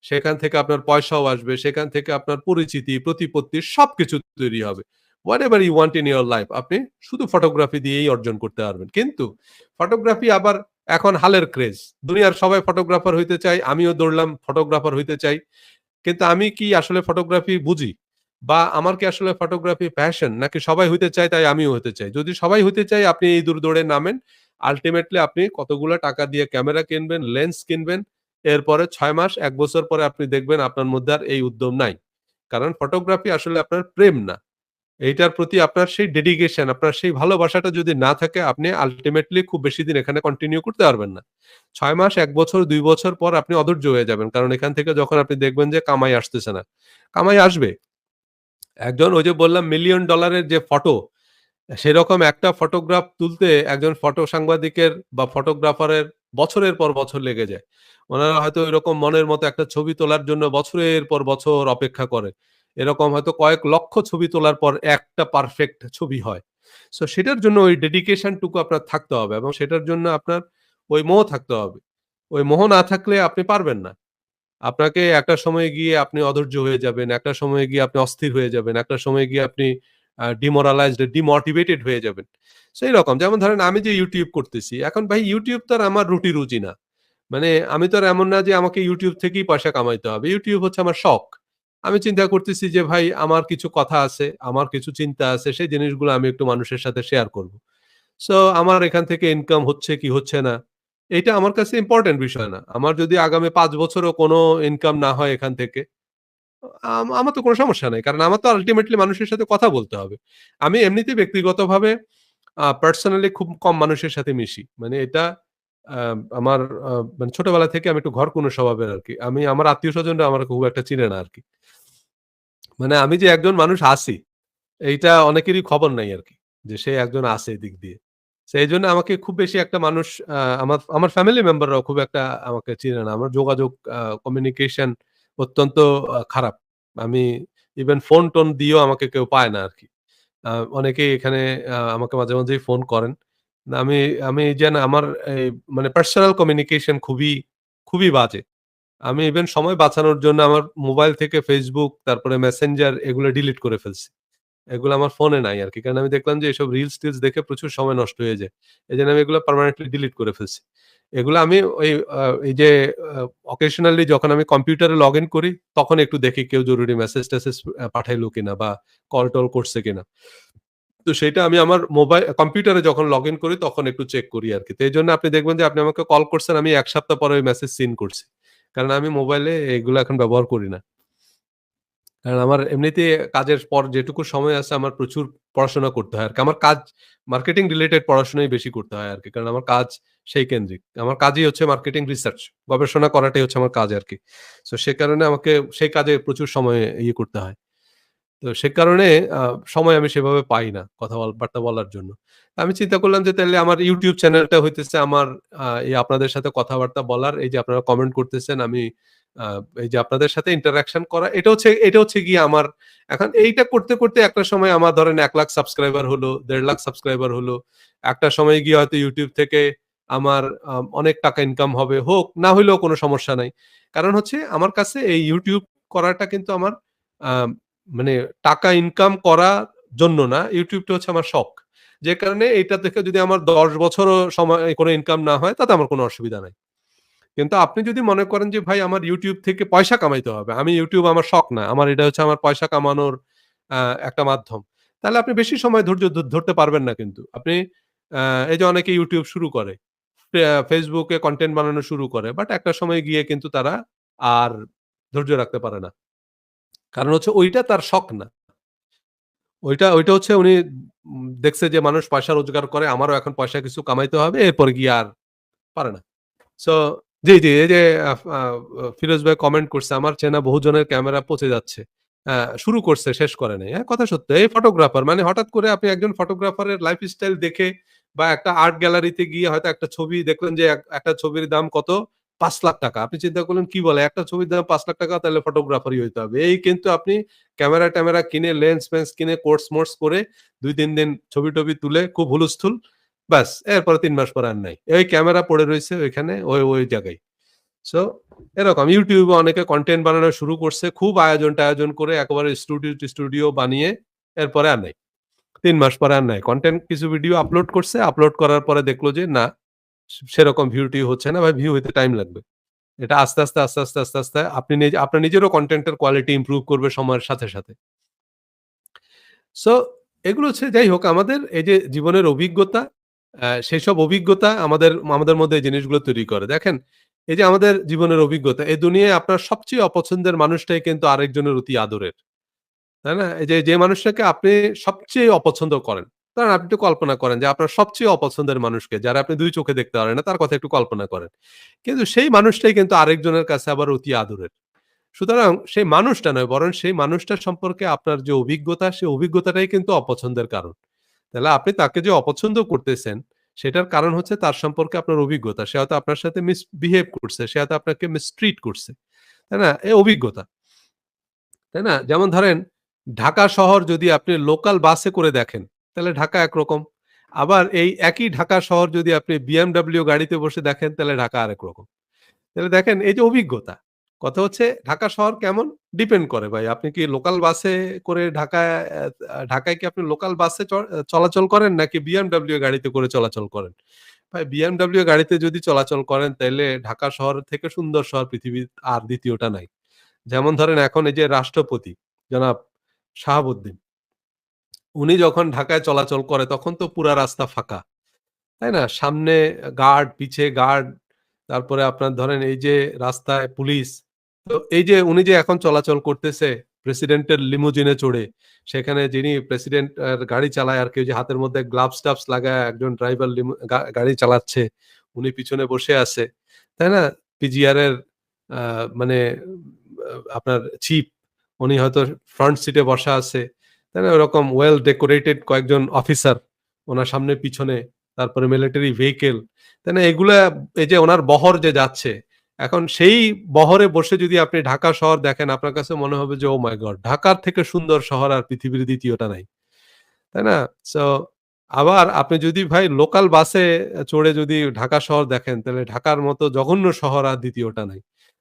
সেখান থেকে আপনার পয়সাও আসবে। সেখান থেকে আপনার পরিচিতি, প্রতিপত্তি সবকিছু তৈরি হবে। Whatever you want in your life আপনি শুধু ফটোগ্রাফি দিয়েই অর্জন করতে পারবেন। কিন্তু ফটোগ্রাফি আবার এখন হালের ক্রেজ। দুনিয়ার সবাই ফটোগ্রাফার হইতে চায়। আমিও দৌড়লাম ফটোগ্রাফার হইতে চাই। কিন্তু আমি কি আসলে ফটোগ্রাফি বুঝি? বা আমার কি আসলে ফটোগ্রাফি প্যাশন? নাকি সবাই হইতে চায় তাই আমিও হতে চাই। যদি সবাই হইতে চায় আপনি এই দৌড়ে নামেন। আল্টিমেটলি আপনি কতগুলা টাকা দিয়ে ক্যামেরা কিনবেন, লেন্স কিনবেন। এরপরে ৬ মাস ১ বছর পরে আপনি দেখবেন আপনার মধ্যে আর এই উদ্যম নাই। কারণ ফটোগ্রাফি আসলে আপনার প্রেম না। এইটার প্রতি আপনার সেই ডেডিকেশন, আপনার সেই ভালোবাসাটা যদি না থাকে আপনি আল্টিমেটলি খুব বেশিদিন এখানে কন্টিনিউ করতে পারবেন না। ৬ মাস, ১ বছর, ২ বছর পর আপনি অধৈর্য হয়ে যাবেন। কারণ এখান থেকে যখন আপনি দেখবেন যে কামাই আসতেছে না। কামাই আসবে। একজন ওই যে বললাম $1,০০,০০০ এর যে ফটো, সেরকম একটা ফটোগ্রাফ তুলতে একজন ফটো সাংবাদিকের বা ফটোগ্রাফারের বছরের পর বছর লেগে যায়। উনারা হয়তো ঐরকম মনের মতো একটা ছবি তোলার জন্য বছরের পর বছর অপেক্ষা করে। এরকম হয়তো কয়েক লক্ষ ছবি তোলার পর একটা পারফেক্ট ছবি হয়। সো সেটার জন্য ওই ডেডিকেশন টুকু আপনার থাকতে হবে এবং সেটার জন্য আপনার ওই মোহ থাকতে হবে। ওই মোহ না থাকলে আপনি পারবেন না। আপনাকে একটা সময়ে গিয়ে আপনি অধৈর্য হয়ে যাবেন, একটা সময়ে গিয়ে আপনি অস্থির হয়ে যাবেন, একটা সময়ে গিয়ে আপনি ডিমোরালাইজড, ডিমোটিভেটেড হয়ে যাবেন। সো এইরকম যেমন ধরেন আমি যে YouTube করতেছি, এখন ভাই YouTube তো আর আমার রুটি-রুজি না। মানে আমি তো আর এমন না যে আমাকে YouTube থেকেই পয়সা কামাইতে হবে। YouTube হচ্ছে আমার শখ। আমি চিন্তা করতেছি যে ভাই আমার কিছু কথা আছে, আমার কিছু চিন্তা আছে, সেই জিনিসগুলো আমি একটু মানুষের সাথে শেয়ার করব। সো আমার এখান থেকে ইনকাম হচ্ছে কি হচ্ছে না, এইটা আমার কাছে ইম্পোর্টেন্ট বিষয় না। আমার যদি আগামী ৫ বছরও কোনো ইনকাম না হয় এখান থেকে, আমার তো কোনো সমস্যা নাই। কারণ আমার তো আল্টিমেটলি মানুষের সাথে কথা বলতে হবে। আমি এমনিতেই ব্যক্তিগতভাবে পার্সোনালি খুব কম মানুষের সাথে মিশি। মানে এটা আ আমার মানে ছোটবেলা থেকে আমি একটু ঘরকুনো স্বভাবের আরকি। আমার আত্মীয়স্বজনরা আমার খুব একটা চিনে না আরকি। মানে আমি যে একজন মানুষ আছি, এইটা অনেকেরই খবর নাই আরকি। যে সে একজন আছে এদিক দিয়ে। সেইজন্য আমাকে খুব বেশি একটা মানুষ আমার আমার ফ্যামিলি মেম্বাররাও খুব একটা আমাকে চিনে না। আমার যোগাযোগ কমিউনিকেশন অত্যন্ত খারাপ। আমি ইভেন ফোন-টোন দিয়েও আমাকে কেউ পায় না আরকি। আ অনেকেই এখানে আমাকে মাঝে, মাঝেই ফোন করেন। না আমি আমি যেন আমার এই মানে পার্সোনাল কমিউনিকেশন খুবই বাজে। আমি ইভেন সময় বাঁচানোর জন্য আমার মোবাইল থেকে Facebook তারপরে Messenger এগুলো ডিলিট করে ফেলছি। এগুলো আমার ফোনে নাই আরকি। কারণ আমি দেখলাম যে এসব রিলস-টিলস দেখে প্রচুর সময় নষ্ট হয়ে যায়। এজন্য আমি এগুলো পার্মানেন্টলি ডিলিট করে ফেলছি। এগুলো আমি ওই এই যে আ অকেশনালি যখন আমি কম্পিউটারে লগইন করি, তখন একটু দেখি কেউ জরুরি মেসেজ-টেসেজ পাঠাইলো কিনা বা কল-টল করছে কিনা। তো সেইটা আমি আমার কম্পিউটারে যখন লগইন করি তখন একটু চেক করি আরকি। তো এইজন্য আপনি দেখবেন যে আপনি আমাকে কল করছেন, আমি ১ সপ্তাহ পরে ওই মেসেজ সিন করছি। কারণ আমি মোবাইলে এগুলো এখন ব্যবহার করি না। কারণ আমার এমনিতে কাজের পর যেটুকু সময় আছে আমার প্রচুর পড়াশোনা করতে হয় আরকি। আমার কাজ মার্কেটিং রিলেটেড পড়াশোনাই বেশি করতে হয় আরকি। কারণ আমার কাজ সেই কেন্দ্রিক। আমার কাজই হচ্ছে মার্কেটিং রিসার্চ। গবেষণা করাটাই হচ্ছে আমার কাজ আরকি। সো সে কারণে আমাকে সেই কাজে প্রচুর সময় করতে হয়। তো সে কারণে আ সময় আমি সেভাবে পাই না বার্তা বলার জন্য। আমি চিন্তা করলাম যে তাইলে আমার YouTube চ্যানেলটা হইতেছে আমার এই আপনাদের সাথে কথাবার্তা বলার, এই যে আপনারা কমেন্ট করতেছেন, আমি আ এই যে আপনাদের সাথে ইন্টারেকশন করা, এটা হচ্ছে গিয়ে আমার এখন এইটা করতে, করতে একটা সময় আমার ধরেন ১,০০,০০০ সাবস্ক্রাইবার হলো, ১,৫০,০০০ সাবস্ক্রাইবার হলো। একটা সময় গিয়ে হয়তো YouTube থেকে আমার অনেক টাকা ইনকাম হবে। হোক, না হইলেও কোনো সমস্যা নাই। কারণ হচ্ছে আমার কাছে এই YouTube করাটা কিন্তু আমার আ মানে টাকা ইনকাম করার জন্য না, YouTube টা হচ্ছে আমার শখ। যে কারণে এটা থেকে যদি আমার ১০ বছরও সময় কোনো ইনকাম না হয়, তাতে আমার কোনো অসুবিধা নাই। কিন্তু আপনি যদি মনে করেন যে ভাই আমার YouTube থেকে পয়সা কামাইতে হবে। YouTube আমার শখ না। আমার এটা হচ্ছে আমার পয়সা কামানোর আ একটা মাধ্যম। তাহলে আপনি বেশি সময় ধরতে পারবেন না কিন্তু। আপনি আ এই যে অনেকে YouTube শুরু করে। Facebook এ কনটেন্ট বানানো শুরু করে। বাট একটা সময় গিয়ে কিন্তু তারা আর ধৈর্য রাখতে পারে না। কারণ হচ্ছে ওইটা তার শখ না। ওইটা হচ্ছে উনি দেখছে যে মানুষ পয়সা রোজগার করে, আমারও এখন পয়সা কিছু কামাইতে হবে। এরপরে গিয়ে আর পারে না। সো জি, এই যে আফ আ ফিরোজ ভাই কমেন্ট করছে, "আমার চেনা বহুজনের ক্যামেরা পচে যাচ্ছে।" শুরু করছে, শেষ করে নাই। হ্যাঁ, কথা সত্য। এই ফটোগ্রাফার মানে হঠাৎ করে আপনি একজন ফটোগ্রাফারের লাইফস্টাইল দেখে বা একটা আর্ট গ্যালারিতে গিয়ে হয়তো একটা ছবি দেখলেন যে একটা ছবির দাম কত? ৳৫,০০,০০০। আপনি চিন্তা করলেন কি বলে? একটা ছবির দাম ৳৫,০০,০০০ তাহলে ফটোগ্রাফারই হইতে হবে। এই কিন্তু আপনি ক্যামেরা-ট্যামেরা কিনে লেন্স-ফেন্স কিনে কোর্স-মোর্স করে ২-৩ দিন ছবি-টবি তুলে খুব হুলস্থুল। ব্যাস এরপরে ৩ মাস পরে আর নাই। এই ক্যামেরা পড়ে রইছে ওইখানে ওই জায়গায়। সো এরকম YouTube এ অনেকে কনটেন্ট বানানো শুরু করছে। খুব আয়োজন-টায়োজন করে একেবারে স্টুডিও বানিয়ে এরপরে আর নাই। ৩ মাস পরে আর নাই। কনটেন্ট কিছু ভিডিও আপলোড করছে। আপলোড করার পরে দেখলো যে না, সেরকম ভিউ-টিউ হচ্ছে না বা ভিউ হইতে টাইম লাগবে। এটা আস্তে, আস্তে আপনার নিজেরও কনটেন্টের কোয়ালিটি ইমপ্রুভ করবে সময়ের সাথে, সাথে। সো এগুলো হচ্ছে যাই হোক আমাদের এই যে জীবনের অভিজ্ঞতা, সেসব অভিজ্ঞতা আমাদের মধ্যে এই জিনিসগুলো তৈরি করে। দেখেন, এই যে আমাদের জীবনের অভিজ্ঞতা, এই দুনিয়ায় আপনার সবচেয়ে অপছন্দের মানুষটাই কিন্তু আরেকজনের অতি আদরের। তাই না? এই যে মানুষটাকে আপনি সবচেয়ে অপছন্দ করেন, ধরেন আপনি একটু কল্পনা করেন যে আপনার সবচেয়ে অপছন্দের মানুষকে, যারা আপনি ২ চোখে দেখতে পারেন না, তার কথা একটু কল্পনা করেন। কিন্তু সেই মানুষটাই কিন্তু আরেকজনের কাছে আবার অতি আদরের। সুতরাং সেই মানুষটা নয়, বরং সেই মানুষটা সম্পর্কে আপনার যে অভিজ্ঞতা, সেই অভিজ্ঞতাটাই কিন্তু অপছন্দের কারণ। তাহলে আপনি তাকে যে অপছন্দ করতেছেন, সেটার কারণ হচ্ছে তার সম্পর্কে আপনার অভিজ্ঞতা। সে হয়তো আপনার সাথে মিসবিহেভ করছে, সে হয়তো আপনাকে মিসট্রিট করছে। তাই না? এই অভিজ্ঞতা। তাই না? যেমন ধরেন ঢাকা শহর যদি আপনি লোকাল বাসে করে দেখেন, তাহলে ঢাকা একরকম। আবার এই একই ঢাকা শহর যদি আপনি BMW গাড়িতে বসে দেখেন, তাহলে ঢাকা আরেক রকম। তাহলে দেখেন এই যে অভিজ্ঞতা। কথা হচ্ছে ঢাকা শহর কেমন? ডিপেন্ড করে ভাই। আপনি কি লোকাল বাসে করে ঢাকায় কি আপনি লোকাল বাসে চলাচল করেন নাকি BMW গাড়িতে করে চলাচল করেন? ভাই BMW গাড়িতে যদি চলাচল করেন তাইলে ঢাকা শহর থেকে সুন্দর শহর পৃথিবীর আর ২য় টা নাই। যেমন ধরেন এখন এই যে রাষ্ট্রপতি জনাব শাহাবুদ্দিন, উনি যখন ঢাকায় চলাচল করে তখন তো পুরা রাস্তা ফাঁকা। তাই না? সামনে গার্ড, পিছে গার্ড, তারপরে আপনার ধরেন এই যে রাস্তায় পুলিশ, তো এই যে উনি যে এখন চলাচল করতেছে প্রেসিডেন্টের লিমুজিনে চড়ে, সেখানে যিনি প্রেসিডেন্ট গাড়ি চালায় আরকি, ওই যে হাতের মধ্যে গ্লাভস-টাভস লাগায় একজন ড্রাইভার গাড়ি চালাচ্ছে। উনি পিছনে বসে আছে। তাই না? পিজিআর এর আ মানে আপনার চিফ, উনি হয়তো ফ্রন্ট সিটে বসা আছে। তাই না? ওরকম ওয়েল ডেকোরেটেড কয়েকজন অফিসার উনার সামনে পিছনে, তারপরে মিলিটারি ভেহিকল। তাই না? এগুলা, এই যে উনার বহর যে যাচ্ছে, এখন সেই বহরে বসে যদি আপনি ঢাকা শহর দেখেন, আপনার কাছে মনে হবে যে, "ওহ মাই গড! ঢাকার থেকে সুন্দর শহর আর পৃথিবীর ২য় টা নাই।" তাই না? সো আবার আপনি যদি ভাই লোকাল বাসে চড়ে যদি ঢাকা শহর দেখেন, তাহলে ঢাকার মতো জঘন্য শহর আর ২য় টা নাই।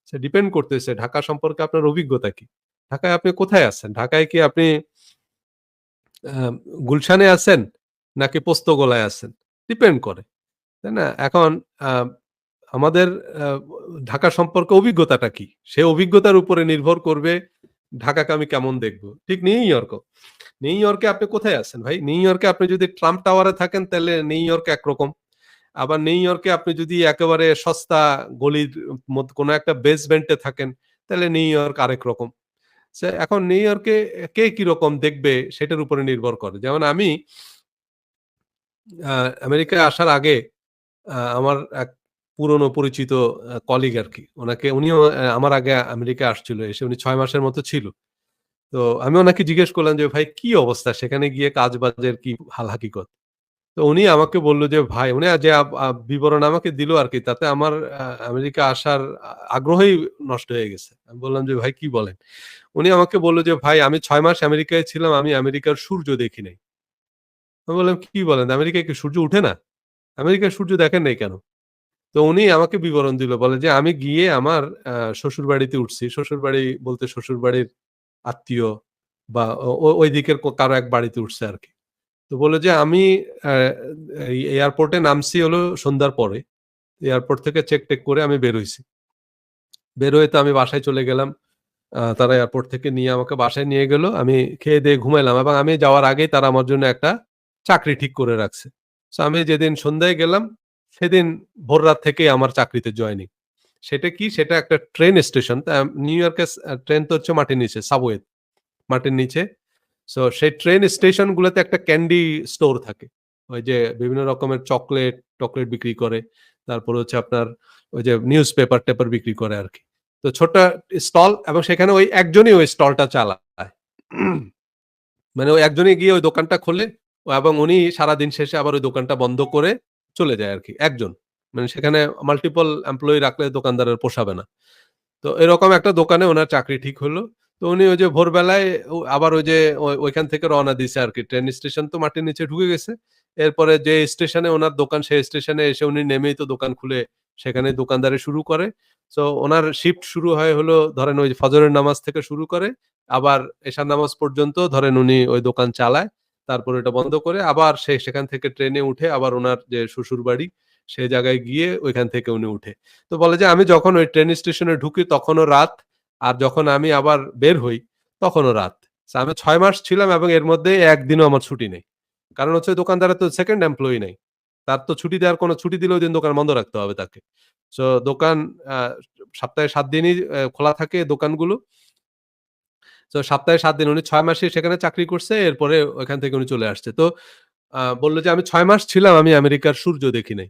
সে ডিপেন্ড করতেছে ঢাকা সম্পর্কে আপনার অভিজ্ঞতা কি? ঢাকায় আপনি কোথায় আছেন? ঢাকায় কি আপনি আ গুলশানে আছেন? নাকি পোস্তগোলায় আছেন? ডিপেন্ড করে। তাই না? এখন আ আমাদের আ ঢাকা সম্পর্কে অভিজ্ঞতাটা কি? সে অভিজ্ঞতার উপরে নির্ভর করবে ঢাকাকে আমি কেমন দেখব। ঠিক নিউ ইয়র্কও। নিউ ইয়র্কে আপনি কোথায় আছেন ভাই? নিউ ইয়র্কে আপনি যদি ট্রাম্প টাওয়ারে থাকেন তাহলে নিউ ইয়র্ক একরকম। আবার নিউ ইয়র্কে আপনি যদি একেবারে সস্তা গলির কোনো একটা বেসমেন্টে থাকেন, তাহলে নিউ ইয়র্ক আরেক রকম। এখন নিউ ইয়র্কে কে কিরকম দেখবে সেটার উপরে নির্ভর করে। যেমন আমি আ আমেরিকায় আসার আগে আমার এক পুরনো পরিচিত কলিগ আরকি। উনিও আমার আগে আমেরিকায় আসছিল। এসে উনি ৬ মাসের মতো ছিল। তো আমি ওনাকে জিজ্ঞেস করলাম যে, "ভাই কি অবস্থা? সেখানে গিয়ে কাজ-বাজের কি হাল হাকিকত?" তো উনি আমাকে বলল যে, "ভাই" উনি যে বিবরণ আমাকে দিল আরকি, তাতে আমার আমেরিকা আসার আগ্রহই নষ্ট হয়ে গেছে। আমি বললাম যে, "ভাই কি বলেন?" উনি আমাকে বলল যে, "ভাই আমি ৬ মাস আমেরিকায় ছিলাম, আমি আমেরিকার সূর্য দেখি নাই।" আমি বললাম, "কি বলেন? আমেরিকায় কি সূর্য উঠে না? আমেরিকার সূর্য দেখেন নাই কেন?" তো উনি আমাকে বিবরণ দিল। বলে যে, "আমি গিয়ে আমার শ্বশুরবাড়িতে উঠছি।" শ্বশুরবাড়ি বলতে শ্বশুরবাড়ির আত্মীয় বা ওই দিকের কারো এক বাড়িতে উঠছে আরকি। তো বলল যে, "আমি অ্যা এই এয়ারপোর্টে নামছি হলো সন্ধ্যার পরে। এয়ারপোর্ট থেকে চেক-টেক করে আমি বের হইছি। বের হয়ে তো আমি বাসায় চলে গেলাম। তারা এয়ারপোর্ট থেকে নিয়ে আমাকে বাসায় নিয়ে গেল। আমি খেয়ে-দেয়ে ঘুমাইলাম এবং আমি যাওয়ার আগেই তারা আমার জন্য একটা চাকরি ঠিক করে রাখছে। সো আমি যেদিন সন্ধ্যায় গেলাম, সেদিন ভোররাত থেকেই আমার চাকরিতে জয়েনিং। সেটা কি? সেটা একটা ট্রেন স্টেশন। নিউ ইয়র্কের ট্রেন তো হচ্ছে মাটির নিচে, সাবওয়ে, মাটির নিচে। সো সেই ট্রেন স্টেশন গুলোতে একটা ক্যান্ডি স্টোর থাকে। ওই যে বিভিন্ন রকমের টকলেট বিক্রি করে। তারপরে হচ্ছে আপনার ওই যে নিউজপেপার-টেপার বিক্রি করে আরকি। তো ছোট্ট স্টল, এবং সেখানে ওই একজনই ওই স্টলটা চালায়। মানে ওই একজনই গিয়ে ওই দোকানটা খোলে এবং উনি সারাদিন শেষে আবার ওই দোকানটা বন্ধ করে চলে যায় আরকি। একজন। মানে সেখানে মাল্টিপল এমপ্লয়ি রাখলে দোকানদারের পোষাবে না। তো এরকম একটা দোকানে উনার চাকরি ঠিক হলো। তো উনি ওই যে ভোরবেলায় আবার ওই যে ওইখান থেকে রওনা দিছে আরকি। ট্রেন স্টেশন তো মাটির নিচে ঢুকে গেছে। এরপরে যে স্টেশনে উনার দোকান, সেই স্টেশনে এসে উনি নেমেই তো দোকান খুলে সেখানে দোকানদারি শুরু করে। সো উনার শিফট শুরু হয় হলো ধরেন ওই ফজরের নামাজ থেকে শুরু করে আবার এশার নামাজ পর্যন্ত ধরেন উনি ওই দোকান চালায়। তারপরে ওটা বন্ধ করে আবার সেখান থেকে ট্রেনে উঠে আবার উনার যে শ্বশুরবাড়ি, সে জায়গায় গিয়ে ওইখান থেকে উনি উঠে। তো বলে যে, "আমি যখন ওই ট্রেন স্টেশনে ঢুকি তখনও রাত। আর যখন আমি আবার বের হই তখনও রাত।" সো আমি ৬ মাস ছিলাম এবং এর মধ্যে একদিনও আমার ছুটি নেই। কারণ হচ্ছে দোকানদারের তো 2nd এমপ্লয়ি নাই। তার তো ছুটি দিলে ওইদিন দোকান বন্ধ রাখতে হবে তাকে। সো দোকান আ সপ্তাহে ৭ দিনই খোলা থাকে দোকানগুলো। সো সপ্তাহে ৭ দিন, উনি ৬ মাসই সেখানে চাকরি করছে। এরপরে ওইখান থেকে উনি চলে আসছে। তো বলল যে, "আমি ৬ মাস ছিলাম, আমি আমেরিকার সূর্য দেখি নাই।"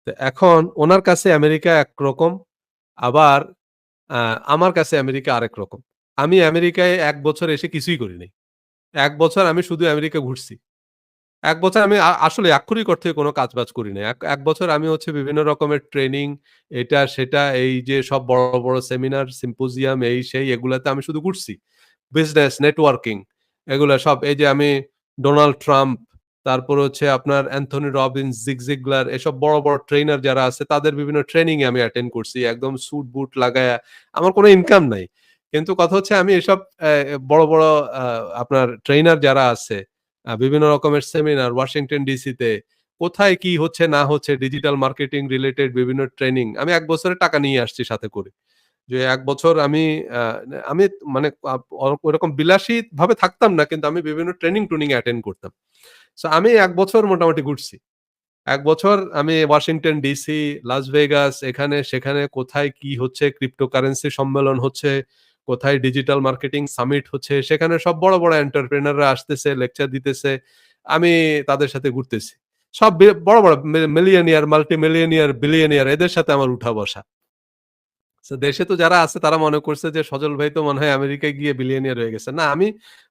তো এখন উনার কাছে আমেরিকা একরকম, আবার আ আমার কাছে আমেরিকা আরেক রকম। আমি আমেরিকায় ১ বছর এসে কিছুই করি নাই। ১ বছর আমি শুধু আমেরিকা ঘুরছি। ১ বছর আমি আসলে আক্ষরিক অর্থে কোনো কাজ-বাজ করি নাই। ১ বছর আমি হচ্ছে বিভিন্ন রকমের ট্রেনিং, এটা সেটা, এই যে সব বড়, বড় সেমিনার, সিম্পোজিয়াম, এই সেই এগুলাতে আমি শুধু ঘুরছি। বিজনেস, নেটওয়ার্কিং এগুলা সব, এই যে আমি ডোনাল্ড ট্রাম্প, তারপরে হচ্ছে আপনার অ্যান্থনি রবিনস, জিগ জিগলার, এসব বড়, বড় ট্রেইনার যারা আছে তাদের বিভিন্ন ট্রেনিং এ আমি অ্যাটেন্ড করছি। একদম স্যুট-বুট লাগায়া। আমার কোনো ইনকাম নাই। কিন্তু কথা হচ্ছে আমি এসব বড়, বড় আ আপনার ট্রেইনার যারা আছে, বিভিন্ন রকমের সেমিনার ওয়াশিংটন ডিসিতে কোথায় কি হচ্ছে না হচ্ছে ডিজিটাল মার্কেটিং রিলেটেড বিভিন্ন ট্রেনিং আমি ১ বছরের টাকা নিয়ে আসছি সাথে করে। যে ১ বছর আ আমি মানে ওরকম বিলাসীভাবে থাকতাম না। কিন্তু আমি বিভিন্ন ট্রেনিং-টুনিং অ্যাটেন্ড করতাম। সো আমি ১ বছর মোটামুটি ঘুরছি। ১ বছর আমি ওয়াশিংটন ডিসি, লাস ভেগাস এখানে সেখানে কোথায় কি হচ্ছে, ক্রিপ্টোকারেন্সি সম্মেলন হচ্ছে, কোথায় ডিজিটাল মার্কেটিং সামিট হচ্ছে, সেখানে সব বড়, বড় এন্টারপ্রেনাররা আসতেছে, লেকচার দিতেছে। আমি তাদের সাথে ঘুরতেছি। সব বড়, বড় মিলিয়নিয়ার, মাল্টি মিলিয়নিয়ার, বিলিয়নিয়ার এদের সাথে আমার উঠা বসা। সো দেশে তো যারা আছে তারা মনে করছে যে সজল ভাই তো মনে হয় আমেরিকায় গিয়ে বিলিয়নিয়ার হয়ে গেছে। না আমি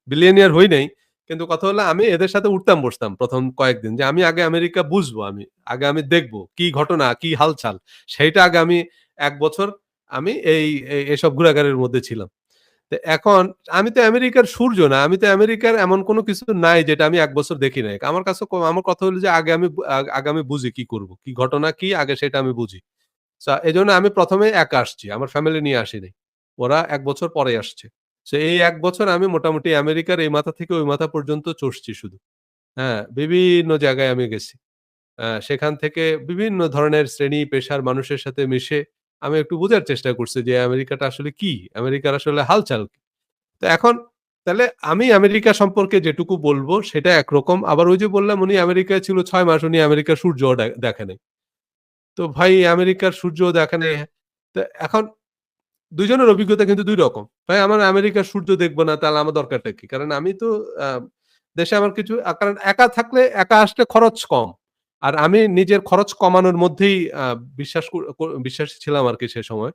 বিলিয়নিয়ার হই নাই। কিন্তু কথা হলো আমি এদের সাথে উঠতাম বসতাম ১ম কয়েকদিন যে আমি আগে আমেরিকা বুঝবো আমি। আগে আমি দেখব কি ঘটনা, কি হালচাল। সেইটা আগে আমি ১ বছর আমি এসব ঘোরাঘুরির মধ্যে ছিলাম। তো এখন আমি তো আমেরিকার সূর্য না। আমি তো আমেরিকার এমন কোন কিছু নাই যেটা আমি ১ বছর দেখি নাই। আমার কাছে আমার কথা হলো যে আগে আমি বুঝি কি করব। কি ঘটনা কি আগে সেটা আমি বুঝি। এজন্য আমি ১ম এ একা আসছি। আমার ফ্যামিলি নিয়ে আসি নাই। ওরা ১ বছর পরে আসছে। এই ১ বছর আমি মোটামুটি আমেরিকার এই মাথা থেকে ওই মাথা পর্যন্ত চষছি শুধু। হ্যাঁ? বিভিন্ন জায়গায় আমি গেছি। সেখান থেকে বিভিন্ন ধরনের শ্রেণী পেশার মানুষের সাথে মিশে আমি একটু বোঝার চেষ্টা করছি যে আমেরিকাটা আসলে কি? আমেরিকার আসলে হালচাল কি? তো এখন তাহলে আমি আমেরিকা সম্পর্কে যেটুকু বলব সেটা একরকম। আবার ওই যে বললাম উনি আমেরিকায় ছিল ৬ মাস উনি আমেরিকার সূর্যও দেখে নাই। তো ভাই আমেরিকার সূর্যও দেখে নাই। তো এখন ২ জনের অভিজ্ঞতা কিন্তু ২ রকম। ভাই আমার আমেরিকার সূর্য দেখব না তাহলে আমার দরকারটা কি? কারণ আমি তো আ দেশে আমার কিছু কারণ একা থাকলে একা আসলে খরচ কম। আর আমি নিজের খরচ কমানোর মধ্যেই বিশ্বাস বিশ্বাসী ছিলাম আরকি সে সময়।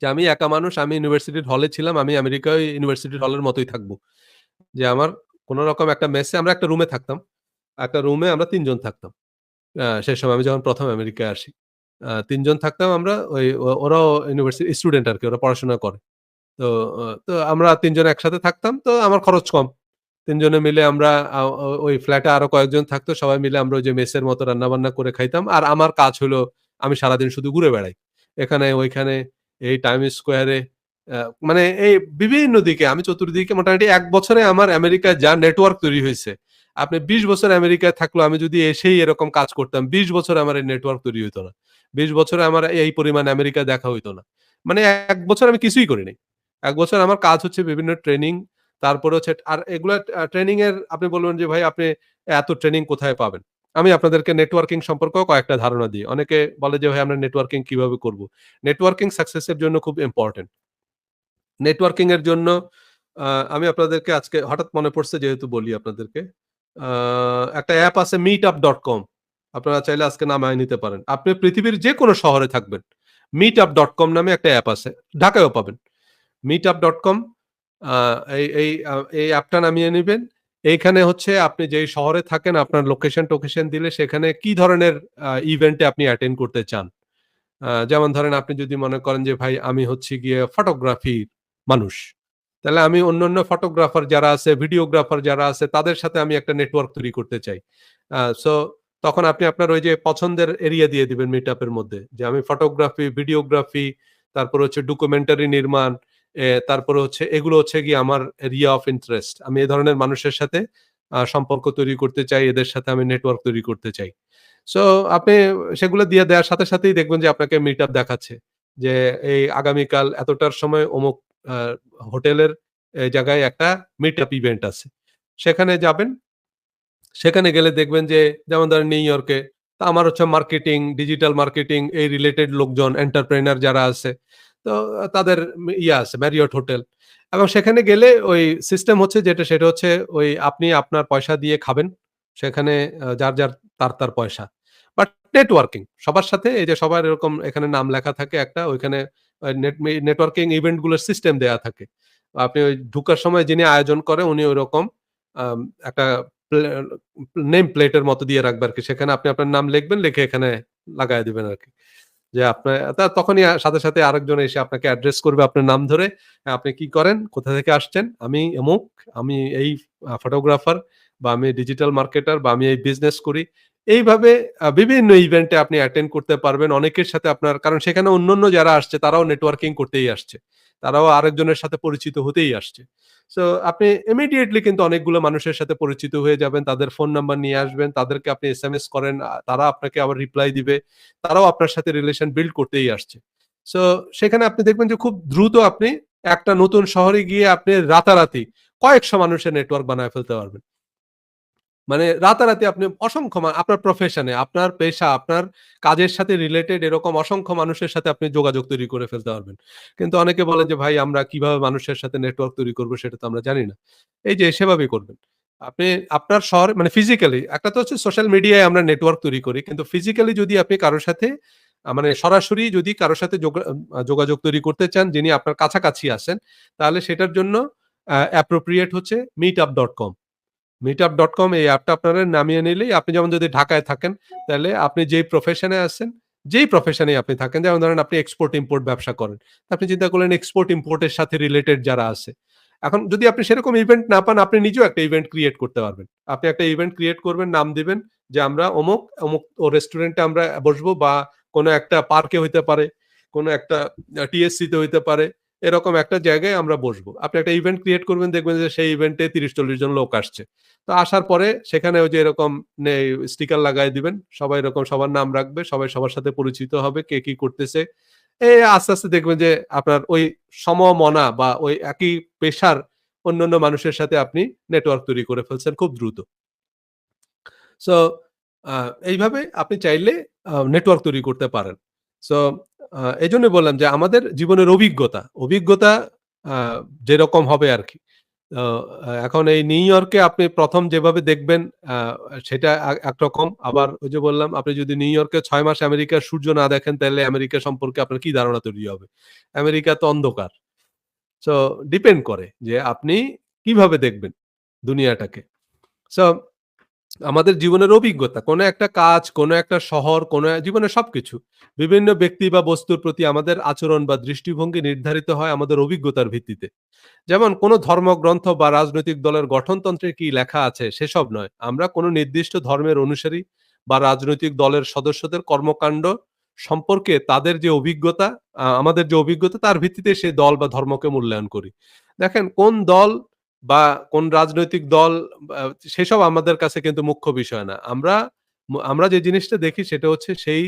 যে আমি একা মানুষ, আমি ইউনিভার্সিটির হলে ছিলাম। আমি আমেরিকায় ইউনিভার্সিটির হলের মতোই থাকবো। যে আমার কোন রকম একটা মেসে আমরা একটা রুমে থাকতাম। একটা রুমে আমরা ৩ জন থাকতাম। সে সময় আমি যখন ১ম আমেরিকায় আসি। ৩ জন থাকতাম আমরা ওই ওরাও ইউনিভার্সিটি স্টুডেন্ট আরকি ওরা পড়াশোনা করে। তো তো আমরা ৩ জন একসাথে থাকতাম। তো আমার খরচ কম। ৩ জনে মিলে আমরা আ ও ওই ফ্ল্যাটে আরো কয়েকজন থাকতো। সবাই মিলে আমরা ওই যে মেসের মতো রান্নাবান্না করে খাইতাম। আর আমার কাজ হলো আমি সারাদিন শুধু ঘুরে বেড়াই। এখানে ওইখানে এই টাইম স্কোয়ারে আ মানে এই বিভিন্ন দিকে আমি চতুর্দিকে মোটামুটি ১ বছরে আমার আমেরিকায় যা নেটওয়ার্ক তৈরি হইছে। আপনি ২০ বছর আমেরিকায় থাকলেও আমি যদি এসেই এরকম কাজ করতাম, ২০ বছরে আমার এই নেটওয়ার্ক তৈরি হইতো না। ২০ বছরে আমার এই পরিমাণ আমেরিকা দেখা হইতো না। মানে ১ বছর আমি কিছুই করি নাই। ১ বছর আমার কাজ হচ্ছে বিভিন্ন ট্রেনিং, তারপরে হচ্ছে আর এগুলা ট্রেনিং এর আপনি বলবেন যে, "ভাই আপনি এত ট্রেনিং কোথায় পাবেন?" আমি আপনাদেরকে নেটওয়ার্কিং সম্পর্কেও কয়েকটা ধারণা দিই। অনেকে বলে যে, "ভাই আমরা নেটওয়ার্কিং কিভাবে করব?" নেটওয়ার্কিং সাকসেস এর জন্য খুব ইম্পোর্টেন্ট। নেটওয়ার্কিং এর জন্য আ আমি আপনাদেরকে আজকে হঠাৎ মনে পড়ছে যেহেতু বলি আপনাদেরকে। আ একটা অ্যাপ আছে meetup.com আপনারা চাইলে আজকে নামায় নিতে পারেন। আপনি পৃথিবীর যেকোনো শহরে থাকবেন। meetup.com নামে একটা অ্যাপ আছে। ঢাকায়ও পাবেন। meetup.com আ এই অ্যাপটা নামিয়ে নিবেন। এইখানে হচ্ছে আপনি যেই শহরে থাকেন আপনার লোকেশন-টোকেশন দিলে সেখানে কি ধরনের ইভেন্টে আপনি অ্যাটেন্ড করতে চান। যেমন ধরেন আপনি যদি মনে করেন যে ভাই আমি হচ্ছি গিয়ে ফটোগ্রাফির মানুষ। তাহলে আমি অন্যান্য ফটোগ্রাফার যারা আছে, ভিডিওগ্রাফার যারা আছে তাদের সাথে আমি একটা নেটওয়ার্ক তৈরি করতে চাই। সো তখন আপনি আপনার ওই যে পছন্দের এরিয়া দিয়ে দিবেন মিটআপ এর মধ্যে। যে আমি ফটোগ্রাফি, ভিডিওগ্রাফি, তারপর হচ্ছে ডকুমেন্টারি নির্মাণ, তারপরে হচ্ছে এগুলো হচ্ছে গিয়ে আমার এরিয়া অফ ইন্টারেস্ট। আমি এ ধরনের মানুষের সাথে সম্পর্ক তৈরি করতে চাই, এদের সাথে আমি নেটওয়ার্ক তৈরি করতে চাই। সো আপনি সেগুলো দিয়ে দেওয়ার সাথে সাথেই দেখবেন যে আপনাকে মিটআপ দেখাচ্ছে। যে এই আগামীকাল এতটার সময় অমুক আ হোটেলের জায়গায় একটা মিটআপ ইভেন্ট আছে। সেখানে যাবেন। সেখানে গেলে দেখবেন যে যেমন ধরেন নিউ ইয়র্কে তো আমার হচ্ছে মার্কেটিং, ডিজিটাল মার্কেটিং এই রিলেটেড লোকজন এন্টারপ্রেনার যারা আছে। তো তাদের ইয়া আছে Marriott হোটেল। এবং সেখানে গেলে ওই সিস্টেম হচ্ছে যেটা সেটা হচ্ছে ওই আপনি আপনার পয়সা দিয়ে খাবেন। সেখানে যার তার পয়সা। বাট নেটওয়ার্কিং সবার সাথে এই যে সবার এরকম এখানে নাম লেখা থাকে একটা ওইখানে নেটওয়ার্কিং ইভেন্ট গুলোর সিস্টেম দেয়া থাকে। আপনি ওই ঢুকার সময় যিনি আয়োজন করে উনি ঐরকম একটা প্লে নেম প্লেটের মতো দিয়ে রাখবে আরকি। সেখানে আপনি আপনার নাম লিখবেন, লিখে এখানে লাগায় দিবেন আরকি। যে আপনার তখনই সাথে আরেকজন এসে আপনাকে অ্যাড্রেস করবে আপনার নাম ধরে। আপনি কি করেন? কোথা থেকে আসছেন? আমি অমুক, আমি এই ফটোগ্রাফার বা আমি ডিজিটাল মার্কেটার বা আমি এই বিজনেস করি। এইভাবে বিভিন্ন ইভেন্টে আপনি অ্যাটেন্ড করতে পারবেন। অনেকের সাথে আপনার কারণ সেখানে অন্যান্য যারা আসছে তারাও নেটওয়ার্কিং করতেই আসছে। তারাও আরেকজনের সাথে পরিচিত হতেই আসছে। সো আপনি ইমিডিয়েটলি কিন্তু অনেকগুলো মানুষের সাথে পরিচিত হয়ে যাবেন। তাদের ফোন নাম্বার নিয়ে আসবেন। তাদেরকে আপনি এসএমএস করেন। তারা আপনাকে আবার রিপ্লাই দিবে। তারাও আপনার সাথে রিলেশন বিল্ড করতেই আসছে। সো সেখানে আপনি দেখবেন যে খুব দ্রুত আপনি একটা নতুন শহরে গিয়ে আপনি রাতারাতি কয়েকশো মানুষের নেটওয়ার্ক বানায় ফেলতে পারবেন। মানে রাতারাতি আপনি অসংখ্য আপনার প্রফেশনে, আপনার পেশা, আপনার কাজের সাথে রিলেটেড এরকম অসংখ্য মানুষের সাথে আপনি যোগাযোগ তৈরি করে ফেলতে পারবেন। কিন্তু অনেকে বলে যে, "ভাই আমরা কিভাবে মানুষের সাথে নেটওয়ার্ক তৈরি করব সেটা তো আমরা জানি না।" এই যে সেভাবেই করবেন। আপনি আপনার শহরে মানে ফিজিক্যালি একটা তো হচ্ছে সোশ্যাল মিডিয়ায় আমরা নেটওয়ার্ক তৈরি করি। কিন্তু ফিজিক্যালি যদি আপনি কারো সাথে মানে সরাসরি যদি কারো সাথে যোগাযোগ তৈরি করতে চান যিনি আপনার কাছাকাছি আছেন, তাহলে সেটার জন্য অ্যাপ্রোপ্রিয়েট হচ্ছে meetup.com meetup.com এই অ্যাপটা আপনারা নামিয়ে নিলেই আপনি যেমন যদি ঢাকায় থাকেন, তাহলে আপনি যেই প্রফেশনে আছেন, যেই প্রফেশনেই আপনি থাকেন, যেমন ধরেন আপনি এক্সপোর্ট ইম্পোর্ট ব্যবসা করেন। আপনি চিন্তা করলেন এক্সপোর্ট ইম্পোর্ট এর সাথে রিলেটেড যারা আছে। এখন যদি আপনি সেরকম ইভেন্ট না পান, আপনি নিজেও একটা ইভেন্ট ক্রিয়েট করতে পারবেন। আপনি একটা ইভেন্ট ক্রিয়েট করবেন, নাম দিবেন যে আমরা অমুক, অমুক রেস্টুরেন্টে আমরা বসবো বা কোনো একটা পার্কে হইতে পারে, কোনো একটা টিএসসি তে হইতে পারে। এরকম একটা জায়গায় আমরা বসবো। আপনি একটা ইভেন্ট ক্রিয়েট করবেন দেখবেন যে সেই ইভেন্টে ৩০-৪০ জন লোক আসছে। তো আসার পরে সেখানে ওই যে এরকম স্টিকার লাগায় দিবেন। সবাই এরকম সবার নাম রাখবে। সবাই সবার সাথে পরিচিত হবে। কে কি করতেছে। আস্তে, আস্তে দেখবেন যে আপনার ওই সমমনা বা ওই একই পেশার অন্যান্য মানুষের সাথে আপনি নেটওয়ার্ক তৈরি করে ফেলছেন খুব দ্রুত। সো আ এইভাবে আপনি চাইলে নেটওয়ার্ক তৈরি করতে পারেন। সো এজন্যই বললাম যে আমাদের জীবনের অভিজ্ঞতা আ যেরকম হবে আরকি। তো এখন এই নিউ ইয়র্কে আপনি ১ম যেভাবে দেখবেন আ সেটা একরকম। আবার ওই যে বললাম আপনি যদি নিউ ইয়র্কে ৬ মাস আমেরিকার সূর্য না দেখেন তাইলে আমেরিকা সম্পর্কে আপনার কি ধারণা তৈরি হবে? আমেরিকা তো অন্ধকার। সো ডিপেন্ড করে যে আপনি কিভাবে দেখবেন দুনিয়াটাকে। সো আমাদের জীবনের অভিজ্ঞতা, কোনো একটা কাজ, কোনো একটা শহর, কোনো জীবনের সবকিছু। বিভিন্ন ব্যক্তি বা বস্তুর প্রতি আমাদের আচরণ বা দৃষ্টিভঙ্গি নির্ধারিত হয় আমাদের অভিজ্ঞতার ভিত্তিতে। যেমন কোনো ধর্মগ্রন্থ বা রাজনৈতিক দলের গঠনতন্ত্রে কি লেখা আছে সেসব নয়। আমরা কোনো নির্দিষ্ট ধর্মের অনুসারী বা রাজনৈতিক দলের সদস্যদের কর্মকাণ্ড সম্পর্কে তাদের যে অভিজ্ঞতা, আমাদের যে অভিজ্ঞতা তার ভিত্তিতে সেই দল বা ধর্মকে মূল্যায়ন করি। দেখেন কোন দল বা কোন রাজনৈতিক দল বা সেসব আমাদের কাছে কিন্তু মুখ্য বিষয় না। আমরা যে জিনিসটা দেখি সেটা হচ্ছে সেই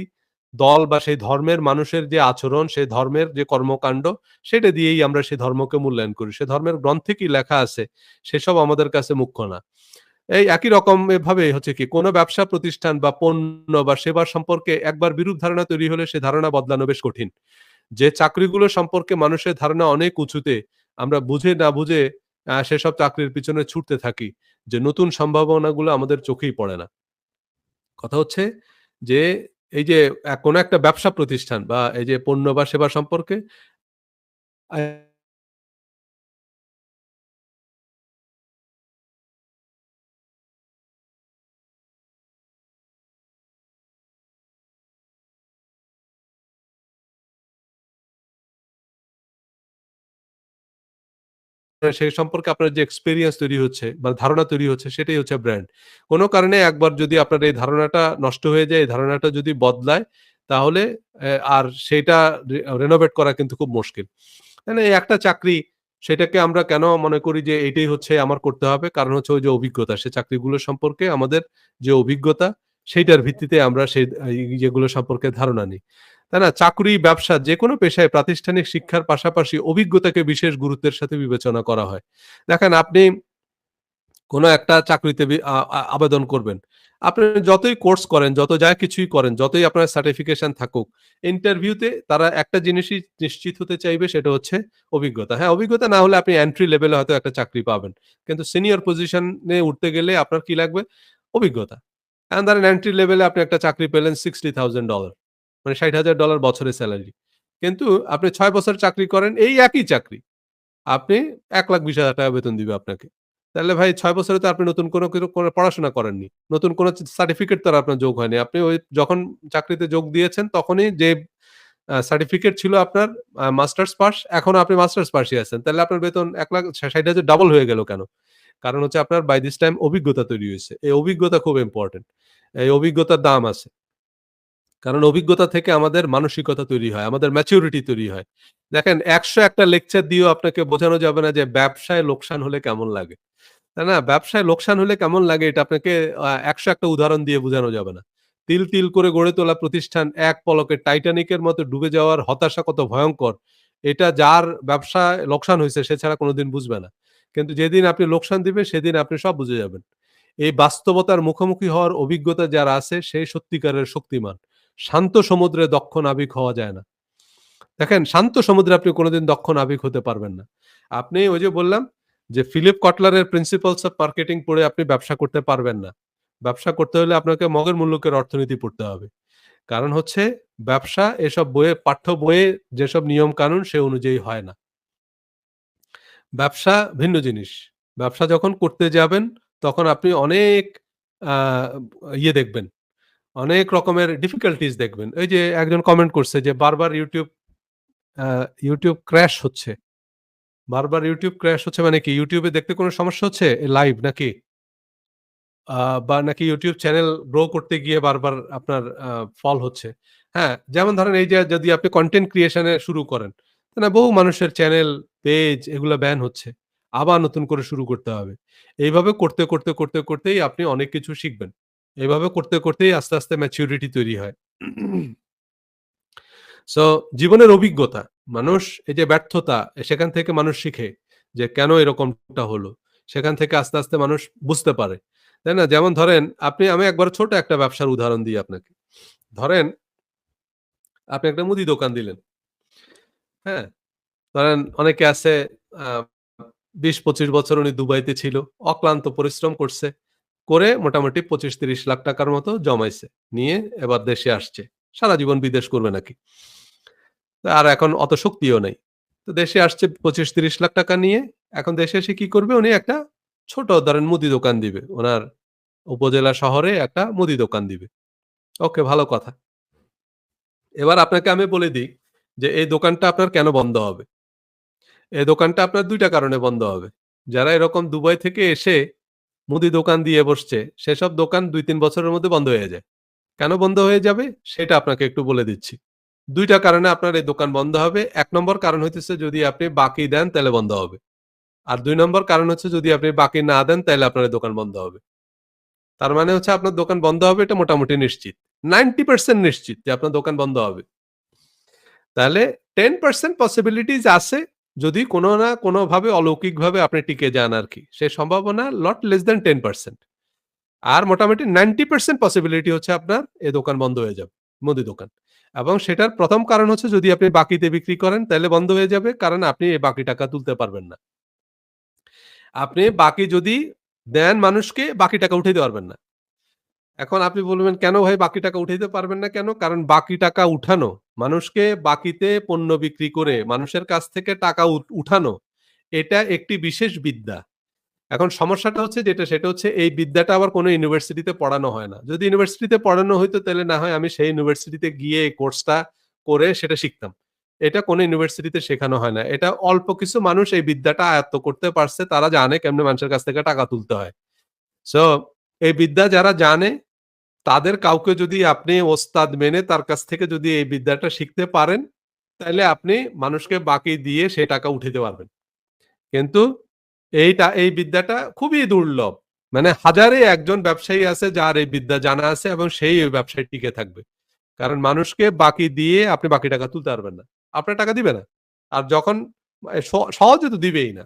দল বা সেই ধর্মের মানুষের যে আচরণ, সেই ধর্মের যে কর্মকাণ্ড সেটা দিয়েই আমরা সে ধর্মকে মূল্যায়ন করি। সে ধর্মের গ্রন্থে কি লেখা আছে সেসব আমাদের কাছে মুখ্য না। এই একই রকম ভাবে হচ্ছে কি কোন ব্যবসা প্রতিষ্ঠান বা পণ্য বা সেবা সম্পর্কে একবার বিরূপ ধারণা তৈরি হলে সে ধারণা বদলানো বেশ কঠিন। যে চাকরিগুলো সম্পর্কে মানুষের ধারণা অনেক উঁচুতে, আমরা বুঝে না বুঝে সেসব চাকরির পিছনে ছুটতে থাকি। যে নতুন সম্ভাবনাগুলো আমাদের চোখেই পড়ে না। কথা হচ্ছে যে এই যে কোন একটা ব্যবসা প্রতিষ্ঠান বা এই যে পণ্য বা সেবা সম্পর্কে আ সেই সম্পর্কে আপনার যে এক্সপেরিয়েন্স তৈরি হচ্ছে বা ধারণা তৈরি হচ্ছে সেটাই হচ্ছে ব্র্যান্ড। কোন কারণে একবার যদি আপনার এই ধারণাটা নষ্ট হয়ে যায়, এই ধারণাটা যদি বদলায় তাহলে আর সেইটা রেনোভেট করা কিন্তু খুব মুশকিল। মানে এই একটা চাকরি সেটাকে আমরা কেন মনে করি যে এইটাই হচ্ছে আমার করতে হবে? কারণ হচ্ছে ওই যে অভিজ্ঞতা। সে চাকরিগুলো সম্পর্কে আমাদের যে অভিজ্ঞতা সেইটার ভিত্তিতে আমরা সেই ইয়েগুলো সম্পর্কে ধারণা নিই। তাই না? চাকরি, ব্যবসা যেকোনো পেশায় প্রাতিষ্ঠানিক শিক্ষার পাশাপাশি অভিজ্ঞতাকে বিশেষ গুরুত্বের সাথে বিবেচনা করা হয়। দেখেন আপনি কোন একটা চাকরিতে বি আ আ আবেদন করবেন। আপনি যতই কোর্স করেন, যত যা কিছুই করেন, যতই আপনার সার্টিফিকেশন থাকুক, ইন্টারভিউতে তারা একটা জিনিসই নিশ্চিত হতে চাইবে সেটা হচ্ছে অভিজ্ঞতা। হ্যাঁ, অভিজ্ঞতা না হলে আপনি এন্ট্রি লেভেলে হয়তো একটা চাকরি পাবেন। কিন্তু সিনিয়র পজিশনে উঠতে গেলে আপনার কি লাগবে? অভিজ্ঞতা। এখন ধরেন এন্ট্রি লেভেলে আপনি একটা চাকরি পেলেন $60,000 মানে $60,000 বছরের সেলারি। কিন্তু আপনি ৬ বছর চাকরি করেন এই একই চাকরি। আপনি ৳১,২০,০০০ বেতন দিবে আপনাকে। তাহলে ভাই ৬ বছরে তো আপনি নতুন কোনো পড়াশোনা করেননি। নতুন কোনো সার্টিফিকেট তো আর আপনার যোগ হয়নি। আপনি ওই যখন চাকরিতে যোগ দিয়েছেন তখনই যে সার্টিফিকেট ছিল আপনার মাস্টার্স পাস, এখনো আপনি মাস্টার্স পাসই আছেন। তাহলে আপনার বেতন ১,৬০,০০০ ডাবল হয়ে গেল কেন? কারণ হচ্ছে আপনার বাই দিস টাইম অভিজ্ঞতা তৈরি হইছে। এই অভিজ্ঞতা খুব ইম্পোর্টেন্ট। এই অভিজ্ঞতার দাম আছে। কারণ অভিজ্ঞতা থেকে আমাদের মানসিকতা তৈরি হয়, আমাদের ম্যাচুরিটি তৈরি হয়। দেখেন ১০০ একটা লেকচার দিয়েও আপনাকে বোঝানো যাবে না যে ব্যবসায় লোকসান হলে কেমন লাগে। তাই না? ব্যবসায় লোকসান হলে কেমন লাগে এটা আপনাকে ১০০ একটা উদাহরণ দিয়ে বোঝানো যাবে না। তিল, তিল করে গড়ে তোলা প্রতিষ্ঠান এক পলকে টাইটানিকের মতো ডুবে যাওয়ার হতাশা কত ভয়ংকর, এটা যার ব্যবসায় লোকসান হইছে সে ছাড়া কোনদিন বুঝবে না। কিন্তু যেদিন আপনি লোকসান দিবেন সেদিন আপনি সব বুঝে যাবেন। এই বাস্তবতার মুখোমুখি হওয়ার অভিজ্ঞতা যার আছে সে সত্যিকারের শক্তিমান। শান্ত সমুদ্রে দক্ষ নাবিক হওয়া যায় না। দেখেন শান্ত সমুদ্রে আপনি কোনদিন দক্ষ নাবিক হতে পারবেন না। আপনি ওই যে বললাম যে ফিলিপ কটলারের প্রিন্সিপালস অফ মার্কেটিং পড়ে আপনি ব্যবসা করতে পারবেন না। ব্যবসা করতে হলে আপনাকে মগের মুল্লুকের অর্থনীতি পড়তে হবে। কারণ হচ্ছে ব্যবসা এসব বইয়ে পাঠ্য বইয়ে যেসব নিয়ম কানুন সে অনুযায়ী হয় না। ব্যবসা ভিন্ন জিনিস। ব্যবসা যখন করতে যাবেন তখন আপনি অনেক আ দেখবেন। অনেক রকমের ডিফিকাল্টিজ দেখবেন। এই যে একজন কমেন্ট করছে যে বারবার আ YouTube ক্র্যাশ হচ্ছে। বারবার YouTube ক্র্যাশ হচ্ছে মানে কি? YouTube এ দেখতে কোনো সমস্যা হচ্ছে? লাইভ নাকি? আ বা নাকি YouTube চ্যানেল গ্রো করতে গিয়ে বারবার আপনার ফল হচ্ছে? হ্যাঁ, যেমন ধরেন এই যে যদি আপনি কনটেন্ট ক্রিয়েশন এ শুরু করেন, তাহলে বহু মানুষের চ্যানেল, পেজ এগুলা ব্যান হচ্ছে। আবার নতুন করে শুরু করতে হবে। এইভাবে করতেই আপনি অনেক কিছু শিখবেন। এভাবে করতেই আস্তে, আস্তে ম্যাচুরিটি তৈরি হয়। সো জীবনের অভিজ্ঞতা। মানুষ এই যে ব্যর্থতা সেখান থেকে মানুষ শিখে যে কেন এরকমটা হলো। সেখান থেকে আস্তে, আস্তে মানুষ বুঝতে পারে। তাই না? যেমন ধরেন আমি একবার ছোট একটা ব্যবসার উদাহরণ দিই আপনাকে। ধরেন আপনি একটা মুদি দোকান দিলেন। হ্যাঁ? ধরেন অনেকে আছে আ ২০-২৫ বছর উনি দুবাইতে ছিল। অক্লান্ত পরিশ্রম করছে। করে মোটামুটি ২৫-৩০ লাখ টাকার মতো জমাইছে। নিয়ে এবার দেশে আসছে। সারা জীবন বিদেশ করবে নাকি? আর এখন অত শক্তিও নাই। তো দেশে আসছে ২৫-৩০ লাখ টাকা নিয়ে। এখন দেশে এসে কি করবে? উনি একটা ছোট ধরেন মুদি দোকান দিবে। উনার উপজেলা শহরে একটা মুদি দোকান দিবে। ওকে ভালো কথা। এবার আপনাকে আমি বলে দেই যে এই দোকানটা আপনার কেন বন্ধ হবে? এই দোকানটা আপনার ২ টা কারণে বন্ধ হবে। যারা এরকম দুবাই থেকে এসে মুদি দোকান দিয়ে বসছে, সেসব দোকান ২-৩ বছরের মধ্যে বন্ধ হয়ে যায়। কেন বন্ধ হয়ে যাবে? সেটা আপনাকে একটু বলে দিচ্ছি। ২ টা কারণে আপনার এই দোকান বন্ধ হবে। ১ নম্বর কারণ হইতেছে যদি আপনি বাকি দেন তাইলে বন্ধ হবে। আর ২ নম্বর কারণ হচ্ছে যদি আপনি বাকি না দেন তাইলে আপনার এই দোকান বন্ধ হবে। তার মানে হচ্ছে আপনার দোকান বন্ধ হবে এটা মোটামুটি নিশ্চিত। 90% নিশ্চিত যে আপনার দোকান বন্ধ হবে। তাহলে 10% পসিবিলিটিস আছে যদি কোন না কোনভাবে অলৌকিকভাবে আপনি টিকে যান আরকি। সে সম্ভাবনা লট লেস দ্যান 10%। আর মোটামুটি 90% পসিবিলিটি হচ্ছে আপনার এই দোকান বন্ধ হয়ে যাবে, মুদি দোকান। এবং সেটার ১ম কারণ হচ্ছে যদি আপনি বাকিতে বিক্রি করেন তাইলে বন্ধ হয়ে যাবে। কারণ আপনি এই বাকি টাকা তুলতে পারবেন না। আপনি বাকি যদি দেন মানুষকে বাকি টাকা উঠাইতে পারবেন না। এখন আপনি বলবেন, "কেন ভাই বাকি টাকা উঠাইতে পারবেন না কেন?" কারণ বাকি টাকা উঠানো, মানুষকে বাকিতে পণ্য বিক্রি করে মানুষের কাছ থেকে টাকা উঠানো, এটা একটি বিশেষ বিদ্যা। এখন সমস্যাটা হচ্ছে যেটা সেটা হচ্ছে এই বিদ্যাটা আবার কোনো ইউনিভার্সিটিতে পড়ানো হয় না। যদি ইউনিভার্সিটিতে পড়ানো হইতো তাহলে না হয় আমি সেই ইউনিভার্সিটিতে গিয়ে এই কোর্সটা করে সেটা শিখতাম। এটা কোনো ইউনিভার্সিটিতে শেখানো হয় না। এটা অল্প কিছু মানুষ এই বিদ্যাটা আয়ত্ত করতে পারছে। তারা জানে কেমনে মানুষের কাছ থেকে টাকা তুলতে হয়। সো এই বিদ্যা যারা জানে তাদের কাউকে যদি আপনি ওস্তাদ মেনে তার কাছ থেকে যদি এই বিদ্যাটা শিখতে পারেন, তাইলে আপনি মানুষকে বাকি দিয়ে সে টাকা উঠাইতে পারবেন। কিন্তু এই বিদ্যাটা খুবই দুর্লভ। মানে হাজারে একজন ব্যবসায়ী আছে যার এই বিদ্যা জানা আছে এবং সেই ওই ব্যবসায় টিকে থাকবে। কারণ মানুষকে বাকি দিয়ে আপনি বাকি টাকা তুলতে পারবেন না। আপনার টাকা দিবে না। আর যখন সহজে তো দিবেই না।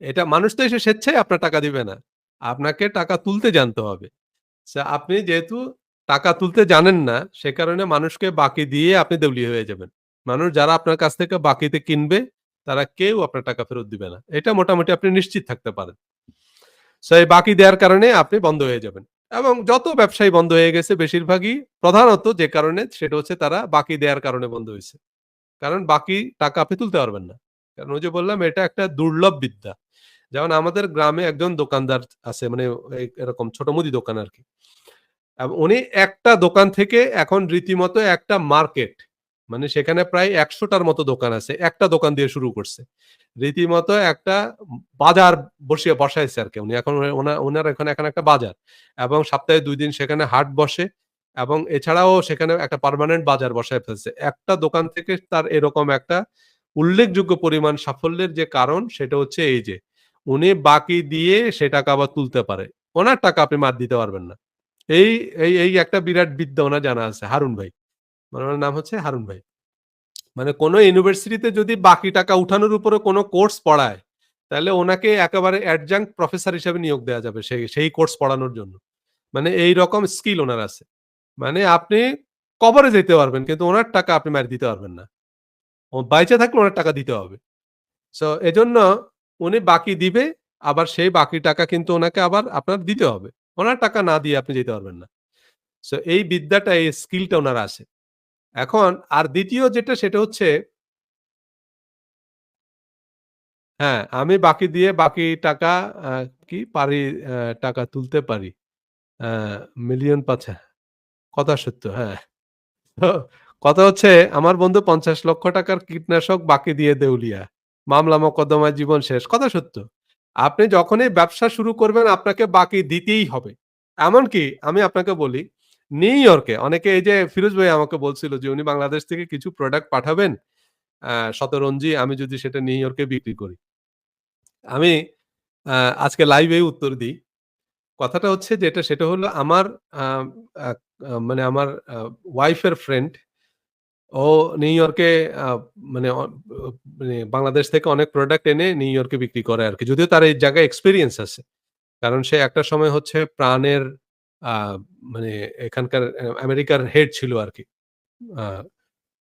এটা মানুষ তো এসে স্বেচ্ছায় আপনার টাকা দিবে না। আপনাকে টাকা তুলতে জানতে হবে। আপনি যেহেতু টাকা তুলতে জানেন না, সে কারণে মানুষকে বাকি দিয়ে আপনি দেউলিয়া হয়ে যাবেন। মানুষ যারা আপনার কাছ থেকে বাকিতে কিনবে, তারা কেউ আপনার টাকা ফেরত দিবে না। এটা মোটামুটি আপনি নিশ্চিত থাকতে পারেন। এই বাকি দেওয়ার কারণে আপনি বন্ধ হয়ে যাবেন। এবং যত ব্যবসায়ী বন্ধ হয়ে গেছে বেশিরভাগই প্রধানত যে কারণে সেটা হচ্ছে তারা বাকি দেওয়ার কারণে বন্ধ হইছে। কারণ বাকি টাকা আপনি তুলতে পারবেন না। কারণ ওই যে বললাম এটা একটা দুর্লভ বিদ্যা। যেমন আমাদের গ্রামে একজন দোকানদার আছে মানে এরকম ছোট মুদি দোকান আরকি। উনি একটা দোকান থেকে এখন রীতিমতো একটা মার্কেট মানে সেখানে প্রায় ১০০ টার মতো দোকান আছে। একটা দোকান দিয়ে শুরু করছে। রীতিমতো একটা বাজার বসাইছে আরকি উনি। এখন উনার এখানে এখন একটা বাজার এবং সপ্তাহে ২ দিন সেখানে হাট বসে এবং এছাড়াও সেখানে একটা পার্মানেন্ট বাজার বসায় ফেলছে। একটা দোকান থেকে তার এরকম একটা উল্লেখযোগ্য পরিমাণ সাফল্যের যে কারণ সেটা হচ্ছে এই যে, উনি বাকি দিয়ে সে টাকা আবার তুলতে পারে। উনার টাকা আপনি মার দিতে পারবেন না। এই এই একটা বিরাট বিদ্যা উনার জানা আছে হারুন ভাই। মানে উনার নাম হচ্ছে হারুন ভাই। মানে কোন ইউনিভার্সিটিতে যদি বাকি টাকা উঠানোর উপরে কোন কোর্স পড়ায়, তাহলে ওনাকে একেবারে অ্যাডজাঙ্ক্ট প্রফেসর হিসেবে নিয়োগ দেয়া যাবে সেই কোর্স পড়ানোর জন্য। মানে এইরকম স্কিল উনার আছে। মানে আপনি কবরে যাইতে পারবেন কিন্তু উনার টাকা আপনি মাইর দিতে পারবেন না। ও বাইচা থাকলে উনার টাকা দিতে হবে। সো এজন্য উনি বাকি দিবে, আবার সেই বাকি টাকা কিন্তু উনাকে আবার আপনার দিতে হবে। উনার টাকা না দিয়ে আপনি যেতে পারবেন না। সো এই বিদ্যাটা, এই স্কিলটা উনার আছে। এখন আর ২য় যেটা সেটা হচ্ছে হ্যাঁ, আমি বাকি দিয়ে বাকি টাকা আ কি পারি টাকা তুলতে পারি। আ মিলিয়ন পাছা কথা সত্য, হ্যাঁ। তো কথা হচ্ছে আমার বন্ধু ৳৫০,০০,০০০ কীটনাশক বাকি দিয়ে দেউলিয়া। মামলা মোকদ্দমায় জীবন শেষ। কথা সত্য। আপনি যখনই ব্যবসা শুরু করবেন আপনাকে বাকি দিতেই হবে। এমনকি আমি আপনাকে বলি, নিউ ইয়র্কে অনেকে এই যে ফিরোজ ভাই আমাকে বলছিল যে উনি বাংলাদেশ থেকে কিছু প্রোডাক্ট পাঠাবেন শতরঞ্জি আমি যদি সেটা নিউ ইয়র্কে বিক্রি করি। আমি আ আজকে লাইভেই উত্তর দিই। কথাটা হচ্ছে যেটা সেটা হলো আমার আ আ মানে আমার ওয়াইফের ফ্রেন্ড ও নিউ ইয়র্কে আ মানে মানে বাংলাদেশ থেকে অনেক প্রোডাক্ট এনে নিউ ইয়র্কে বিক্রি করে আরকি। যদিও তার এই জায়গায় এক্সপেরিয়েন্স আছে। কারণ সে একটা সময় হচ্ছে প্রাণের আ মানে এখানকার আমেরিকার হেড ছিল আরকি। আ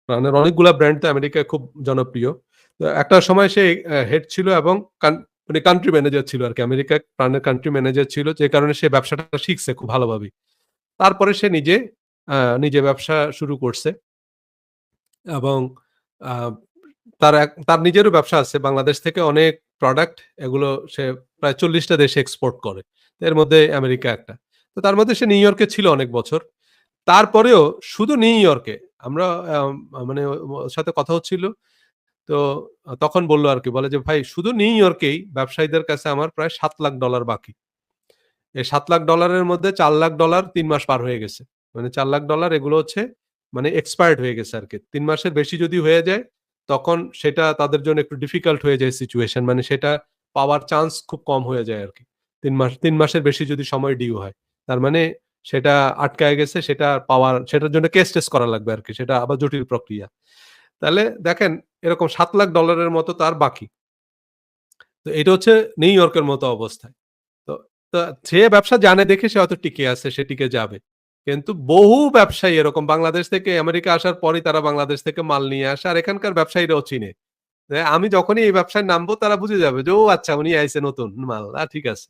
প্রাণের অনেকগুলা ব্র্যান্ড তো আমেরিকায় খুব জনপ্রিয়। তো একটা সময় সে হেড ছিল এবং মানে কান্ট্রি ম্যানেজার ছিল আরকি। আমেরিকায় প্রাণের কান্ট্রি ম্যানেজার ছিল যে কারণে সে ব্যবসাটা শিখছে খুব ভালোভাবেই। তারপরে সে নিজে ব্যবসা শুরু করছে এবং আ তার নিজেরও ব্যবসা আছে। বাংলাদেশ থেকে অনেক প্রোডাক্ট এগুলো সে প্রায় ৪০ টা দেশে এক্সপোর্ট করে। তো এর মধ্যে আমেরিকা একটা। তো তার মধ্যে সে নিউ ইয়র্কে ছিল অনেক বছর। তারপরেও শুধু নিউ ইয়র্কে আমরা মানে ওর সাথে কথা হচ্ছিল। তো তখন বলল আরকি বলে যে, "ভাই শুধু নিউ ইয়র্কেই ব্যবসায়ীদের কাছে আমার প্রায় $৭,০০,০০০ বাকি।" এই $৭,০০,০০০ এর মধ্যে $৪,০০,০০০ ৩ মাস পার হয়ে গেছে। মানে $৪,০০,০০০ এগুলো হচ্ছে মানে এক্সপায়ার্ড হয়ে গেছে আরকি। ৩ মাসের বেশি যদি হয়ে যায়, তখন সেটা তাদের জন্য একটু ডিফিকাল্ট হয়ে যায় সিচুয়েশন। মানে সেটা পাওয়ার চান্স খুব কম হয়ে যায় আরকি। ৩ মাসের বেশি যদি সময় ডিউ হয়। তার মানে সেটা আটকায় গেছে, সেটা সেটার জন্য কেস-টেস করা লাগবে আরকি। সেটা আবার জটিল প্রক্রিয়া। তাহলে দেখেন এরকম $৭,০০,০০০ এর মতো তার বাকি। তো এটা হচ্ছে নিউ ইয়র্কের মতো অবস্থায়। তো তো যে ব্যবসা জানে দেখে সে হয়তো টিকে আছে, সে টিকে যাবে। কিন্তু বহু ব্যবসায়ী এরকম বাংলাদেশ থেকে আমেরিকা আসার পরেই তারা বাংলাদেশ থেকে মাল নিয়ে আসে। আর এখানকার ব্যবসায়ীরাও চিনে। আমি যখনই এই ব্যবসায় নামবো তারা বুঝে যাবে যে, "ও আচ্ছা উনি আইছে নতুন মাল। ঠিক আছে।"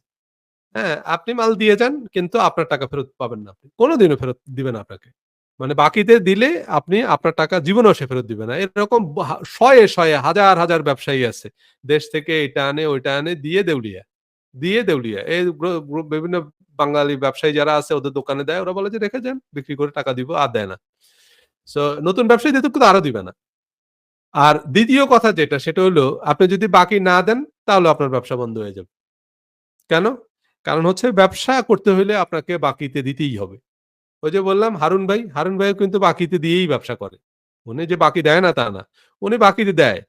হ্যাঁ, আপনি মাল দিয়ে যান কিন্তু আপনার টাকা ফেরত পাবেন না আপনি। কোনদিনও ফেরত দিবে না আপনাকে। মানে বাকিতে দিলে আপনি আপনার টাকা জীবনেও সে ফেরত দিবে না। এরকম শয়ে, শয়ে হাজার, হাজার ব্যবসায়ী আছে। দেশ থেকে এটা আনে, ওইটা আনে দিয়ে দেউলিয়া। দিয়ে দেউলিয়া। এই বিভিন্ন বাঙালি ব্যবসায়ী যারা আছে ওদের দোকানে দেয়। ওরা বলে যে, "রেখে যান, বিক্রি করে টাকা দিব।" আর দেয় না। সো নতুন ব্যবসায়ী দিতে কিন্তু আরো দিবে না। আর ২য় কথা যেটা সেটা হলো আপনি যদি বাকি না দেন তাহলে আপনার ব্যবসা বন্ধ হয়ে যাবে। কেন? কারণ হচ্ছে ব্যবসা করতে হইলে আপনাকে বাকিতে দিতেই হবে। ওই যে বললাম হারুন ভাইও কিন্তু বাকিতে দিয়েই ব্যবসা করে। উনি যে বাকি দেয় না তা না। উনি বাকিতে দেয়।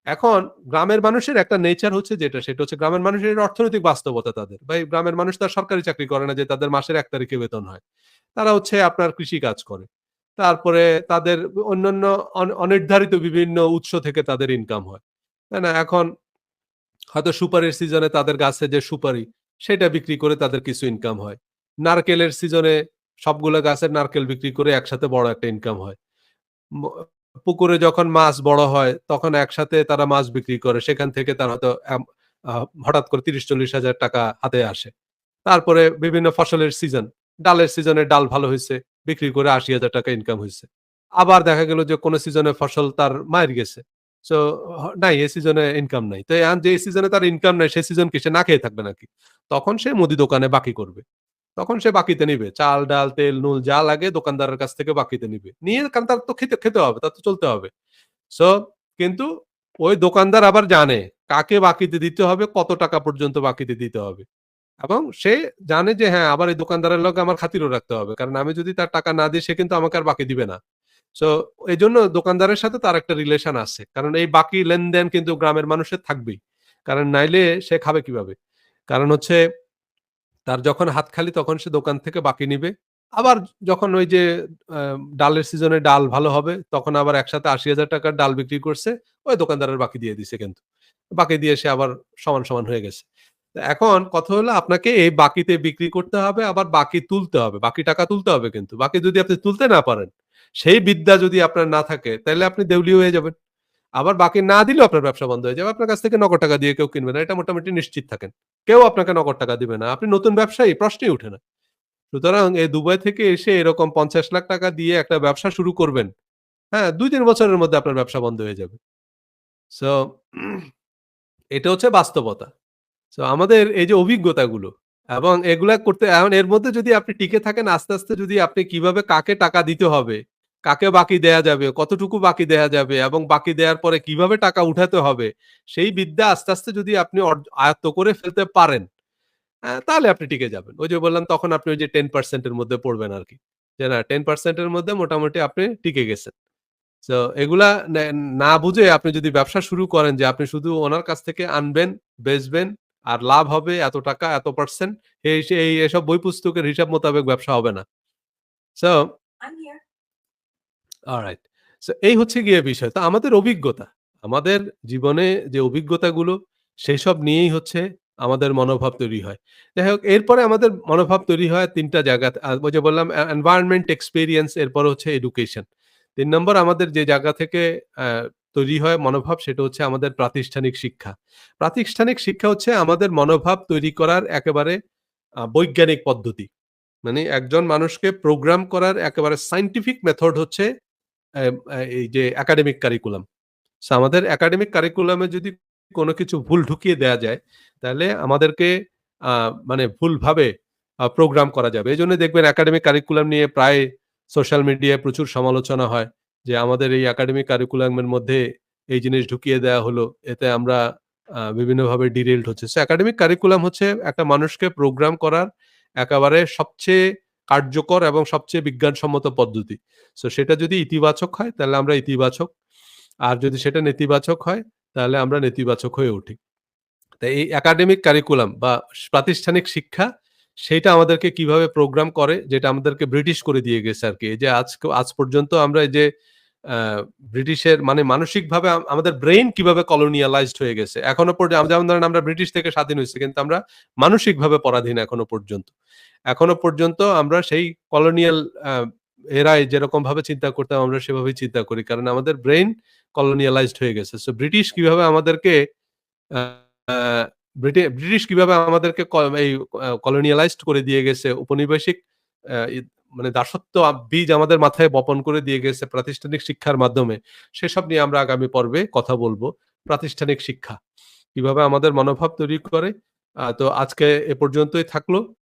এখন গ্রামের মানুষের একটা নেচার হচ্ছে যেটা, সেটা হচ্ছে গ্রামের মানুষের অর্থনৈতিক বাস্তবতা তাদের। ভাই গ্রামের মানুষ তো আর সরকারি চাকরি করে না যে তাদের মাসের ১ তারিখে বেতন হয়। তারা হচ্ছে আপনার কৃষিকাজ করে। তারপরে তাদের অন্যান্য অনির্ধারিত বিভিন্ন উৎস থেকে তাদের ইনকাম হয়। তাই না? এখন হয়তো সুপারির সিজনে তাদের গাছে যে সুপারি, সেটা বিক্রি করে তাদের কিছু ইনকাম হয়। নারকেলের সিজনে সবগুলা গাছের নারকেল বিক্রি করে একসাথে বড় একটা ইনকাম হয়। ম পুকুরে যখন মাছ বড় হয়, তখন একসাথে তারা মাছ বিক্রি করে। সেখান থেকে তার হয়তো আ হঠাৎ করে ৩০-৪০ হাজার টাকা হাতে আসে। তারপরে বিভিন্ন ফসলের সিজন, ডালের সিজনে ডাল ভালো হইছে, বিক্রি করে ৳৮০,০০০ ইনকাম হইছে। আবার দেখা গেল যে কোন সিজনে ফসল তার মাইর গেছে। সো নাই এই সিজনে ইনকাম নাই। তো এখন যে সিজনে তার ইনকাম নাই, সে সিজন কি সে না খেয়ে থাকবে নাকি? তখন সে মুদি দোকানে বাকি করবে। তখন সে বাকিতে নিবে। চাল, ডাল, তেল, নুন যা লাগে দোকানদারের কাছ থেকে বাকিতে নিবে। নিয়ে কারণ তার তো খেতে হবে, তার তো চলতে হবে। সো কিন্তু ওই দোকানদার আবার জানে কাকে বাকিতে দিতে হবে, কত টাকা পর্যন্ত বাকিতে দিতে হবে। এবং সে জানে যে হ্যাঁ, আবার এই দোকানদারের লগে আমার খাতিরও রাখতে হবে। কারণ আমি যদি তার টাকা না দিই সে কিন্তু আমাকে আর বাকি দিবে না। সো এজন্য দোকানদারের সাথে তার একটা রিলেশন আছে। কারণ এই বাকি লেনদেন কিন্তু গ্রামের মানুষের থাকবেই। কারণ নাইলে সে খাবে কিভাবে? কারণ হচ্ছে তার যখন হাত খালি তখন সে দোকান থেকে বাকি নিবে। আবার যখন ওই যে আ ডালের সিজনে ডাল ভালো হবে তখন আবার একসাথে ৳৮০,০০০ র ডাল বিক্রি করছে, ওই দোকানদারের বাকি দিয়ে দিছে কিন্তু। বাকি দিয়ে সে আবার সমান, সমান হয়ে গেছে। তো এখন কথা হলো আপনাকে এই বাকিতে বিক্রি করতে হবে, আবার বাকি তুলতে হবে। বাকি টাকা তুলতে হবে কিন্তু। বাকি যদি আপনি তুলতে না পারেন, সেই বিদ্যা যদি আপনার না থাকে, তাইলে আপনি দেউলিয়া হয়ে যাবেন। আবার বাকি না দিলেও আপনার ব্যবসা বন্ধ হয়ে যাবে। আপনার কাছ থেকে নগদ টাকা দিয়ে কেউ কিনবে না। এটা মোটামুটি নিশ্চিত থাকেন। কেউ আপনাকে নগদ টাকা দিবে না। আপনি নতুন ব্যবসায়ী, প্রশ্নই উঠে না। সুতরাং এই দুবাই থেকে এসে এরকম ৳৫০,০০,০০০ দিয়ে একটা ব্যবসা শুরু করবেন। হ্যাঁ? ২-৩ বছরের মধ্যে আপনার ব্যবসা বন্ধ হয়ে যাবে। সো এটা হচ্ছে বাস্তবতা। সো আমাদের এই যে অভিজ্ঞতাগুলো এবং এগুলা করতে এখন এর মধ্যে যদি আপনি টিকে থাকেন আস্তে, আস্তে যদি আপনি কিভাবে কাকে টাকা দিতে হবে, কাকে বাকি দেয়া যাবে, কতটুকু বাকি দেয়া যাবে এবং বাকি দেয়ার পরে কিভাবে টাকা উঠাতে হবে, সেই বিদ্যা আস্তে, আস্তে যদি আপনি আয়ত্ত করে ফেলতে পারেন, তাহলে আপনি টিকে যাবেন। ওই যে বললাম তখন আপনি ওই যে 10% এর মধ্যে পড়বেন আরকি। যে না 10% এর মধ্যে মোটামুটি আপনি টিকে গেছেন। সো এগুলা না বুঝে আপনি যদি ব্যবসা শুরু করেন যে আপনি শুধু ওনার কাছ থেকে আনবেন, বেচবেন আর লাভ হবে এত টাকা, এত পার্সেন্ট এই এসব বই পুস্তকের হিসাব মোতাবেক ব্যবসা হবে না। So alright. সো এই হচ্ছে গিয়ে বিষয়। তো আমাদের অভিজ্ঞতা, আমাদের জীবনে যে অভিজ্ঞতাগুলো সেসব নিয়েই হচ্ছে আমাদের মনোভাব তৈরি হয়। যাই হোক এরপরে আমাদের মনোভাব তৈরি হয় ৩ টা জায়গাতে। ওই যে বললাম এনভায়রনমেন্ট, এক্সপেরিয়েন্স এরপর হচ্ছে এডুকেশন। ৩ নম্বর আমাদের যে জায়গা থেকে আ তৈরি হয় মনোভাব সেটা হচ্ছে আমাদের প্রাতিষ্ঠানিক শিক্ষা। প্রাতিষ্ঠানিক শিক্ষা হচ্ছে আমাদের মনোভাব তৈরি করার একেবারে বৈজ্ঞানিক পদ্ধতি। মানে একজন মানুষকে প্রোগ্রাম করার একেবারে সায়েন্টিফিক মেথড হচ্ছে এই যে একাডেমিক কারিকুলাম। সো আমাদের একাডেমিক কারিকুলামে যদি কোন কিছু ভুল ঢুকিয়ে দেয়া যায়, তাহলে আমাদেরকে আ মানে ভুলভাবে প্রোগ্রাম করা যাবে। এজন্য দেখবেন একাডেমিক কারিকুলাম নিয়ে প্রায় সোশ্যাল মিডিয়ায় প্রচুর সমালোচনা হয়। যে আমাদের এই একাডেমিক কারিকুলামের মধ্যে এই জিনিস ঢুকিয়ে দেয়া হলো। এতে আমরা বিভিন্নভাবে ডিরেইলড হচ্ছে। সো একাডেমিক কারিকুলাম হচ্ছে একটা মানুষকে প্রোগ্রাম করার একেবারে সবচেয়ে কার্যকর এবং সবচেয়ে বিজ্ঞানসম্মত পদ্ধতি। সো সেটা যদি ইতিবাচক হয় তাহলে আমরা ইতিবাচক। আর যদি সেটা নেতিবাচক হয় তাহলে আমরা নেতিবাচক হয়ে উঠি। তো এই একাডেমিক কারিকুলাম বা প্রাতিষ্ঠানিক শিক্ষা সেইটা আমাদেরকে কিভাবে প্রোগ্রাম করে যেটা আমাদেরকে ব্রিটিশ করে দিয়ে গেছে আরকি। এই যে আজ পর্যন্ত আমরা এই যে আ ব্রিটিশের মানে মানসিকভাবে আমাদের ব্রেইন কিভাবে কলোনিয়ালাইজড হয়ে গেছে। এখনো যেমন ধরেন আমরা ব্রিটিশ থেকে স্বাধীন হইছি কিন্তু আমরা মানসিকভাবে পরাধীন এখনো পর্যন্ত। এখনো পর্যন্ত আমরা সেই কলোনিয়াল আ এরায় যেরকমভাবে চিন্তা করতাম আমরা সেভাবেই চিন্তা করি। কারণ আমাদের ব্রেইন কলোনিয়ালাইজড হয়ে গেছে। সো ব্রিটিশ কিভাবে আমাদেরকে আ আ ব্রিটিশ কিভাবে আমাদেরকে এই কলোনিয়ালাইজড করে দিয়ে গেছে, উপনিবেশিক আ ই মানে দাসত্ব বীজ আমাদের মাথায় বপন করে দিয়ে গেছে প্রাতিষ্ঠানিক শিক্ষার মাধ্যমে। সেসব নিয়ে আমরা আগামী পর্বে কথা বলব। প্রাতিষ্ঠানিক শিক্ষা। কিভাবে আমাদের মনোভাব তৈরি করে। তো আজকে এ পর্যন্তই থাকলো।